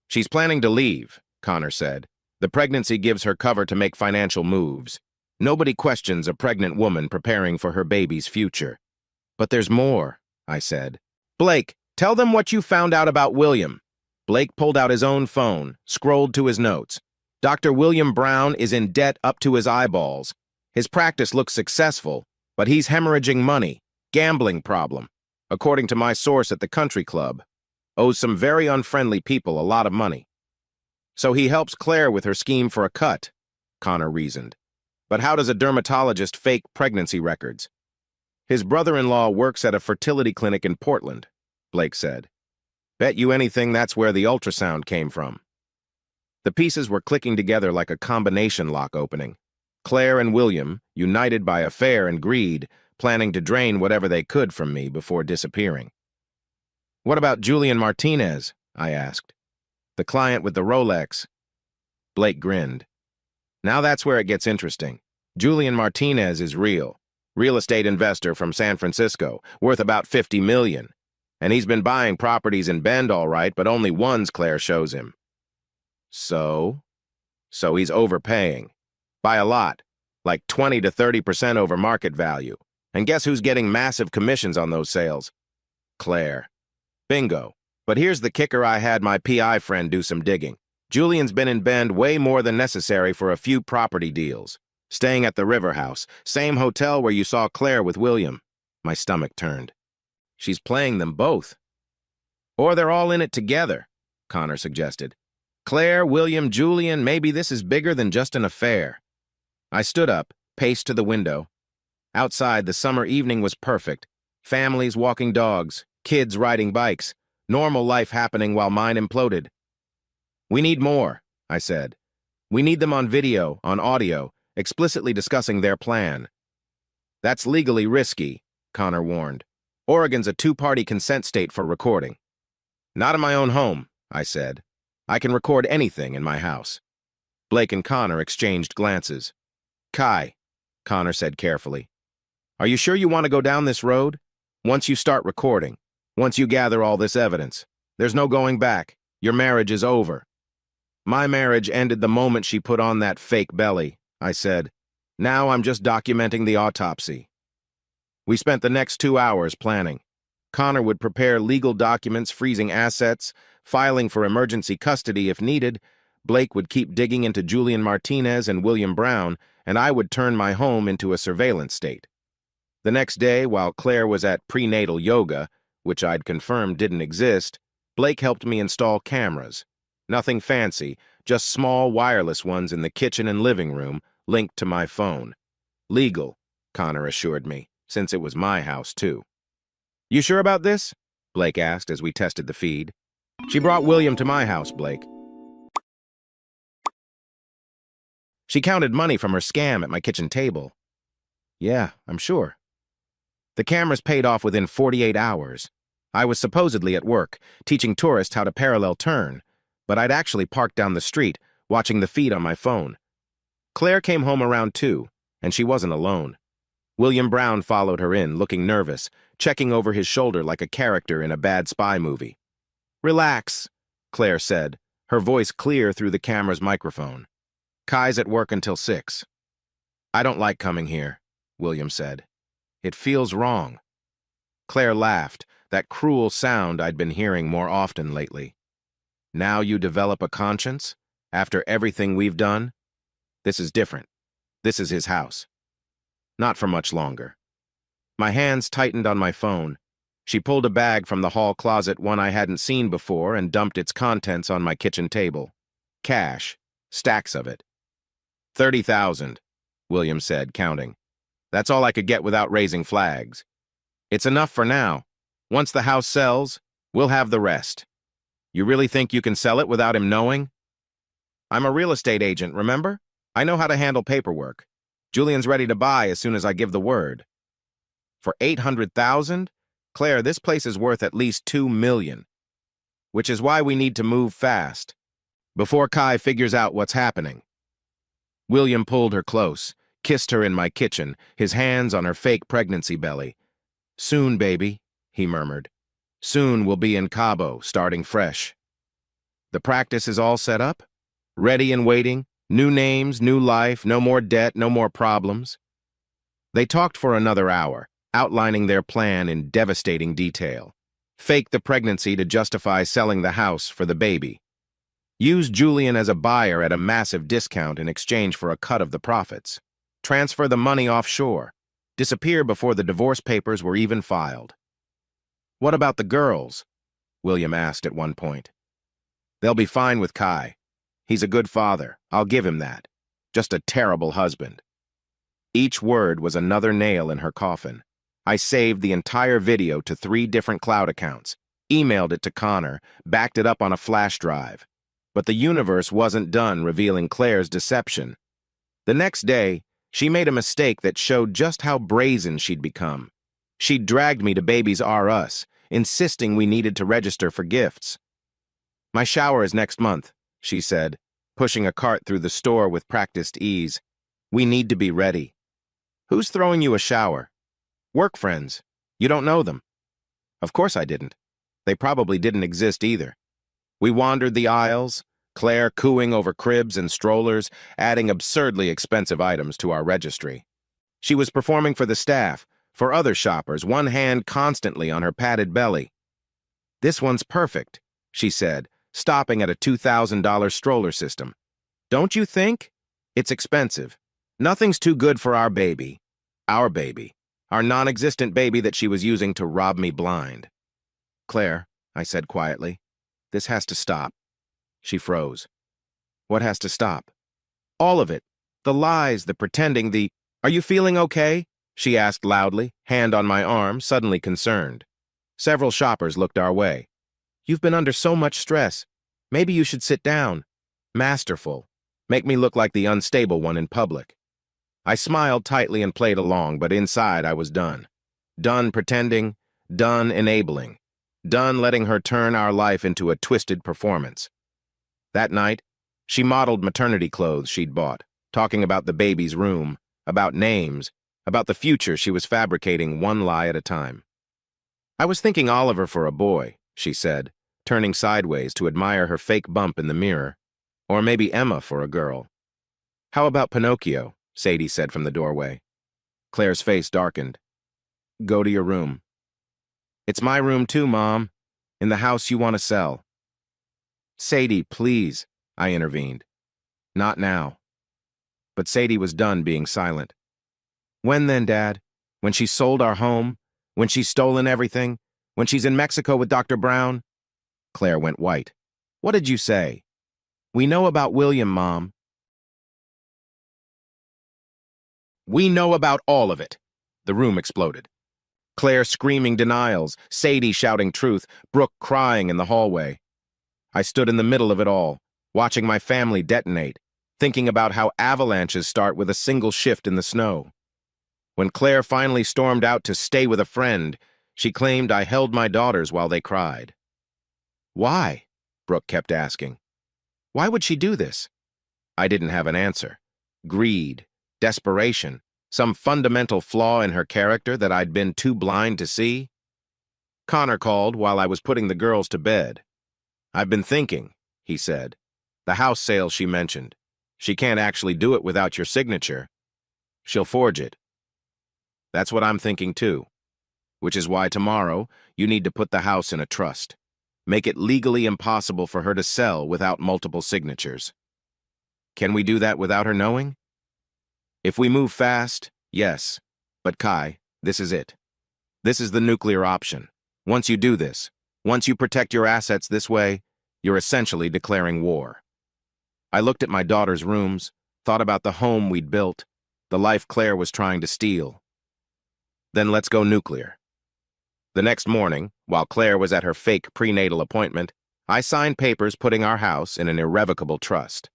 [SPEAKER 1] She's planning to leave, Connor said. The pregnancy gives her cover to make financial moves. Nobody questions a pregnant woman preparing for her baby's future. But there's more, I said. Blake, tell them what you found out about William. Blake pulled out his own phone, scrolled to his notes. Dr. William Brown is in debt up to his eyeballs. His practice looks successful, but he's hemorrhaging money, gambling problem, according to my source at the country club. Owes some very unfriendly people a lot of money. So he helps Claire with her scheme for a cut, Connor reasoned. But how does a dermatologist fake pregnancy records? His brother-in-law works at a fertility clinic in Portland, Blake said. Bet you anything that's where the ultrasound came from. The pieces were clicking together like a combination lock opening. Claire and William, united by affair and greed, planning to drain whatever they could from me before disappearing. What about Julian Martinez? I asked. The client with the Rolex. Blake grinned. Now that's where it gets interesting. Julian Martinez is real estate investor from San Francisco, worth about $50 million. And he's been buying properties in Bend all right, but only ones Claire shows him. So he's overpaying. By a lot, like 20 to 30% over market value. And guess who's getting massive commissions on those sales? Claire. Bingo. But here's the kicker: I had my PI friend do some digging. Julian's been in Bend way more than necessary for a few property deals. Staying at the River House, same hotel where you saw Claire with William. My stomach turned. She's playing them both. Or they're all in it together, Connor suggested. Claire, William, Julian, maybe this is bigger than just an affair. I stood up, paced to the window. Outside, the summer evening was perfect. Families walking dogs, kids riding bikes, normal life happening while mine imploded. We need more, I said. We need them on video, on audio, explicitly discussing their plan. That's legally risky, Connor warned. Oregon's a two-party consent state for recording. Not in my own home, I said. I can record anything in my house. Blake and Connor exchanged glances. Kai, Connor said carefully. Are you sure you want to go down this road? Once you start recording, once you gather all this evidence, there's no going back. Your marriage is over. My marriage ended the moment she put on that fake belly, I said. Now I'm just documenting the autopsy. We spent the next 2 hours planning. Connor would prepare legal documents, freezing assets, filing for emergency custody if needed. Blake would keep digging into Julian Martinez and William Brown, and I would turn my home into a surveillance state. The next day, while Claire was at prenatal yoga, which I'd confirmed didn't exist, Blake helped me install cameras. Nothing fancy, just small wireless ones in the kitchen and living room, linked to my phone. Legal, Connor assured me, since it was my house, too. You sure about this? Blake asked as we tested the feed. She brought William to my house, Blake. She counted money from her scam at my kitchen table. Yeah, I'm sure. The cameras paid off within 48 hours. I was supposedly at work, teaching tourists how to parallel turn, but I'd actually parked down the street, watching the feed on my phone. Claire came home around 2, and she wasn't alone. William Brown followed her in, looking nervous, checking over his shoulder like a character in a bad spy movie. Relax, Claire said, her voice clear through the camera's microphone. Kai's at work until 6. I don't like coming here, William said. It feels wrong. Claire laughed, that cruel sound I'd been hearing more often lately. Now you develop a conscience? After everything we've done? This is different. This is his house. Not for much longer. My hands tightened on my phone. She pulled a bag from the hall closet, one I hadn't seen before, and dumped its contents on my kitchen table. Cash. Stacks of it. 30,000, William said, counting. That's all I could get without raising flags. It's enough for now. Once the house sells, we'll have the rest. You really think you can sell it without him knowing? I'm a real estate agent, remember? I know how to handle paperwork. Julian's ready to buy as soon as I give the word. For 800,000? Claire, this place is worth at least 2 million. Which is why we need to move fast. Before Kai figures out what's happening. William pulled her close, kissed her in my kitchen, his hands on her fake pregnancy belly. Soon, baby, he murmured. Soon we'll be in Cabo, starting fresh. The practice is all set up? Ready and waiting? New names, new life, no more debt, no more problems? They talked for another hour, outlining their plan in devastating detail. Fake the pregnancy to justify selling the house for the baby. Use Julian as a buyer at a massive discount in exchange for a cut of the profits. Transfer the money offshore. Disappear before the divorce papers were even filed. What about the girls? William asked at one point. They'll be fine with Kai. He's a good father, I'll give him that. Just a terrible husband. Each word was another nail in her coffin. I saved the entire video to 3 different cloud accounts, emailed it to Connor, backed it up on a flash drive. But the universe wasn't done revealing Claire's deception. The next day, she made a mistake that showed just how brazen she'd become. She'd dragged me to Babies R Us, insisting we needed to register for gifts. My shower is next month, she said, pushing a cart through the store with practiced ease. We need to be ready. Who's throwing you a shower? Work friends. You don't know them. Of course I didn't. They probably didn't exist either. We wandered the aisles, Claire cooing over cribs and strollers, adding absurdly expensive items to our registry. She was performing for the staff, for other shoppers, one hand constantly on her padded belly. This one's perfect, she said, stopping at a $2,000 stroller system. Don't you think? It's expensive. Nothing's too good for our baby. Our baby. Our non-existent baby that she was using to rob me blind. Claire, I said quietly. This has to stop. She froze. What has to stop? All of it. The lies, the pretending, the, "Are you feeling okay?" she asked loudly, hand on my arm, suddenly concerned. Several shoppers looked our way. "You've been under so much stress. Maybe you should sit down." Masterful. Make me look like the unstable one in public. I smiled tightly and played along, but inside I was done. Done pretending, done enabling, done letting her turn our life into a twisted performance. That night, she modeled maternity clothes she'd bought, talking about the baby's room, about names, about the future she was fabricating one lie at a time. "I was thinking Oliver for a boy," she said, turning sideways to admire her fake bump in the mirror. "Or maybe Emma for a girl." "How about Pinocchio?" Sadie said from the doorway. Claire's face darkened. "Go to your room." "It's my room too, Mom. In the house you want to sell." "Sadie, please," I intervened. "Not now." But Sadie was done being silent. "When then, Dad? When she's sold our home? When she's stolen everything? When she's in Mexico with Dr. Brown?" Claire went white. "What did you say?" "We know about William, Mom." "We know about all of it." The room exploded. Claire screaming denials, Sadie shouting truth, Brooke crying in the hallway. I stood in the middle of it all, watching my family detonate, thinking about how avalanches start with a single shift in the snow. When Claire finally stormed out to stay with a friend, she claimed I held my daughters while they cried. "Why?" Brooke kept asking. "Why would she do this?" I didn't have an answer. Greed, desperation, some fundamental flaw in her character that I'd been too blind to see. Connor called while I was putting the girls to bed. "I've been thinking," he said. "The house sale she mentioned. She can't actually do it without your signature. She'll forge it." "That's what I'm thinking too. Which is why tomorrow you need to put the house in a trust. Make it legally impossible for her to sell without multiple signatures." "Can we do that without her knowing?" "If we move fast, yes. But Kai, this is it. This is the nuclear option. Once you do this, once you protect your assets this way, you're essentially declaring war." I looked at my daughter's rooms, thought about the home we'd built, the life Claire was trying to steal. "Then let's go nuclear." The next morning, while Claire was at her fake prenatal appointment, I signed papers putting our house in an irrevocable trust.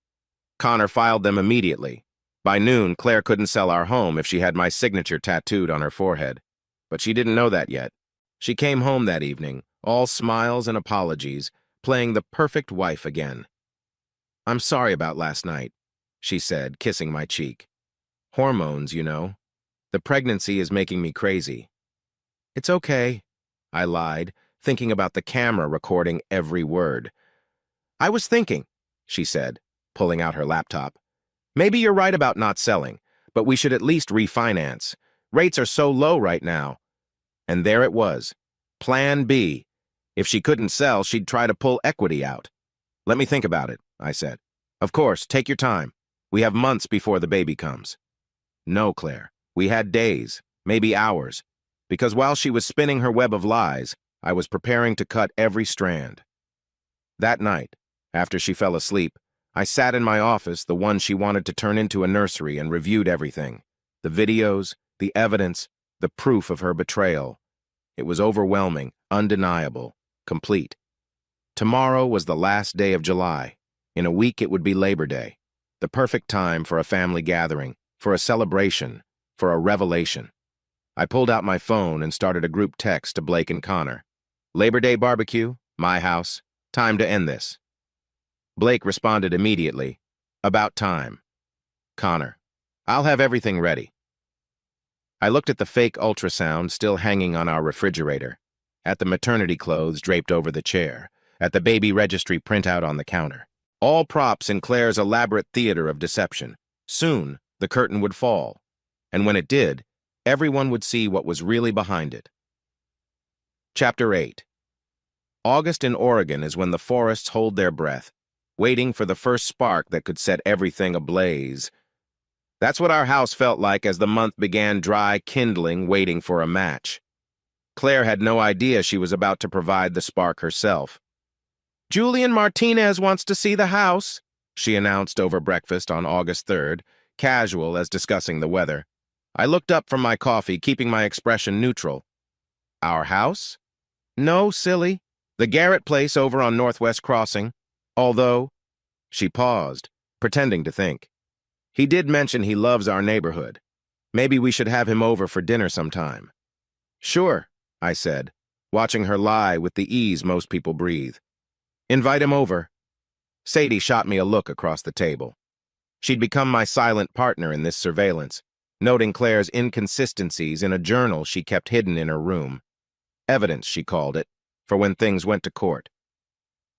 [SPEAKER 1] Connor filed them immediately. By noon, Claire couldn't sell our home if she had my signature tattooed on her forehead. But she didn't know that yet. She came home that evening, all smiles and apologies, playing the perfect wife again. "I'm sorry about last night," she said, kissing my cheek. "Hormones, you know. The pregnancy is making me crazy." "It's okay," I lied, thinking about the camera recording every word. "I was thinking," she said, pulling out her laptop. "Maybe you're right about not selling, but we should at least refinance. Rates are so low right now." And there it was. Plan B. If she couldn't sell, she'd try to pull equity out. "Let me think about it," I said. "Of course, take your time. We have months before the baby comes." No, Claire. We had days, maybe hours, because while she was spinning her web of lies, I was preparing to cut every strand. That night, after she fell asleep, I sat in my office, the one she wanted to turn into a nursery, and reviewed everything. The videos, the evidence, the proof of her betrayal. It was overwhelming, undeniable, complete. Tomorrow was the last day of July. In a week it would be Labor Day. The perfect time for a family gathering, for a celebration, for a revelation. I pulled out my phone and started a group text to Blake and Connor. "Labor Day barbecue, my house, time to end this." Blake responded immediately, "About time." Connor, "I'll have everything ready." I looked at the fake ultrasound still hanging on our refrigerator, at the maternity clothes draped over the chair, at the baby registry printout on the counter. All props in Claire's elaborate theater of deception. Soon, the curtain would fall, and when it did, everyone would see what was really behind it. Chapter 8. August in Oregon is when the forests hold their breath, waiting for the first spark that could set everything ablaze. That's what our house felt like as the month began dry kindling, waiting for a match. Claire had no idea she was about to provide the spark herself. "Julian Martinez wants to see the house," she announced over breakfast on August 3rd, casual as discussing the weather. I looked up from my coffee, keeping my expression neutral. "Our house?" "No, silly. The Garrett place over on Northwest Crossing. Although," she paused, pretending to think, "he did mention he loves our neighborhood. Maybe we should have him over for dinner sometime." "Sure," I said, watching her lie with the ease most people breathe. "Invite him over." Sadie shot me a look across the table. She'd become my silent partner in this surveillance, noting Claire's inconsistencies in a journal she kept hidden in her room. Evidence, she called it, for when things went to court.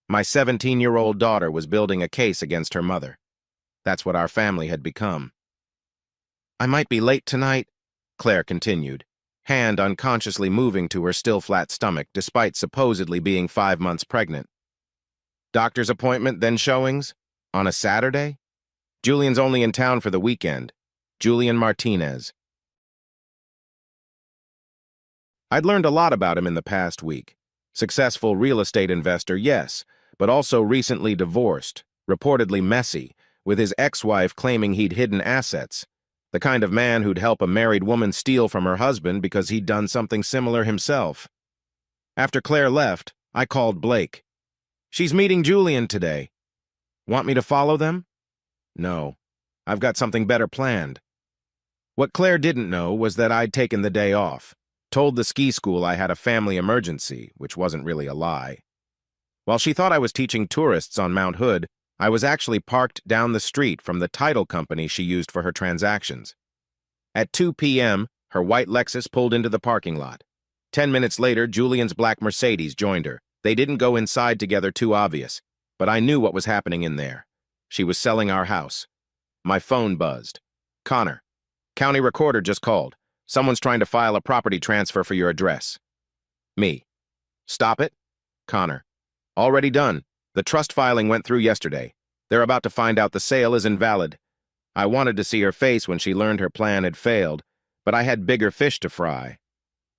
[SPEAKER 1] My 17-year-old daughter was building a case against her mother. That's what our family had become. "I might be late tonight," Claire continued, hand unconsciously moving to her still flat stomach despite supposedly being 5 months pregnant. "Doctor's appointment, then showings? On a Saturday? Julian's only in town for the weekend. Julian Martinez." I'd learned a lot about him in the past week. Successful real estate investor, yes, but also recently divorced, reportedly messy, with his ex-wife claiming he'd hidden assets. The kind of man who'd help a married woman steal from her husband because he'd done something similar himself. After Claire left, I called Blake. "She's meeting Julian today. Want me to follow them?" "No. I've got something better planned." What Claire didn't know was that I'd taken the day off, told the ski school I had a family emergency, which wasn't really a lie. While she thought I was teaching tourists on Mount Hood, I was actually parked down the street from the title company she used for her transactions. At 2 p.m., her white Lexus pulled into the parking lot. 10 minutes later, Julian's black Mercedes joined her. They didn't go inside together, too obvious, but I knew what was happening in there. She was selling our house. My phone buzzed. "Connor, county recorder just called. Someone's trying to file a property transfer for your address." Me. "Stop it." Connor. "Already done. The trust filing went through yesterday. They're about to find out the sale is invalid." I wanted to see her face when she learned her plan had failed, but I had bigger fish to fry.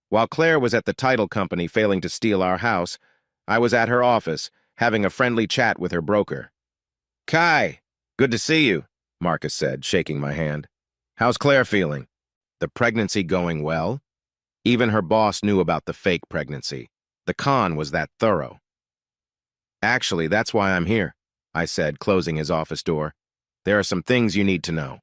[SPEAKER 1] While Claire was at the title company failing to steal our house, I was at her office, having a friendly chat with her broker. "Kai, good to see you," Marcus said, shaking my hand. "How's Claire feeling? The pregnancy going well?" Even her boss knew about the fake pregnancy. The con was that thorough. "Actually, that's why I'm here," I said, closing his office door. "There are some things you need to know."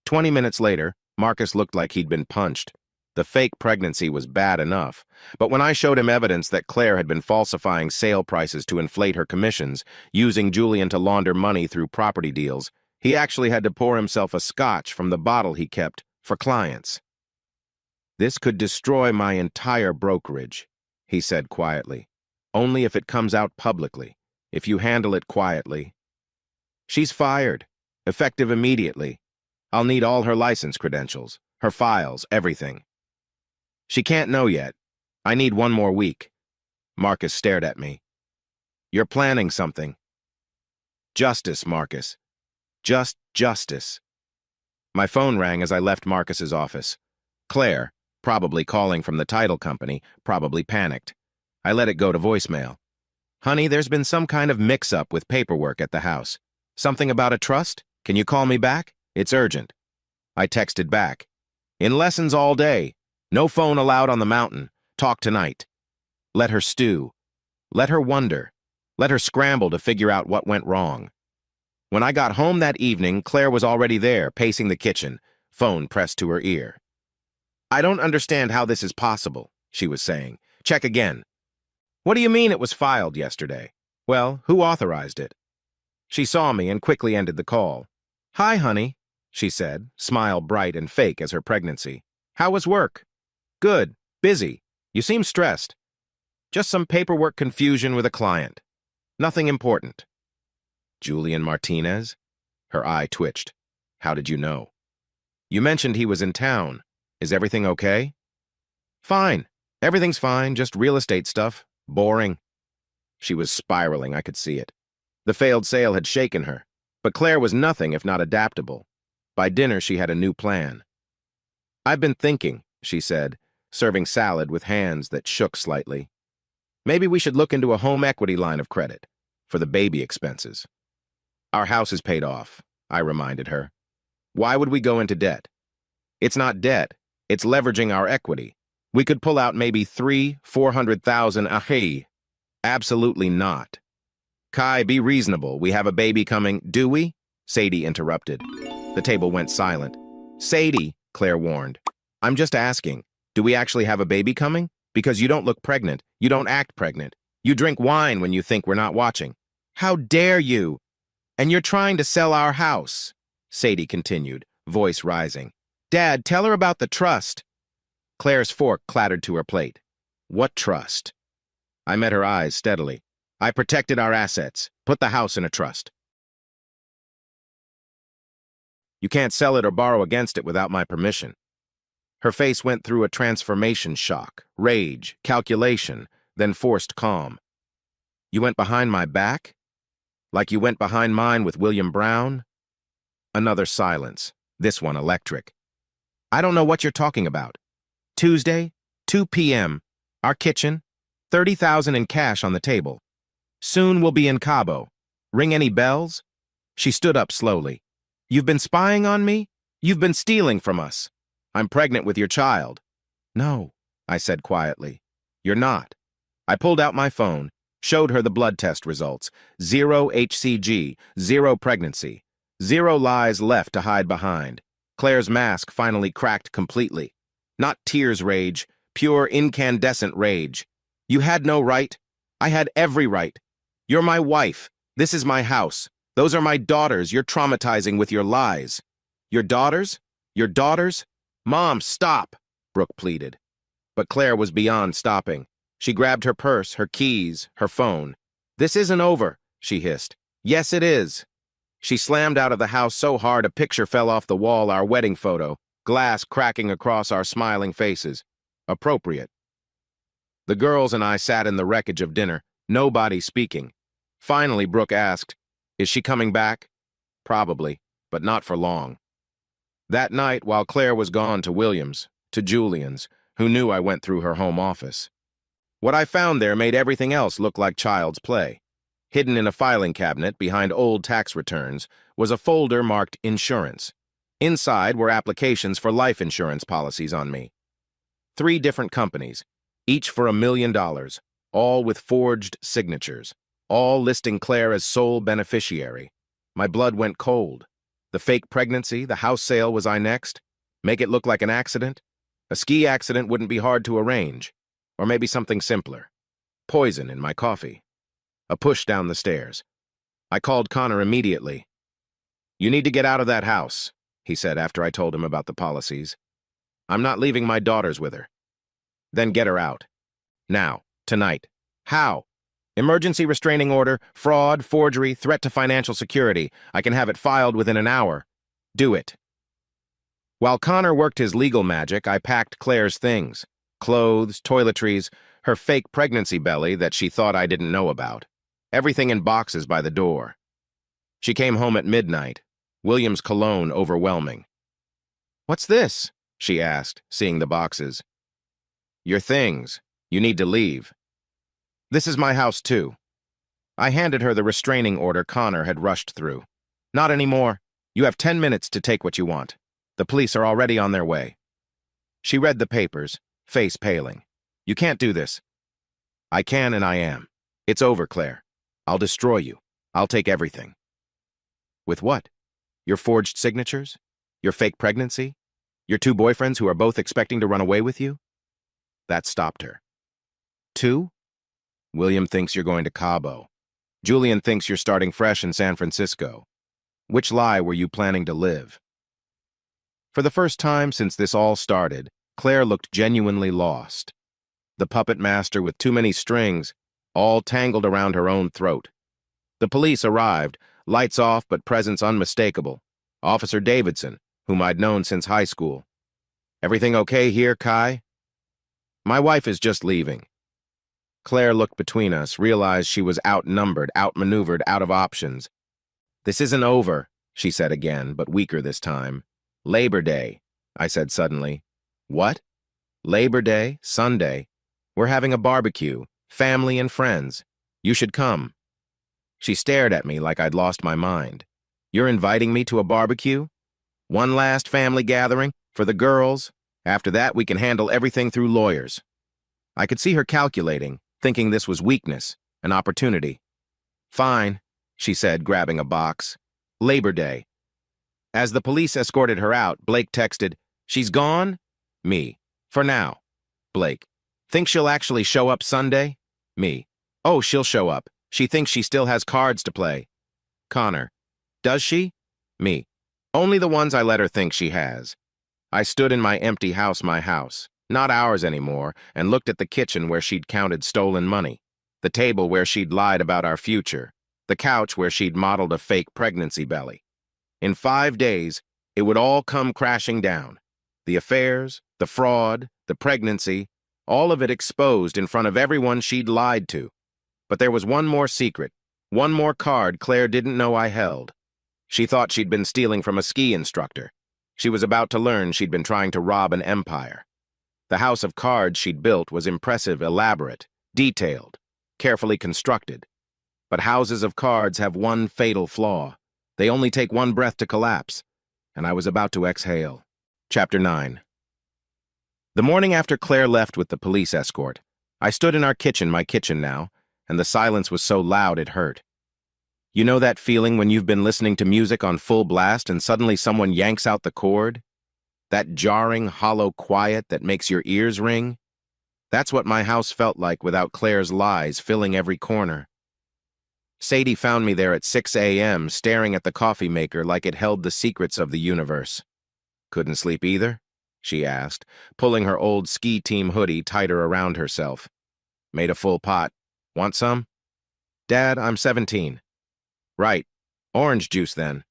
[SPEAKER 1] 20 minutes later, Marcus looked like he'd been punched. The fake pregnancy was bad enough, but when I showed him evidence that Claire had been falsifying sale prices to inflate her commissions, using Julian to launder money through property deals, he actually had to pour himself a scotch from the bottle he kept for clients. "This could destroy my entire brokerage," he said quietly. "Only if it comes out publicly. If you handle it quietly." "She's fired. Effective immediately. I'll need all her license credentials, her files, everything." "She can't know yet. I need 1 more week." Marcus stared at me. "You're planning something." "Justice, Marcus. Just justice." My phone rang as I left Marcus's office. Claire, probably calling from the title company, probably panicked. I let it go to voicemail. "Honey, there's been some kind of mix-up with paperwork at the house. Something about a trust? Can you call me back? It's urgent." I texted back. "In lessons all day. No phone allowed on the mountain. Talk tonight." Let her stew. Let her wonder. Let her scramble to figure out what went wrong. When I got home that evening, Claire was already there, pacing the kitchen, phone pressed to her ear. "I don't understand how this is possible," she was saying. "Check again." "What do you mean it was filed yesterday?" "Well, who authorized it?" She saw me and quickly ended the call. "Hi, honey," she said, smile bright and fake as her pregnancy. "How was work?" "Good. Busy. You seem stressed." "Just some paperwork confusion with a client. Nothing important." "Julian Martinez?" Her eye twitched. "How did you know?" "You mentioned he was in town. Is everything okay?" "Fine. Everything's fine, just real estate stuff. Boring." She was spiraling, I could see it. The failed sale had shaken her, but Claire was nothing if not adaptable. By dinner, she had a new plan. "I've been thinking," she said. serving salad with hands that shook slightly. Maybe we should look into a home equity line of credit for the baby expenses. Our house is paid off, I reminded her. Why would we go into debt? It's not debt, it's leveraging our equity. We could pull out maybe 400,000 ahi. Absolutely not. Kai, be reasonable. We have a baby coming, do we? Sadie interrupted. The table went silent. Sadie, Claire warned. I'm just asking, do we actually have a baby coming? Because you don't look pregnant. You don't act pregnant. You drink wine when you think we're not watching. How dare you? And you're trying to sell our house, Sadie continued, voice rising. Dad, tell her about the trust. Claire's fork clattered to her plate. What trust? I met her eyes steadily. I protected our assets, put the house in a trust. You can't sell it or borrow against it without my permission. Her face went through a transformation shock, rage, calculation, then forced calm. You went behind my back? Like you went behind mine with William Brown? Another silence, this one electric. I don't know what you're talking about. Tuesday, 2 p.m., our kitchen, 30,000 in cash on the table. Soon we'll be in Cabo. Ring any bells? She stood up slowly. You've been spying on me? You've been stealing from us. I'm pregnant with your child. No, I said quietly. You're not. I pulled out my phone, showed her the blood test results. 0 HCG, 0 pregnancy. 0 lies left to hide behind. Claire's mask finally cracked completely. Not tears rage, pure incandescent rage. You had no right. I had every right. You're my wife. This is my house. Those are my daughters you're traumatizing with your lies. Your daughters? Your daughters? Mom, stop, Brooke pleaded. But Claire was beyond stopping. She grabbed her purse, her keys, her phone. This isn't over, she hissed. Yes, it is. She slammed out of the house so hard a picture fell off the wall, our wedding photo, glass cracking across our smiling faces. Appropriate. The girls and I sat in the wreckage of dinner, nobody speaking. Finally, Brooke asked, is she coming back? Probably, but not for long. That night, while Claire was gone to Williams, to Julian's, who knew I went through her home office. What I found there made everything else look like child's play. Hidden in a filing cabinet behind old tax returns was a folder marked Insurance. Inside were applications for life insurance policies on me. 3 different companies, each for $1 million, all with forged signatures, all listing Claire as sole beneficiary. My blood went cold. The fake pregnancy, the house sale, was I next? Make it look like an accident? A ski accident wouldn't be hard to arrange. Or maybe something simpler. Poison in my coffee. A push down the stairs. I called Connor immediately. You need to get out of that house, he said after I told him about the policies. I'm not leaving my daughters with her. Then get her out. Now, tonight. How? Emergency restraining order, fraud, forgery, threat to financial security. I can have it filed within an hour. Do it. While Connor worked his legal magic, I packed Claire's things. Clothes, toiletries, her fake pregnancy belly that she thought I didn't know about. Everything in boxes by the door. She came home at midnight. William's cologne overwhelming. What's this? She asked, seeing the boxes. Your things. You need to leave. This is my house, too. I handed her the restraining order Connor had rushed through. Not anymore. You have 10 minutes to take what you want. The police are already on their way. She read the papers, face paling. You can't do this. I can and I am. It's over, Claire. I'll destroy you. I'll take everything. With what? Your forged signatures? Your fake pregnancy? Your 2 boyfriends who are both expecting to run away with you? That stopped her. 2? William thinks you're going to Cabo. Julian thinks you're starting fresh in San Francisco. Which lie were you planning to live? For the first time since this all started, Claire looked genuinely lost. The puppet master with too many strings, all tangled around her own throat. The police arrived, lights off but presence unmistakable. Officer Davidson, whom I'd known since high school. Everything okay here, Kai? My wife is just leaving. Claire looked between us, realized she was outnumbered, outmaneuvered, out of options. This isn't over, she said again, but weaker this time. Labor Day, I said suddenly. What? Labor Day, Sunday. We're having a barbecue, family and friends. You should come. She stared at me like I'd lost my mind. You're inviting me to a barbecue? One last family gathering for the girls. After that, we can handle everything through lawyers. I could see her calculating, thinking this was weakness, an opportunity. Fine, she said, grabbing a box. Labor Day. As the police escorted her out, Blake texted, "She's gone?" Me. "For now." Blake. "Think she'll actually show up Sunday?" Me. "Oh, she'll show up. She thinks she still has cards to play." Connor. "Does she?" Me. "Only the ones I let her think she has." I stood in my empty house, my house, not ours anymore, and looked at the kitchen where she'd counted stolen money, the table where she'd lied about our future, the couch where she'd modeled a fake pregnancy belly. In 5 days, it would all come crashing down. The affairs, the fraud, the pregnancy, all of it exposed in front of everyone she'd lied to. But there was one more secret, one more card Claire didn't know I held. She thought she'd been stealing from a ski instructor. She was about to learn she'd been trying to rob an empire. The house of cards she'd built was impressive, elaborate, detailed, carefully constructed. But houses of cards have one fatal flaw. They only take one breath to collapse, and I was about to exhale. Chapter 9. The morning after Claire left with the police escort, I stood in our kitchen, my kitchen now, and the silence was so loud it hurt. You know that feeling when you've been listening to music on full blast and suddenly someone yanks out the cord? That jarring, hollow quiet that makes your ears ring? That's what my house felt like without Claire's lies filling every corner. Sadie found me there at 6 a.m., staring at the coffee maker like it held the secrets of the universe. "Couldn't sleep either?" she asked, pulling her old ski team hoodie tighter around herself. "Made a full pot. Want some?" "Dad, I'm 17. "Right. Orange juice, then."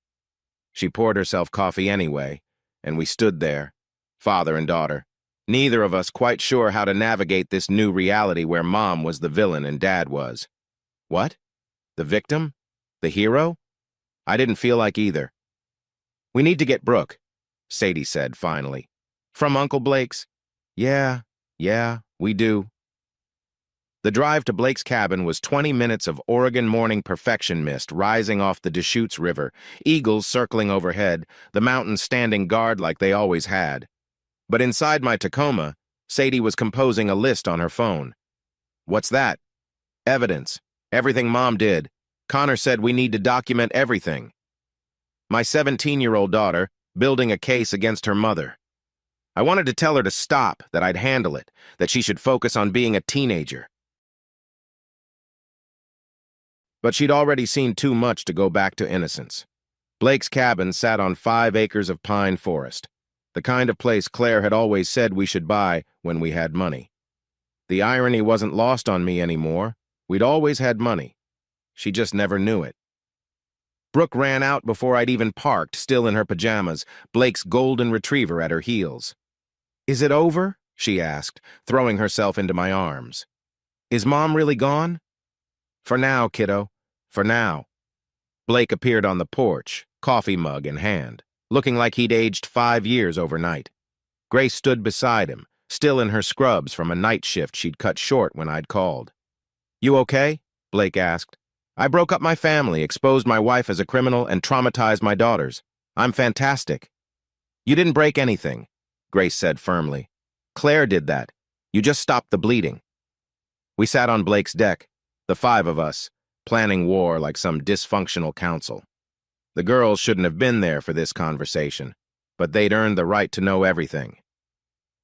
[SPEAKER 1] She poured herself coffee anyway, and we stood there, father and daughter, neither of us quite sure how to navigate this new reality where Mom was the villain and Dad was. What? The victim? The hero? I didn't feel like either. "We need to get Brooke," Sadie said finally. "From Uncle Blake's?" Yeah, we do." The drive to Blake's cabin was 20 minutes of Oregon morning perfection mist rising off the Deschutes River, eagles circling overhead, the mountains standing guard like they always had. But inside my Tacoma, Sadie was composing a list on her phone. "What's that?" "Evidence. Everything Mom did. Connor said we need to document everything." My 17-year-old daughter, building a case against her mother. I wanted to tell her to stop, that I'd handle it, that she should focus on being a teenager. But she'd already seen too much to go back to innocence. Blake's cabin sat on 5 acres of pine forest, the kind of place Claire had always said we should buy when we had money. The irony wasn't lost on me anymore. We'd always had money. She just never knew it. Brooke ran out before I'd even parked, still in her pajamas, Blake's golden retriever at her heels. "Is it over?" she asked, throwing herself into my arms. "Is Mom really gone?" "For now, kiddo. For now." Blake appeared on the porch, coffee mug in hand, looking like he'd aged 5 years overnight. Grace stood beside him, still in her scrubs from a night shift she'd cut short when I'd called. "You okay?" Blake asked. "I broke up my family, exposed my wife as a criminal, and traumatized my daughters. I'm fantastic." "You didn't break anything," Grace said firmly. "Claire did that. You just stopped the bleeding." We sat on Blake's deck, the 5 of us, planning war like some dysfunctional council. The girls shouldn't have been there for this conversation, but they'd earned the right to know everything.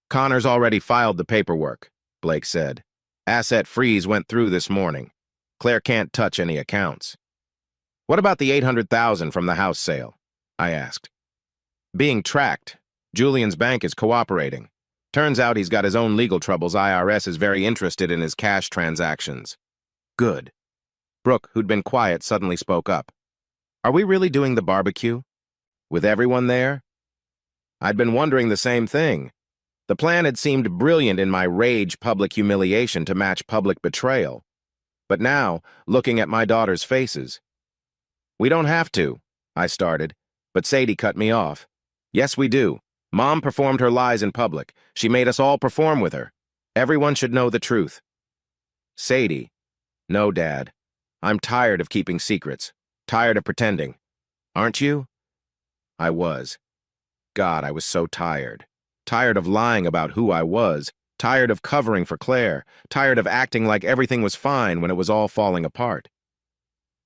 [SPEAKER 1] "Connor's already filed the paperwork," Blake said. "Asset freeze went through this morning. Claire can't touch any accounts." "What about the $800,000 from the house sale?" I asked. "Being tracked. Julian's bank is cooperating. Turns out he's got his own legal troubles. IRS is very interested in his cash transactions." "Good." Brooke, who'd been quiet, suddenly spoke up. "Are we really doing the barbecue? With everyone there?" I'd been wondering the same thing. The plan had seemed brilliant in my rage public humiliation to match public betrayal. But now, looking at my daughter's faces. "We don't have to," I started, but Sadie cut me off. "Yes, we do. Mom performed her lies in public. She made us all perform with her. Everyone should know the truth. Sadie. No, Dad. I'm tired of keeping secrets. Tired of pretending. Aren't you? I was. God, I was so tired. Tired of lying about who I was. Tired of covering for Claire. Tired of acting like everything was fine when it was all falling apart.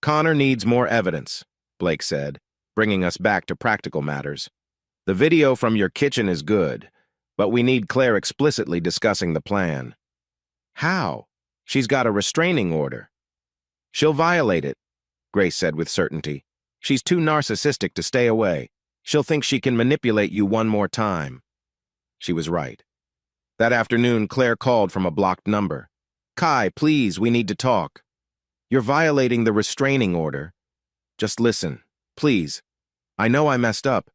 [SPEAKER 1] Connor needs more evidence, Blake said, bringing us back to practical matters. The video from your kitchen is good, but we need Claire explicitly discussing the plan. How? She's got a restraining order. She'll violate it, Grace said with certainty. She's too narcissistic to stay away. She'll think she can manipulate you one more time. She was right. That afternoon, Claire called from a blocked number. Kai, please, we need to talk. You're violating the restraining order. Just listen, please. I know I messed up,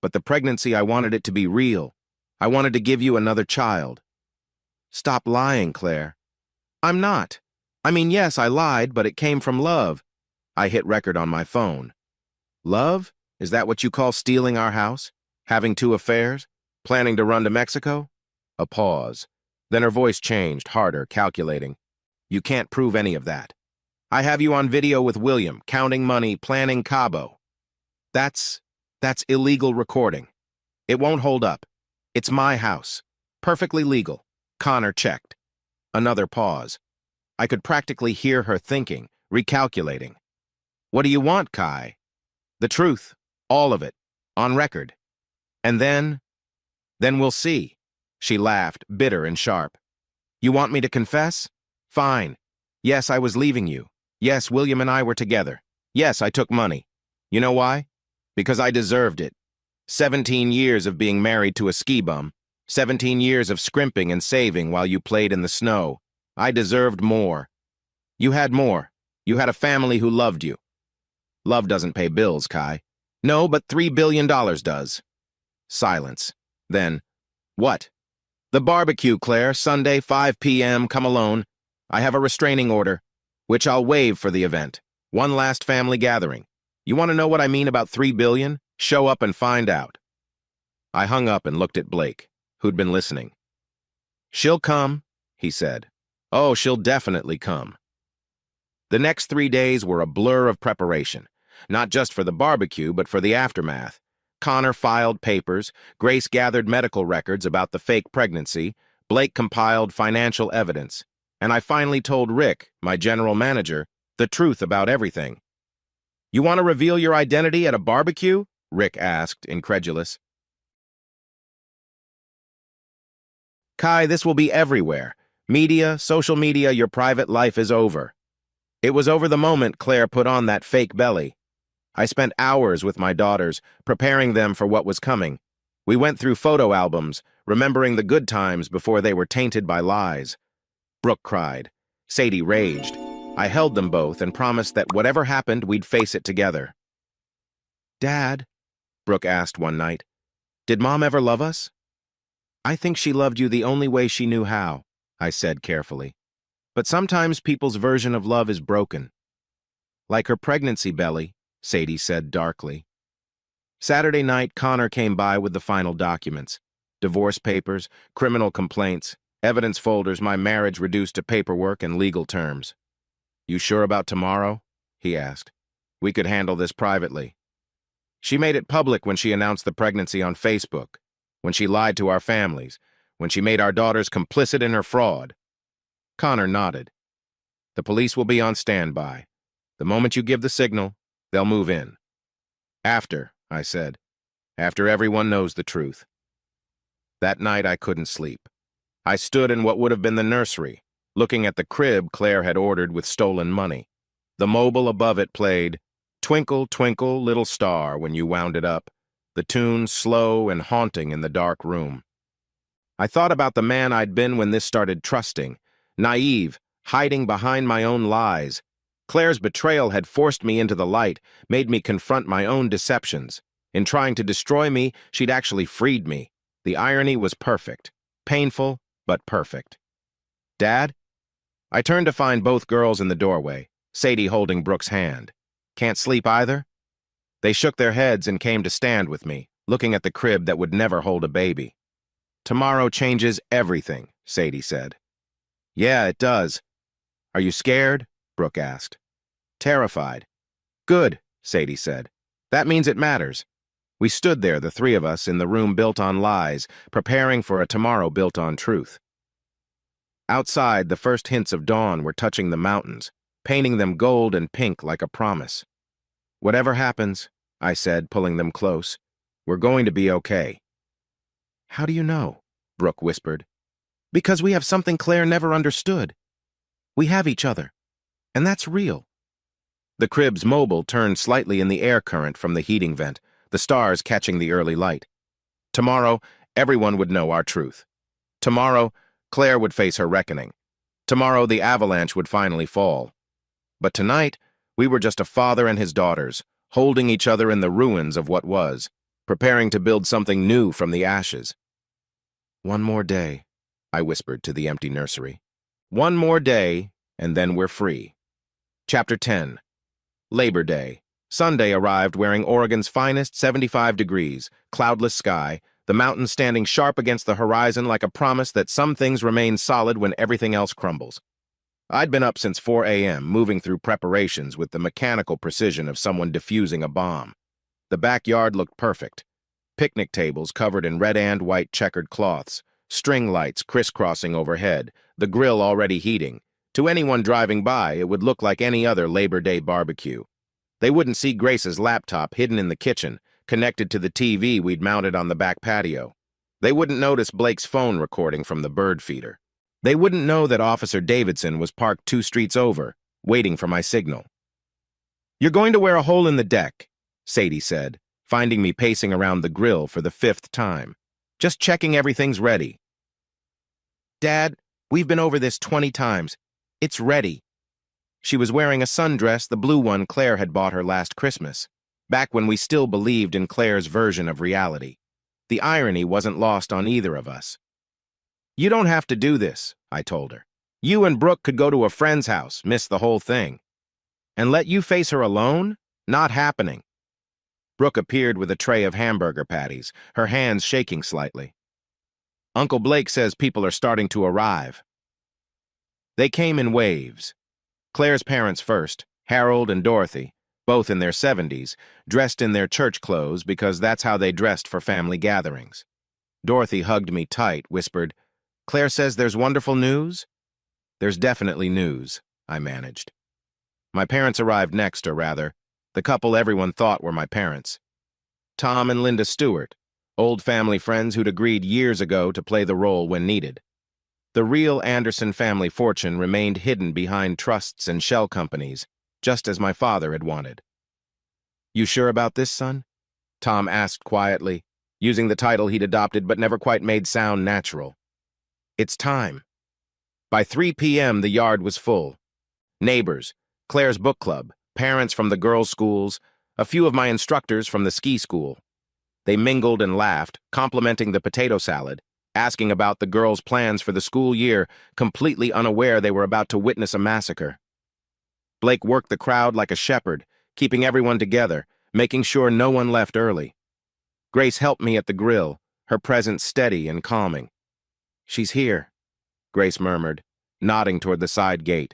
[SPEAKER 1] but the pregnancy, I wanted it to be real. I wanted to give you another child. Stop lying, Claire. I'm not. I mean, yes, I lied, but it came from love. I hit record on my phone. Love? Is that what you call stealing our house? Having 2 affairs? Planning to run to Mexico? A pause. Then her voice changed, harder, calculating. You can't prove any of that. I have you on video with William, counting money, planning Cabo. That's illegal recording. It won't hold up. It's my house. Perfectly legal. Connor checked. Another pause. I could practically hear her thinking, recalculating. What do you want, Kai? The truth. All of it. On record. And then we'll see. She laughed, bitter and sharp. You want me to confess? Fine. Yes, I was leaving you. Yes, William and I were together. Yes, I took money. You know why? Because I deserved it. 17 years of being married to a ski bum. 17 years of scrimping and saving while you played in the snow. I deserved more. You had more. You had a family who loved you. Love doesn't pay bills, Kai. No, but $3 billion does. Silence. Then, what? The barbecue, Claire, Sunday, 5 p.m., come alone. I have a restraining order, which I'll waive for the event. One last family gathering. You want to know what I mean about $3 billion? Show up and find out. I hung up and looked at Blake, who'd been listening. She'll come, he said. Oh, she'll definitely come. The next 3 days were a blur of preparation, not just for the barbecue, but for the aftermath. Connor filed papers, Grace gathered medical records about the fake pregnancy, Blake compiled financial evidence, and I finally told Rick, my general manager, the truth about everything. You want to reveal your identity at a barbecue? Rick asked, incredulous. Kai, this will be everywhere. Media, social media, your private life is over. It was over the moment Claire put on that fake belly. I spent hours with my daughters, preparing them for what was coming. We went through photo albums, remembering the good times before they were tainted by lies. Brooke cried. Sadie raged. I held them both and promised that whatever happened, we'd face it together. Dad, Brooke asked one night, did Mom ever love us? I think she loved you the only way she knew how, I said carefully. But sometimes people's version of love is broken. Like her pregnancy belly, Sadie said darkly. Saturday night, Connor came by with the final documents. Divorce papers, criminal complaints, evidence folders, my marriage reduced to paperwork and legal terms. You sure about tomorrow? He asked. We could handle this privately. She made it public when she announced the pregnancy on Facebook, when she lied to our families, when she made our daughters complicit in her fraud. Connor nodded. The police will be on standby. The moment you give the signal, they'll move in. After, I said. After everyone knows the truth. That night I couldn't sleep. I stood in what would have been the nursery, looking at the crib Claire had ordered with stolen money. The mobile above it played, Twinkle, Twinkle, Little Star, when you wound it up, the tune slow and haunting in the dark room. I thought about the man I'd been when this started trusting, naive, hiding behind my own lies. Claire's betrayal had forced me into the light, made me confront my own deceptions. In trying to destroy me, she'd actually freed me. The irony was perfect. Painful, but perfect. Dad? I turned to find both girls in the doorway, Sadie holding Brooke's hand. Can't sleep either? They shook their heads and came to stand with me, looking at the crib that would never hold a baby. "Tomorrow changes everything," Sadie said. "Yeah, it does." "Are you scared?" Brooke asked. "Terrified." "Good," Sadie said. "That means it matters." We stood there, the three of us, in the room built on lies, preparing for a tomorrow built on truth. Outside, the first hints of dawn were touching the mountains, painting them gold and pink like a promise. "Whatever happens," I said, pulling them close, "we're going to be okay." "How do you know?" Brooke whispered. "Because we have something Claire never understood. We have each other, and that's real." The crib's mobile turned slightly in the air current from the heating vent, the stars catching the early light. Tomorrow, everyone would know our truth. Tomorrow, Claire would face her reckoning. Tomorrow, the avalanche would finally fall. But tonight, we were just a father and his daughters, holding each other in the ruins of what was, preparing to build something new from the ashes. "One more day," I whispered to the empty nursery. "One more day, and then we're free." Chapter 10. Labor Day. Sunday arrived wearing Oregon's finest 75 degrees, cloudless sky, the mountains standing sharp against the horizon like a promise that some things remain solid when everything else crumbles. I'd been up since 4 a.m., moving through preparations with the mechanical precision of someone defusing a bomb. The backyard looked perfect. Picnic tables covered in red and white checkered cloths, string lights crisscrossing overhead, the grill already heating. To anyone driving by, it would look like any other Labor Day barbecue. They wouldn't see Grace's laptop hidden in the kitchen, connected to the TV we'd mounted on the back patio. They wouldn't notice Blake's phone recording from the bird feeder. They wouldn't know that Officer Davidson was parked 2 streets over, waiting for my signal. "You're going to wear a hole in the deck," Sadie said, finding me pacing around the grill for the 5th time. "Just checking everything's ready." "Dad, we've been over this 20 times. It's ready." She was wearing a sundress, the blue one Claire had bought her last Christmas, back when we still believed in Claire's version of reality. The irony wasn't lost on either of us. "You don't have to do this," I told her. "You and Brooke could go to a friend's house, miss the whole thing. And let you face her alone? Not happening." Brooke appeared with a tray of hamburger patties, her hands shaking slightly. "Uncle Blake says people are starting to arrive." They came in waves. Claire's parents first, Harold and Dorothy, both in their 70s, dressed in their church clothes because that's how they dressed for family gatherings. Dorothy hugged me tight, whispered, "Claire says there's wonderful news?" "There's definitely news," I managed. My parents arrived next, or rather, the couple everyone thought were my parents. Tom and Linda Stewart, old family friends who'd agreed years ago to play the role when needed. The real Anderson family fortune remained hidden behind trusts and shell companies, just as my father had wanted. "You sure about this, son?" Tom asked quietly, using the title he'd adopted but never quite made sound natural. "It's time." By 3 p.m., the yard was full. Neighbors, Claire's book club, parents from the girls' schools, a few of my instructors from the ski school. They mingled and laughed, complimenting the potato salad, asking about the girls' plans for the school year, completely unaware they were about to witness a massacre. Blake worked the crowd like a shepherd, keeping everyone together, making sure no one left early. Grace helped me at the grill, her presence steady and calming. "She's here," Grace murmured, nodding toward the side gate.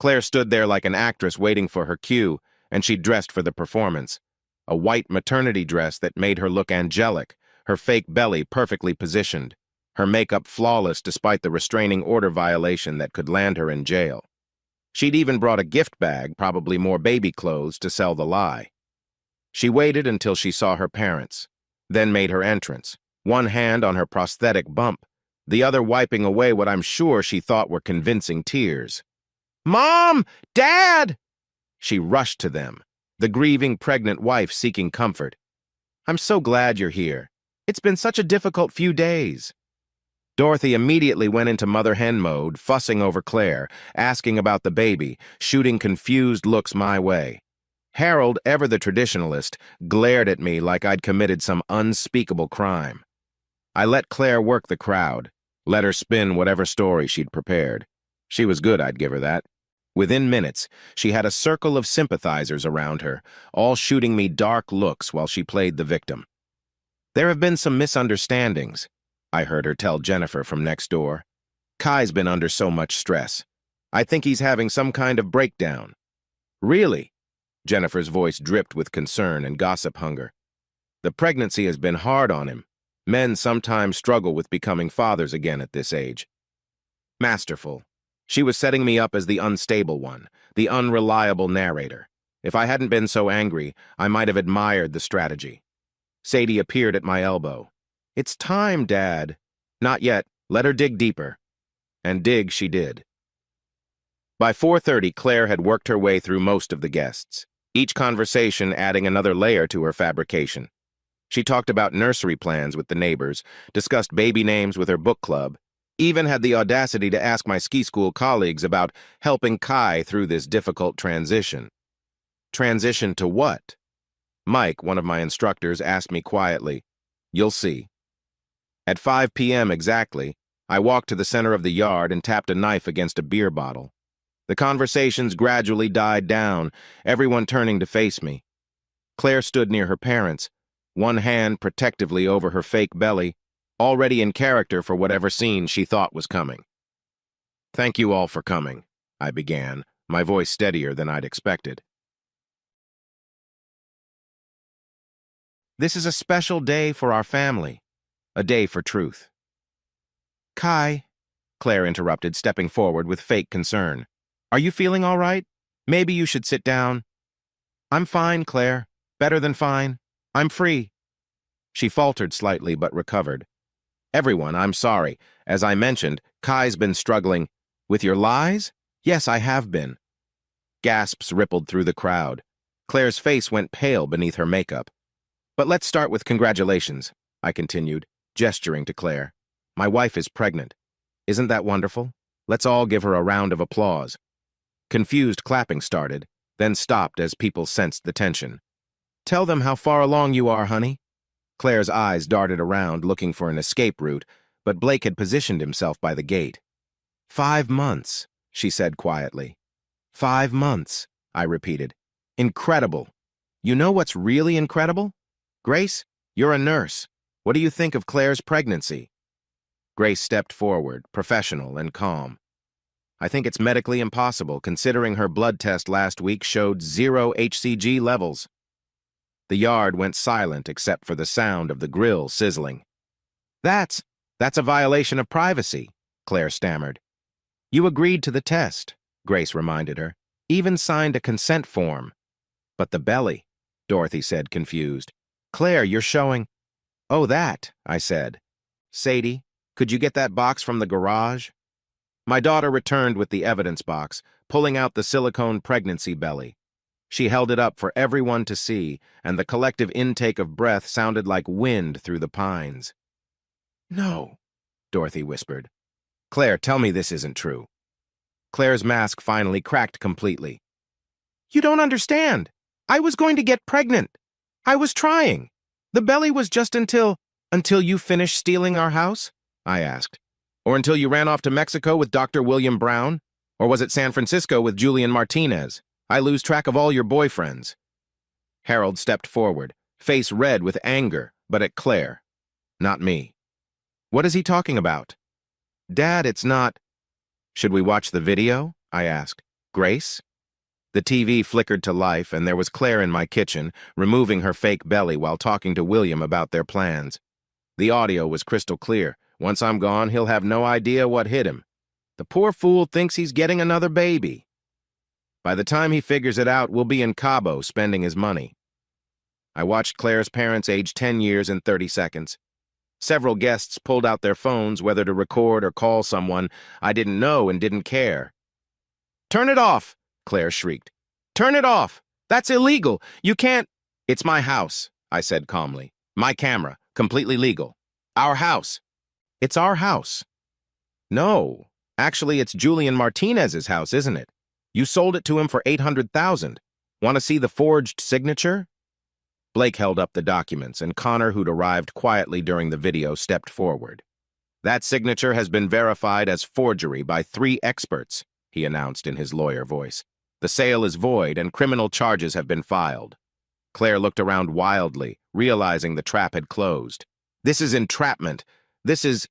[SPEAKER 1] Claire stood there like an actress waiting for her cue, and she dressed for the performance. A white maternity dress that made her look angelic, her fake belly perfectly positioned, her makeup flawless despite the restraining order violation that could land her in jail. She'd even brought a gift bag, probably more baby clothes, to sell the lie. She waited until she saw her parents, then made her entrance, one hand on her prosthetic bump, the other wiping away what I'm sure she thought were convincing tears. "Mom! Dad!" She rushed to them, the grieving pregnant wife seeking comfort. "I'm so glad you're here. It's been such a difficult few days." Dorothy immediately went into mother hen mode, fussing over Claire, asking about the baby, shooting confused looks my way. Harold, ever the traditionalist, glared at me like I'd committed some unspeakable crime. I let Claire work the crowd, let her spin whatever story she'd prepared. She was good, I'd give her that. Within minutes, she had a circle of sympathizers around her, all shooting me dark looks while she played the victim. There have been some misunderstandings, I heard her tell Jennifer from next door. Kai's been under so much stress. I think he's having some kind of breakdown. Really? Jennifer's voice dripped with concern and gossip hunger. The pregnancy has been hard on him. Men sometimes struggle with becoming fathers again at this age. Masterful. She was setting me up as the unstable one, the unreliable narrator. If I hadn't been so angry, I might have admired the strategy. Sadie appeared at my elbow. It's time, Dad. Not yet. Let her dig deeper. And dig she did. By 4:30, Claire had worked her way through most of the guests, each conversation adding another layer to her fabrication. She talked about nursery plans with the neighbors, discussed baby names with her book club, even had the audacity to ask my ski school colleagues about helping Kai through this difficult transition. Transition to what? Mike, one of my instructors, asked me quietly. You'll see. At 5 p.m. exactly, I walked to the center of the yard and tapped a knife against a beer bottle. The conversations gradually died down, everyone turning to face me. Claire stood near her parents, one hand protectively over her fake belly, already in character for whatever scene she thought was coming. Thank you all for coming, I began, my voice steadier than I'd expected. This is a special day for our family, a day for truth. Kai, Claire interrupted, stepping forward with fake concern. Are you feeling all right? Maybe you should sit down. I'm fine, Claire. Better than fine. I'm free. She faltered slightly but recovered. Everyone, I'm sorry. As I mentioned, Kai's been struggling. With your lies? Yes, I have been. Gasps rippled through the crowd. Claire's face went pale beneath her makeup. But let's start with congratulations, I continued, gesturing to Claire. My wife is pregnant. Isn't that wonderful? Let's all give her a round of applause. Confused clapping started, then stopped as people sensed the tension. Tell them how far along you are, honey. Claire's eyes darted around, looking for an escape route, but Blake had positioned himself by the gate. 5 months, she said quietly. 5 months, I repeated. Incredible. You know what's really incredible? Grace, you're a nurse. What do you think of Claire's pregnancy? Grace stepped forward, professional and calm. I think it's medically impossible, considering her blood test last week showed 0 HCG levels. The yard went silent except for the sound of the grill sizzling. That's a violation of privacy, Claire stammered. You agreed to the test, Grace reminded her. Even signed a consent form. But the belly, Dorothy said, confused. Claire, you're showing... Oh, that, I said. Sadie, could you get that box from the garage? My daughter returned with the evidence box, pulling out the silicone pregnancy belly. She held it up for everyone to see, and the collective intake of breath sounded like wind through the pines. No, Dorothy whispered. Claire, tell me this isn't true. Claire's mask finally cracked completely. You don't understand. I was going to get pregnant. I was trying. The belly was just until you finished stealing our house? I asked. Or until you ran off to Mexico with Dr. William Brown? Or was it San Francisco with Julian Martinez? I lose track of all your boyfriends. Harold stepped forward, face red with anger, but at Claire. Not me. What is he talking about? Dad, it's not... Should we watch the video? I asked. Grace? The TV flickered to life, and there was Claire in my kitchen, removing her fake belly while talking to William about their plans. The audio was crystal clear. Once I'm gone, he'll have no idea what hit him. The poor fool thinks he's getting another baby. By the time he figures it out, we'll be in Cabo spending his money. I watched Claire's parents age 10 years in 30 seconds. Several guests pulled out their phones, whether to record or call someone I didn't know and didn't care. Turn it off, Claire shrieked. Turn it off! That's illegal! You can't... It's my house, I said calmly. My camera. Completely legal. Our house. It's our house. No. Actually, it's Julian Martinez's house, isn't it? You sold it to him for $800,000. Want to see the forged signature? Blake held up the documents, and Connor, who'd arrived quietly during the video, stepped forward. That signature has been verified as forgery by 3 experts, he announced in his lawyer voice. The sale is void, and criminal charges have been filed. Claire looked around wildly, realizing the trap had closed. This is entrapment. This is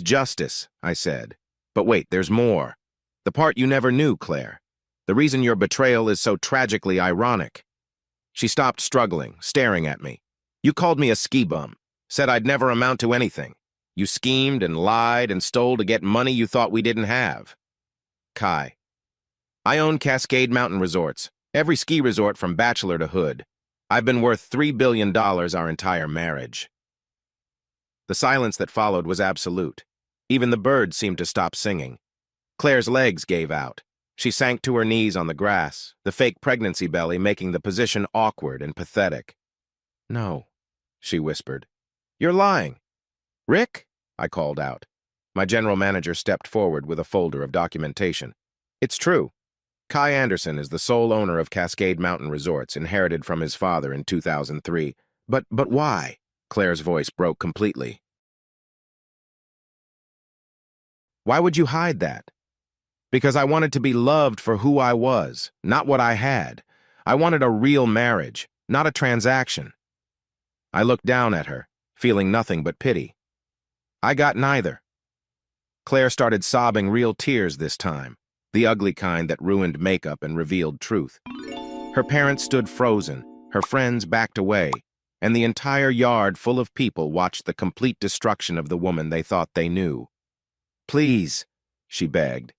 [SPEAKER 1] justice, I said. But wait, there's more. The part you never knew, Claire. The reason your betrayal is so tragically ironic. She stopped struggling, staring at me. You called me a ski bum, said I'd never amount to anything. You schemed and lied and stole to get money you thought we didn't have. Kai. I own Cascade Mountain Resorts, every ski resort from bachelor to hood. I've been worth $3 billion our entire marriage. The silence that followed was absolute. Even the birds seemed to stop singing. Claire's legs gave out. She sank to her knees on the grass, the fake pregnancy belly making the position awkward and pathetic. No, she whispered. You're lying. Rick? I called out. My general manager stepped forward with a folder of documentation. It's true. Kai Anderson is the sole owner of Cascade Mountain Resorts, inherited from his father in 2003. But why? Claire's voice broke completely. Why would you hide that? Because I wanted to be loved for who I was, not what I had. I wanted a real marriage, not a transaction. I looked down at her, feeling nothing but pity. I got neither. Claire started sobbing real tears this time, the ugly kind that ruined makeup and revealed truth. Her parents stood frozen, her friends backed away, and the entire yard full of people watched the complete destruction of the woman they thought they knew. Please, she begged.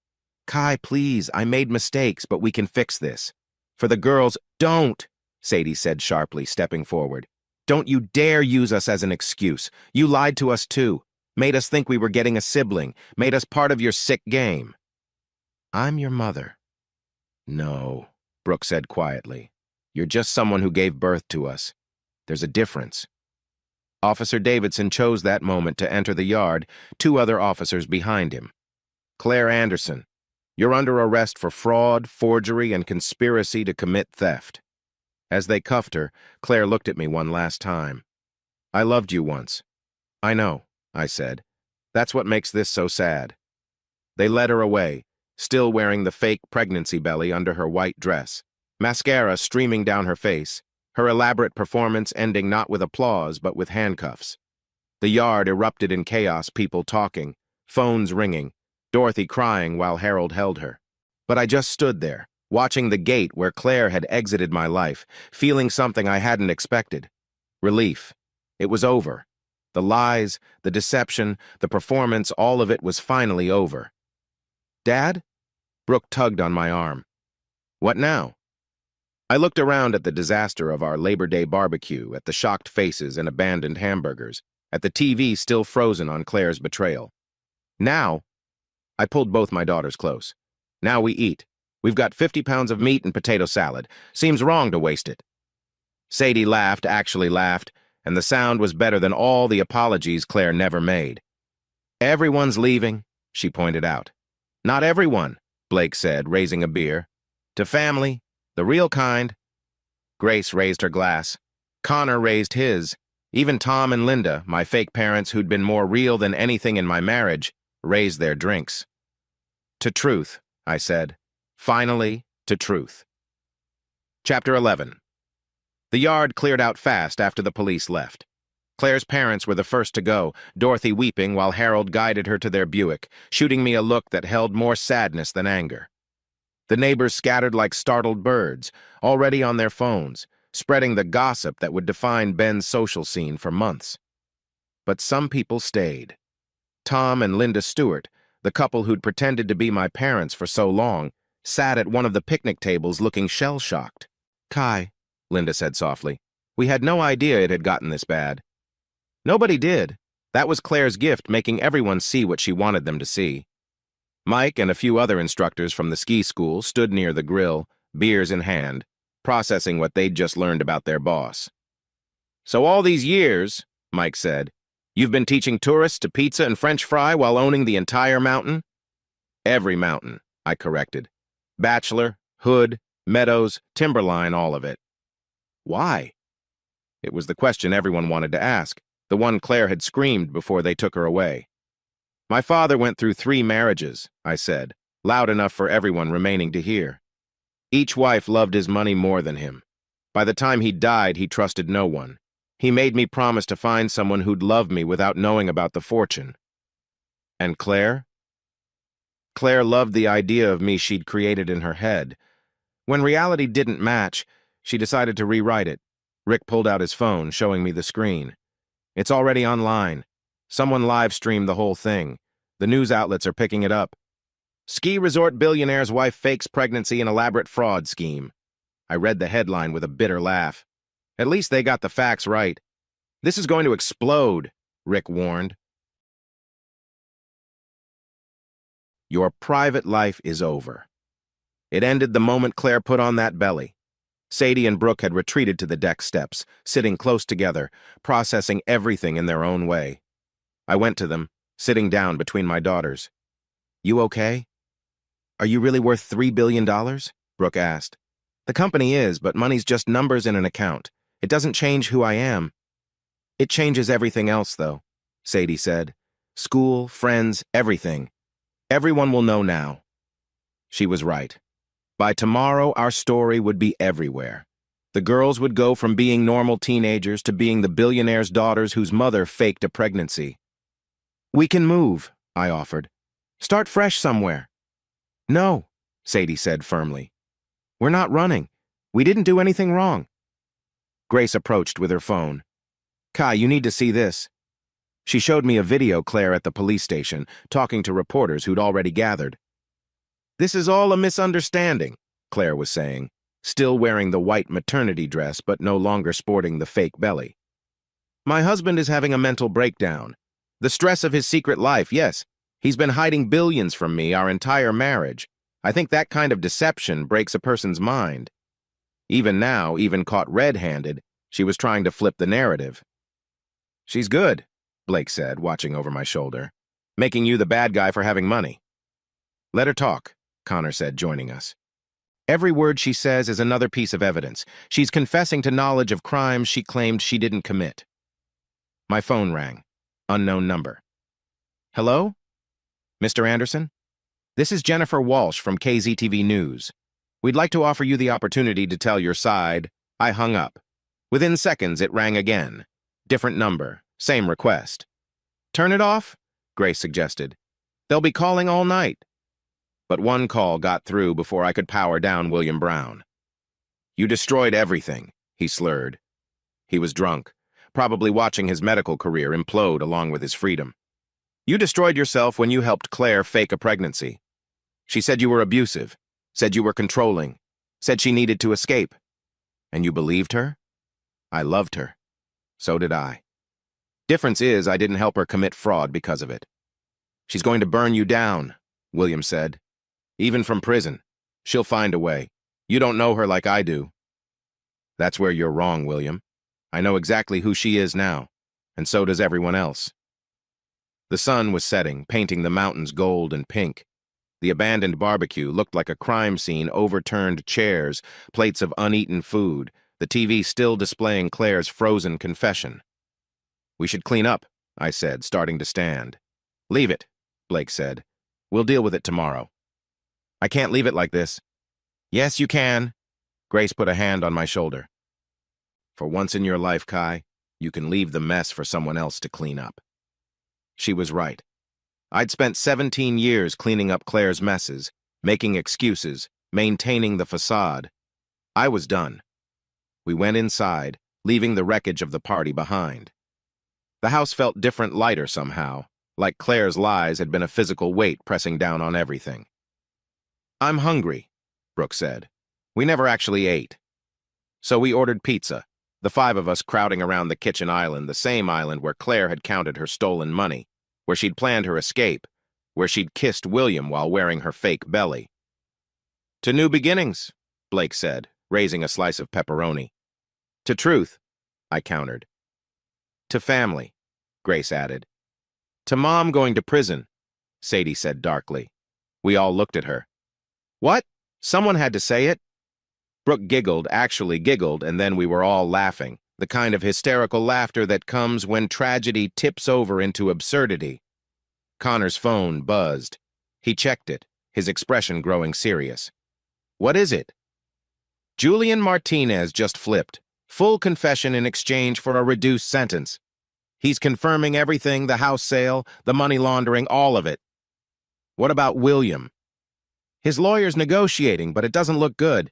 [SPEAKER 1] Kai, please, I made mistakes, but we can fix this. For the girls, don't, Sadie said sharply, stepping forward. Don't you dare use us as an excuse. You lied to us too. Made us think we were getting a sibling. Made us part of your sick game. I'm your mother. No, Brooke said quietly. You're just someone who gave birth to us. There's a difference. Officer Davidson chose that moment to enter the yard, 2 other officers behind him. Claire Anderson, you're under arrest for fraud, forgery, and conspiracy to commit theft. As they cuffed her, Claire looked at me one last time. I loved you once. I know, I said. That's what makes this so sad. They led her away, still wearing the fake pregnancy belly under her white dress, mascara streaming down her face, her elaborate performance ending not with applause but with handcuffs. The yard erupted in chaos, people talking, phones ringing, Dorothy crying while Harold held her. But I just stood there, watching the gate where Claire had exited my life, feeling something I hadn't expected. Relief. It was over. The lies, the deception, the performance, all of it was finally over. Dad? Brooke tugged on my arm. What now? I looked around at the disaster of our Labor Day barbecue, at the shocked faces and abandoned hamburgers, at the TV still frozen on Claire's betrayal. Now, I pulled both my daughters close. Now we eat. We've got 50 pounds of meat and potato salad. Seems wrong to waste it. Sadie laughed, actually laughed, and the sound was better than all the apologies Claire never made. Everyone's leaving, she pointed out. Not everyone, Blake said, raising a beer. To family, the real kind. Grace raised her glass. Connor raised his. Even Tom and Linda, my fake parents who'd been more real than anything in my marriage, raised their drinks. To truth, I said. Finally, to truth. Chapter 11. The yard cleared out fast after the police left. Claire's parents were the first to go, Dorothy weeping while Harold guided her to their Buick, shooting me a look that held more sadness than anger. The neighbors scattered like startled birds, already on their phones, spreading the gossip that would define Ben's social scene for months. But some people stayed. Tom and Linda Stewart, the couple who'd pretended to be my parents for so long, sat at one of the picnic tables looking shell-shocked. Kai, Linda said softly, we had no idea it had gotten this bad. Nobody did. That was Claire's gift, making everyone see what she wanted them to see. Mike and a few other instructors from the ski school stood near the grill, beers in hand, processing what they'd just learned about their boss. So all these years, Mike said, you've been teaching tourists to pizza and French fry while owning the entire mountain? Every mountain, I corrected. Bachelor, Hood, Meadows, Timberline, all of it. Why? It was the question everyone wanted to ask, the one Claire had screamed before they took her away. My father went through 3 marriages, I said, loud enough for everyone remaining to hear. Each wife loved his money more than him. By the time he died, he trusted no one. He made me promise to find someone who'd love me without knowing about the fortune. And Claire? Claire loved the idea of me she'd created in her head. When reality didn't match, she decided to rewrite it. Rick pulled out his phone, showing me the screen. It's already online. Someone live-streamed the whole thing. The news outlets are picking it up. Ski resort billionaire's wife fakes pregnancy in elaborate fraud scheme. I read the headline with a bitter laugh. At least they got the facts right. This is going to explode, Rick warned. Your private life is over. It ended the moment Claire put on that belly. Sadie and Brooke had retreated to the deck steps, sitting close together, processing everything in their own way. I went to them, sitting down between my daughters. You okay? Are you really worth $3 billion? Brooke asked. The company is, but money's just numbers in an account. It doesn't change who I am. It changes everything else, though, Sadie said. School, friends, everything. Everyone will know now. She was right. By tomorrow, our story would be everywhere. The girls would go from being normal teenagers to being the billionaire's daughters whose mother faked a pregnancy. We can move, I offered. Start fresh somewhere. No, Sadie said firmly. We're not running. We didn't do anything wrong. Grace approached with her phone. Kai, you need to see this. She showed me a video Claire at the police station, talking to reporters who'd already gathered. This is all a misunderstanding, Claire was saying, still wearing the white maternity dress but no longer sporting the fake belly. My husband is having a mental breakdown. The stress of his secret life, yes. He's been hiding billions from me our entire marriage. I think that kind of deception breaks a person's mind. Even now, even caught red-handed, she was trying to flip the narrative. She's good, Blake said, watching over my shoulder, making you the bad guy for having money. Let her talk, Connor said, joining us. Every word she says is another piece of evidence. She's confessing to knowledge of crimes she claimed she didn't commit. My phone rang. Unknown number. Hello? Mr. Anderson? This is Jennifer Walsh from KZTV News. We'd like to offer you the opportunity to tell your side. I hung up. Within seconds, it rang again. Different number, same request. Turn it off? Grace suggested. They'll be calling all night. But one call got through before I could power down William Brown. You destroyed everything, he slurred. He was drunk, probably watching his medical career implode along with his freedom. You destroyed yourself when you helped Claire fake a pregnancy. She said you were abusive, said you were controlling, said she needed to escape. And you believed her? I loved her. So did I. Difference is I didn't help her commit fraud because of it. She's going to burn you down, William said. Even from prison. She'll find a way. You don't know her like I do. That's where you're wrong, William. I know exactly who she is now, and so does everyone else. The sun was setting, painting the mountains gold and pink. The abandoned barbecue looked like a crime scene, overturned chairs, plates of uneaten food, the TV still displaying Claire's frozen confession. We should clean up, I said, starting to stand. Leave it, Blake said. We'll deal with it tomorrow. I can't leave it like this. Yes, you can. Grace put a hand on my shoulder. For once in your life, Kai, you can leave the mess for someone else to clean up. She was right. I'd spent 17 years cleaning up Claire's messes, making excuses, maintaining the facade. I was done. We went inside, leaving the wreckage of the party behind. The house felt different, lighter somehow, like Claire's lies had been a physical weight pressing down on everything. I'm hungry, Brooke said. We never actually ate. So we ordered pizza, the 5 of us crowding around the kitchen island, the same island where Claire had counted her stolen money, where she'd planned her escape, where she'd kissed William while wearing her fake belly. To new beginnings, Blake said, raising a slice of pepperoni. To truth, I countered. To family, Grace added. To Mom going to prison, Sadie said darkly. We all looked at her. What? Someone had to say it? Brooke giggled, actually giggled, and then we were all laughing, the kind of hysterical laughter that comes when tragedy tips over into absurdity. Connor's phone buzzed. He checked it, his expression growing serious. What is it? Julian Martinez just flipped. Full confession in exchange for a reduced sentence. He's confirming everything, the house sale, the money laundering, all of it. What about William? His lawyer's negotiating, but it doesn't look good.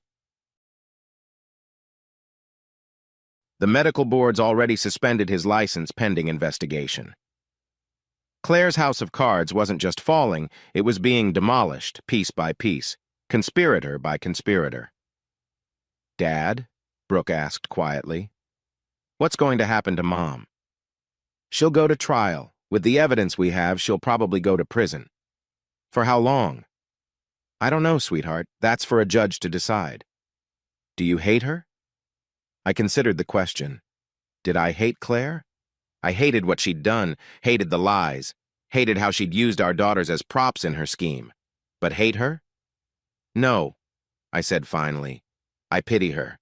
[SPEAKER 1] The medical board's already suspended his license pending investigation. Claire's house of cards wasn't just falling, it was being demolished, piece by piece, conspirator by conspirator. Dad? Brooke asked quietly. What's going to happen to Mom? She'll go to trial. With the evidence we have, she'll probably go to prison. For how long? I don't know, sweetheart. That's for a judge to decide. Do you hate her? I considered the question. Did I hate Claire? I hated what she'd done, hated the lies, hated how she'd used our daughters as props in her scheme. But hate her? No, I said finally. I pity her.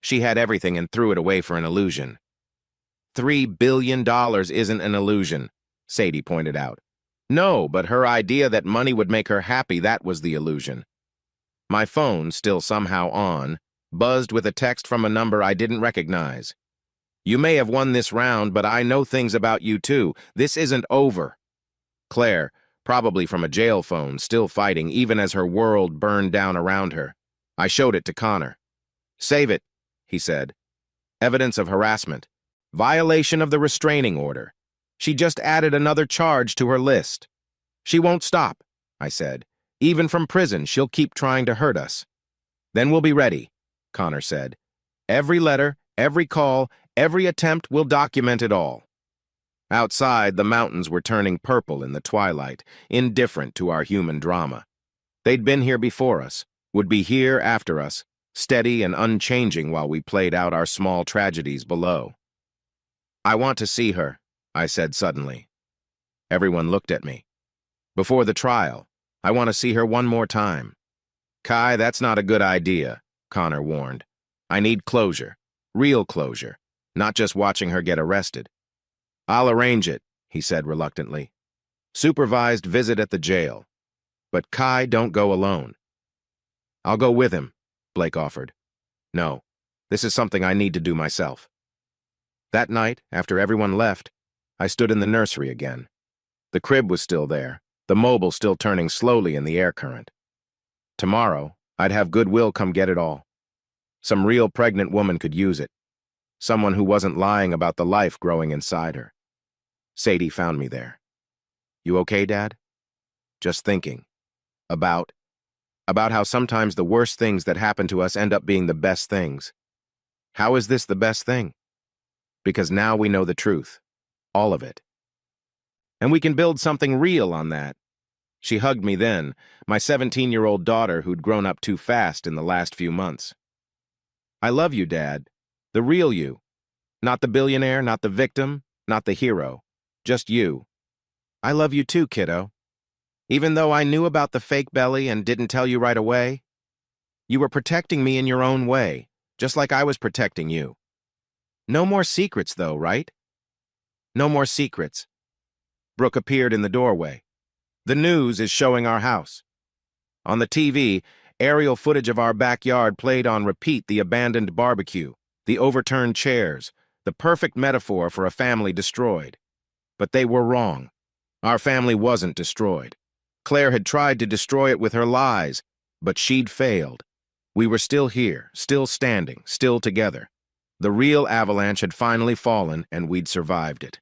[SPEAKER 1] She had everything and threw it away for an illusion. $3 billion isn't an illusion, Sadie pointed out. No, but her idea that money would make her happy, that was the illusion. My phone, still somehow on, buzzed with a text from a number I didn't recognize. You may have won this round, but I know things about you too. This isn't over. Claire, probably from a jail phone, still fighting even as her world burned down around her. I showed it to Connor. Save it, he said. Evidence of harassment. Violation of the restraining order. She just added another charge to her list. She won't stop, I said. Even from prison, she'll keep trying to hurt us. Then we'll be ready, Connor said. Every letter, every call, every attempt, we'll document it all. Outside, the mountains were turning purple in the twilight, indifferent to our human drama. They'd been here before us, would be here after us, steady and unchanging while we played out our small tragedies below. I want to see her, I said suddenly. Everyone looked at me. Before the trial, I want to see her one more time. Kai, that's not a good idea, Connor warned. I need closure, real closure, not just watching her get arrested. I'll arrange it, he said reluctantly. Supervised visit at the jail. But Kai, don't go alone. I'll go with him, Blake offered. No, this is something I need to do myself. That night, after everyone left, I stood in the nursery again. The crib was still there, the mobile still turning slowly in the air current. Tomorrow, I'd have Goodwill come get it all. Some real pregnant woman could use it. Someone who wasn't lying about the life growing inside her. Sadie found me there. You okay, Dad? Just thinking. About how sometimes the worst things that happen to us end up being the best things. How is this the best thing? Because now we know the truth. All of it. And we can build something real on that. She hugged me then, my 17-year-old daughter who'd grown up too fast in the last few months. I love you, Dad. The real you. Not the billionaire, not the victim, not the hero. Just you. I love you too, kiddo. Even though I knew about the fake belly and didn't tell you right away, you were protecting me in your own way, just like I was protecting you. No more secrets, though, right? No more secrets. Brooke appeared in the doorway. The news is showing our house. On the TV, aerial footage of our backyard played on repeat, the abandoned barbecue, the overturned chairs, the perfect metaphor for a family destroyed. But they were wrong. Our family wasn't destroyed. Claire had tried to destroy it with her lies, but she'd failed. We were still here, still standing, still together. The real avalanche had finally fallen, and we'd survived it.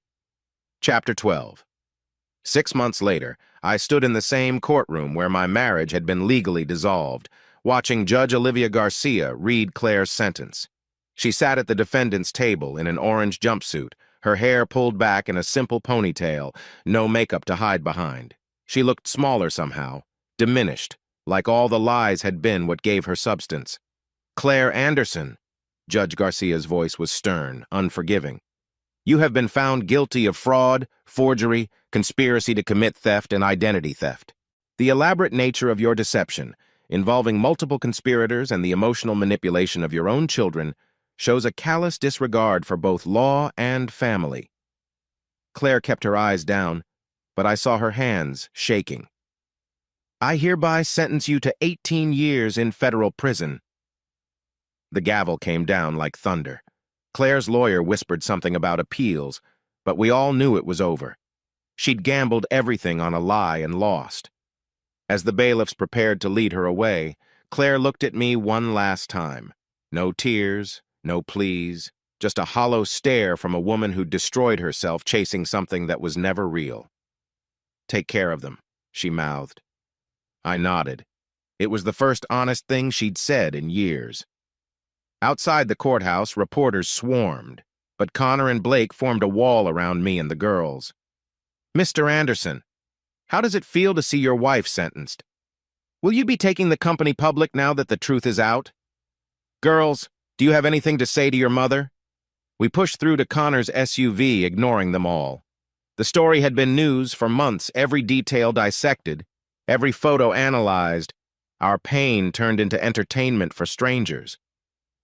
[SPEAKER 1] Chapter 12. 6 months later, I stood in the same courtroom where my marriage had been legally dissolved, watching Judge Olivia Garcia read Claire's sentence. She sat at the defendant's table in an orange jumpsuit, her hair pulled back in a simple ponytail, no makeup to hide behind. She looked smaller somehow, diminished, like all the lies had been what gave her substance. Claire Anderson, Judge Garcia's voice was stern, unforgiving. You have been found guilty of fraud, forgery, conspiracy to commit theft, and identity theft. The elaborate nature of your deception, involving multiple conspirators and the emotional manipulation of your own children, shows a callous disregard for both law and family. Claire kept her eyes down, but I saw her hands shaking. I hereby sentence you to 18 years in federal prison. The gavel came down like thunder. Claire's lawyer whispered something about appeals, but we all knew it was over. She'd gambled everything on a lie and lost. As the bailiffs prepared to lead her away, Claire looked at me one last time. No tears, no pleas, just a hollow stare from a woman who'd destroyed herself chasing something that was never real. "Take care of them," she mouthed. I nodded. It was the first honest thing she'd said in years. Outside the courthouse, reporters swarmed, but Connor and Blake formed a wall around me and the girls. "Mr. Anderson, how does it feel to see your wife sentenced? Will you be taking the company public now that the truth is out? Girls, do you have anything to say to your mother?" We pushed through to Connor's SUV, ignoring them all. The story had been news for months, every detail dissected, every photo analyzed, our pain turned into entertainment for strangers.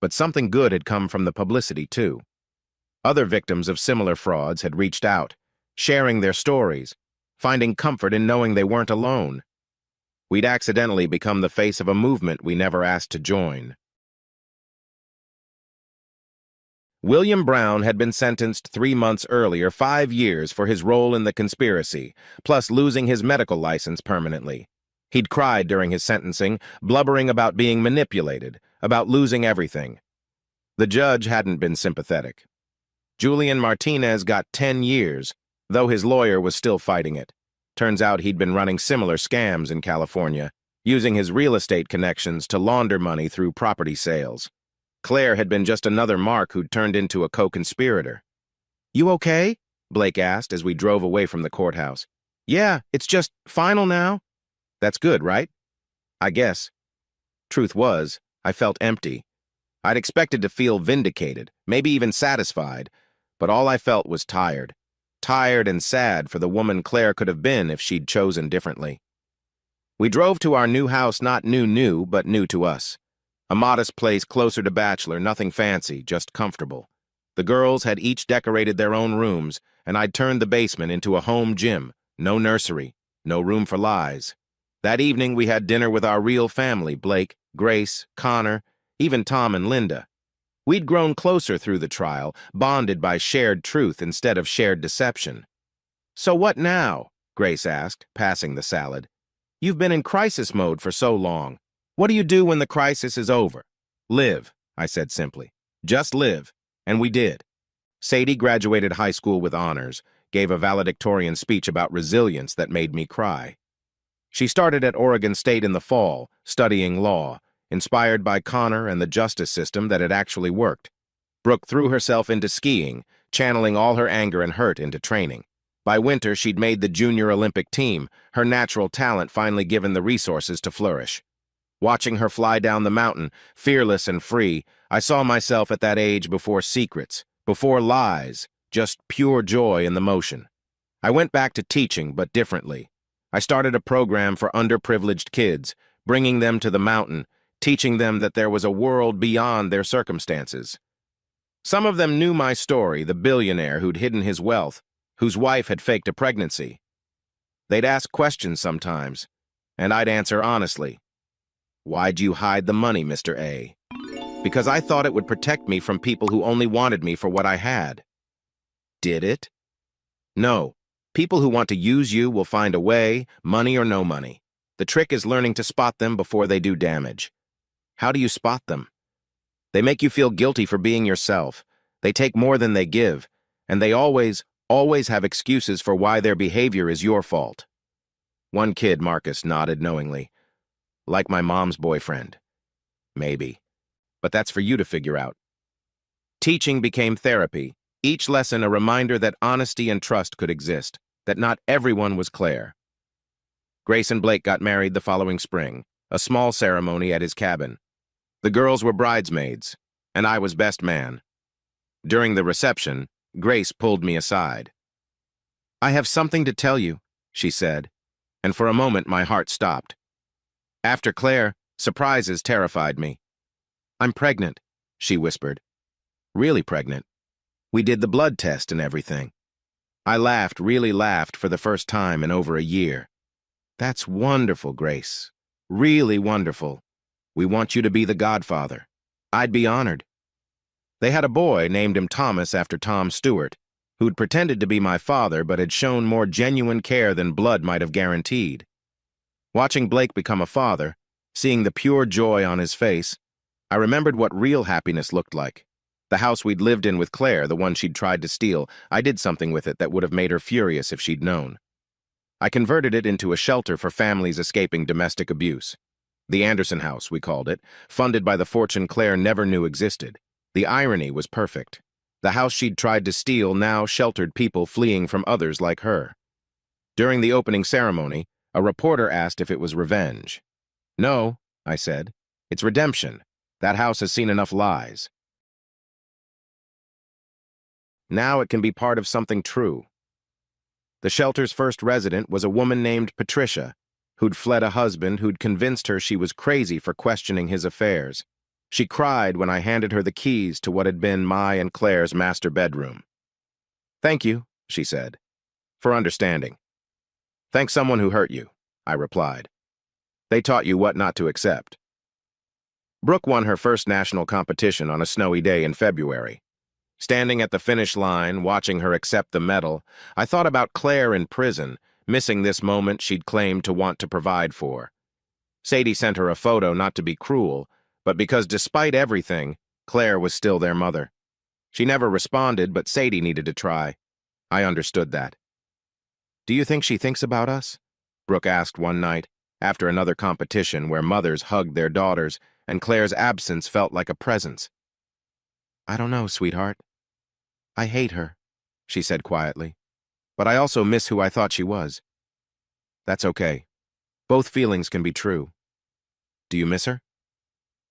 [SPEAKER 1] But something good had come from the publicity, too. Other victims of similar frauds had reached out, sharing their stories, finding comfort in knowing they weren't alone. We'd accidentally become the face of a movement we never asked to join. William Brown had been sentenced 3 months earlier, 5 years for his role in the conspiracy, plus losing his medical license permanently. He'd cried during his sentencing, blubbering about being manipulated, about losing everything. The judge hadn't been sympathetic. Julian Martinez got 10 years, though his lawyer was still fighting it. Turns out he'd been running similar scams in California, using his real estate connections to launder money through property sales. Claire had been just another mark who'd turned into a co-conspirator. "You okay?" Blake asked as we drove away from the courthouse. "Yeah, it's just final now." "That's good, right?" "I guess." Truth was, I felt empty. I'd expected to feel vindicated, maybe even satisfied, but all I felt was tired. Tired and sad for the woman Claire could have been if she'd chosen differently. We drove to our new house, not new, but new to us. A modest place closer to Bachelor, nothing fancy, just comfortable. The girls had each decorated their own rooms, and I'd turned the basement into a home gym, no nursery, no room for lies. That evening we had dinner with our real family, Blake, Grace, Connor, even Tom and Linda. We'd grown closer through the trial, bonded by shared truth instead of shared deception. "So what now?" Grace asked, passing the salad. "You've been in crisis mode for so long. What do you do when the crisis is over?" "Live," I said simply. "Just live." And we did. Sadie graduated high school with honors, gave a valedictorian speech about resilience that made me cry. She started at Oregon State in the fall, studying law, inspired by Connor and the justice system that had actually worked. Brooke threw herself into skiing, channeling all her anger and hurt into training. By winter, she'd made the junior Olympic team, her natural talent finally given the resources to flourish. Watching her fly down the mountain, fearless and free, I saw myself at that age before secrets, before lies, just pure joy in the motion. I went back to teaching, but differently. I started a program for underprivileged kids, bringing them to the mountain, teaching them that there was a world beyond their circumstances. Some of them knew my story, the billionaire who'd hidden his wealth, whose wife had faked a pregnancy. They'd ask questions sometimes, and I'd answer honestly. "Why'd you hide the money, Mr. A?" "Because I thought it would protect me from people who only wanted me for what I had." "Did it?" "No. People who want to use you will find a way, money or no money. The trick is learning to spot them before they do damage." "How do you spot them?" "They make you feel guilty for being yourself. They take more than they give, and they always have excuses for why their behavior is your fault." One kid, Marcus, nodded knowingly. "Like my mom's boyfriend." "Maybe. But that's for you to figure out." Teaching became therapy, each lesson a reminder that honesty and trust could exist, that not everyone was Claire. Grace and Blake got married the following spring, a small ceremony at his cabin. The girls were bridesmaids, and I was best man. During the reception, Grace pulled me aside. "I have something to tell you," she said, and for a moment my heart stopped. After Claire, surprises terrified me. "I'm pregnant," she whispered. "Really pregnant? We did the blood test and everything." I laughed, really laughed for the first time in over a year. "That's wonderful, Grace. Really wonderful. We want you to be the godfather." I'd be honored. They had a boy, named him Thomas after Tom Stewart, who'd pretended to be my father but had shown more genuine care than blood might have guaranteed. Watching Blake become a father, seeing the pure joy on his face, I remembered what real happiness looked like. The house we'd lived in with Claire, the one she'd tried to steal, I did something with it that would have made her furious if she'd known. I converted it into a shelter for families escaping domestic abuse. The Anderson House, we called it, funded by the fortune Claire never knew existed. The irony was perfect. The house she'd tried to steal now sheltered people fleeing from others like her. During the opening ceremony, a reporter asked if it was revenge. No, I said. It's redemption. That house has seen enough lies. Now it can be part of something true. The shelter's first resident was a woman named Patricia, who'd fled a husband who'd convinced her she was crazy for questioning his affairs. She cried when I handed her the keys to what had been my and Claire's master bedroom. Thank you, she said, for understanding. Thank someone who hurt you, I replied. They taught you what not to accept. Brooke won her first national competition on a snowy day in February. Standing at the finish line, watching her accept the medal, I thought about Claire in prison, missing this moment she'd claimed to want to provide for. Sadie sent her a photo not to be cruel, but because despite everything, Claire was still their mother. She never responded, but Sadie needed to try. I understood that. Do you think she thinks about us? Brooke asked one night, after another competition where mothers hugged their daughters and Claire's absence felt like a presence. I don't know, sweetheart. I hate her, she said quietly, but I also miss who I thought she was. That's okay. Both feelings can be true. Do you miss her?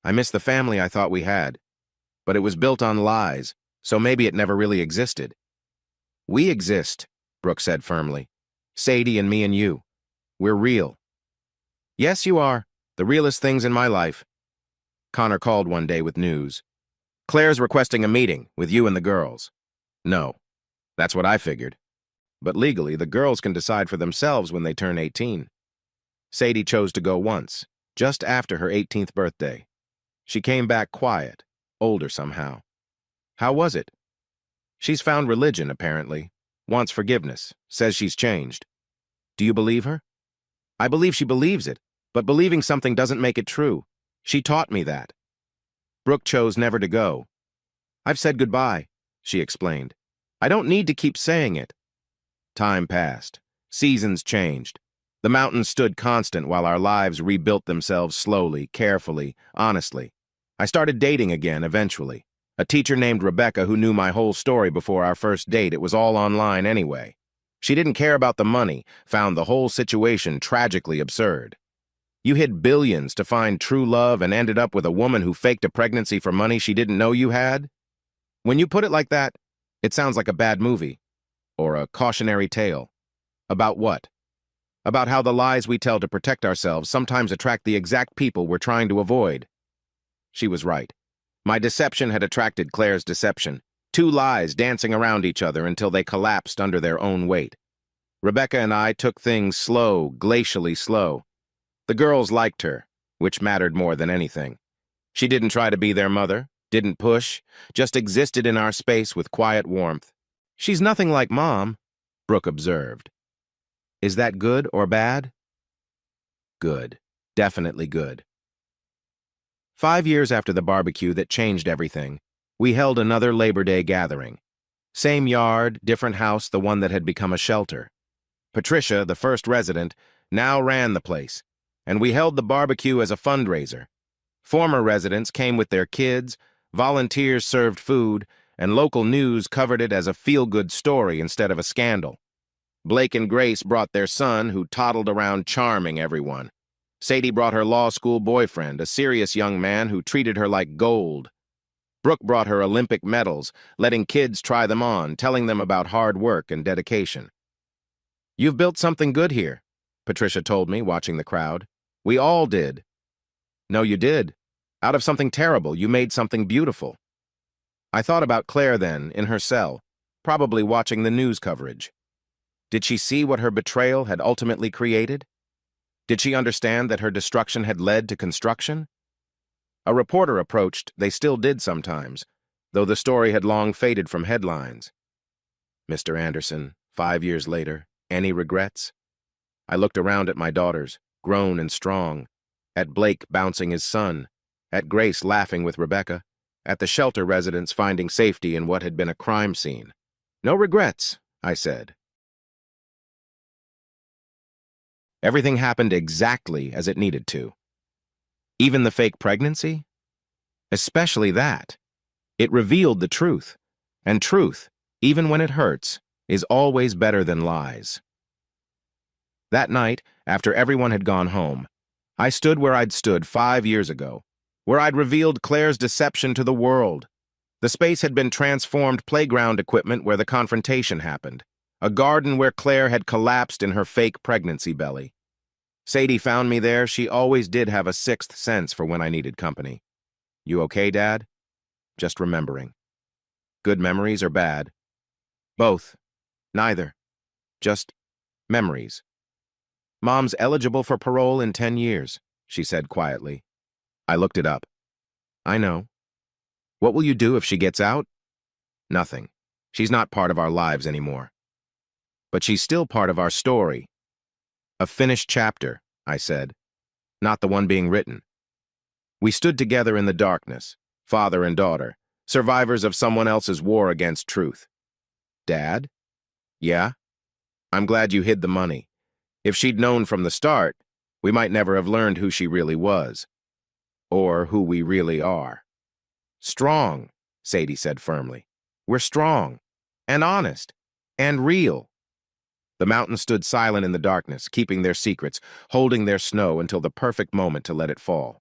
[SPEAKER 1] I miss the family I thought we had, but it was built on lies, so maybe it never really existed. We exist, Brooke said firmly. Sadie and me and you. We're real. Yes, you are. The realest things in my life. Connor called one day with news. Claire's requesting a meeting with you and the girls. No, that's what I figured. But legally, the girls can decide for themselves when they turn 18. Sadie chose to go once, just after her 18th birthday. She came back quiet, older somehow. How was it? She's found religion, apparently. Wants forgiveness. Says she's changed. Do you believe her? I believe she believes it, but believing something doesn't make it true. She taught me that. Brooke chose never to go. I've said goodbye, she explained. I don't need to keep saying it. Time passed. Seasons changed. The mountains stood constant while our lives rebuilt themselves slowly, carefully, honestly. I started dating again eventually. A teacher named Rebecca who knew my whole story before our first date. It was all online anyway. She didn't care about the money, found the whole situation tragically absurd. You hid billions to find true love and ended up with a woman who faked a pregnancy for money she didn't know you had? When you put it like that, it sounds like a bad movie. Or a cautionary tale. About what? About how the lies we tell to protect ourselves sometimes attract the exact people we're trying to avoid. She was right. My deception had attracted Claire's deception. Two lies dancing around each other until they collapsed under their own weight. Rebecca and I took things slow, glacially slow. The girls liked her, which mattered more than anything. She didn't try to be their mother, didn't push, just existed in our space with quiet warmth. She's nothing like Mom, Brooke observed. Is that good or bad? Good. Definitely good. 5 years after the barbecue that changed everything, we held another Labor Day gathering. Same yard, different house, the one that had become a shelter. Patricia, the first resident, now ran the place, and we held the barbecue as a fundraiser. Former residents came with their kids, volunteers served food, and local news covered it as a feel-good story instead of a scandal. Blake and Grace brought their son, who toddled around charming everyone. Sadie brought her law school boyfriend, a serious young man who treated her like gold. Brooke brought her Olympic medals, letting kids try them on, telling them about hard work and dedication. You've built something good here, Patricia told me, watching the crowd. We all did. No, you did. Out of something terrible, you made something beautiful. I thought about Claire then, in her cell, probably watching the news coverage. Did she see what her betrayal had ultimately created? Did she understand that her destruction had led to construction? A reporter approached, they still did sometimes, though the story had long faded from headlines. Mr. Anderson, 5 years later, any regrets? I looked around at my daughters, grown and strong, at Blake bouncing his son, at Grace laughing with Rebecca, at the shelter residents finding safety in what had been a crime scene. No regrets, I said. Everything happened exactly as it needed to. Even the fake pregnancy? Especially that. It revealed the truth, and truth, even when it hurts, is always better than lies. That night, after everyone had gone home, I stood where I'd stood 5 years ago, where I'd revealed Claire's deception to the world. The space had been transformed playground equipment where the confrontation happened, a garden where Claire had collapsed in her fake pregnancy belly. Sadie found me there. She always did have a sixth sense for when I needed company. You okay, Dad? Just remembering. Good memories or bad? Both. Neither. Just memories. Mom's eligible for parole in 10 years, she said quietly. I looked it up. I know. What will you do if she gets out? Nothing. She's not part of our lives anymore. But she's still part of our story. A finished chapter, I said, not the one being written. We stood together in the darkness, father and daughter, survivors of someone else's war against truth. Dad? Yeah? I'm glad you hid the money. If she'd known from the start, we might never have learned who she really was. Or who we really are. Strong, Sadie said firmly. We're strong, and honest, and real. The mountains stood silent in the darkness, keeping their secrets, holding their snow until the perfect moment to let it fall.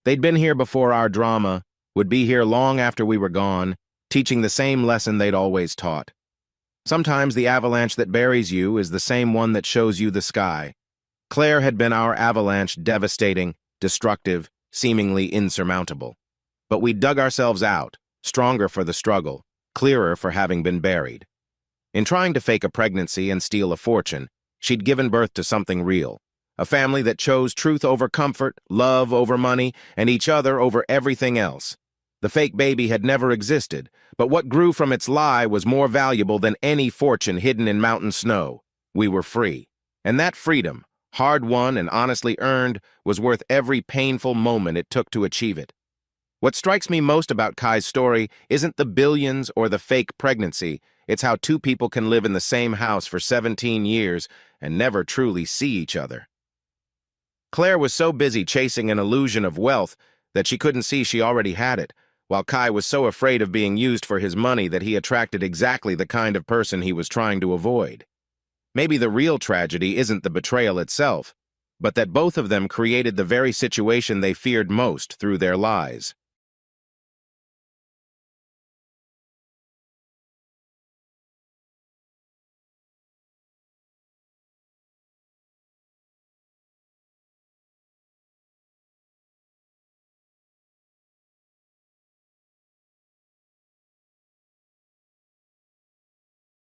[SPEAKER 1] They'd been here before our drama, would be here long after we were gone, teaching the same lesson they'd always taught. Sometimes the avalanche that buries you is the same one that shows you the sky. Claire had been our avalanche, devastating, destructive, seemingly insurmountable. But we dug ourselves out, stronger for the struggle, clearer for having been buried. In trying to fake a pregnancy and steal a fortune, she'd given birth to something real. A family that chose truth over comfort, love over money, and each other over everything else. The fake baby had never existed, but what grew from its lie was more valuable than any fortune hidden in mountain snow. We were free. And that freedom, hard-won and honestly earned, was worth every painful moment it took to achieve it. What strikes me most about Kai's story isn't the billions or the fake pregnancy. It's how two people can live in the same house for 17 years and never truly see each other. Claire was so busy chasing an illusion of wealth that she couldn't see she already had it, while Kai was so afraid of being used for his money that he attracted exactly the kind of person he was trying to avoid. Maybe the real tragedy isn't the betrayal itself, but that both of them created the very situation they feared most through their lies.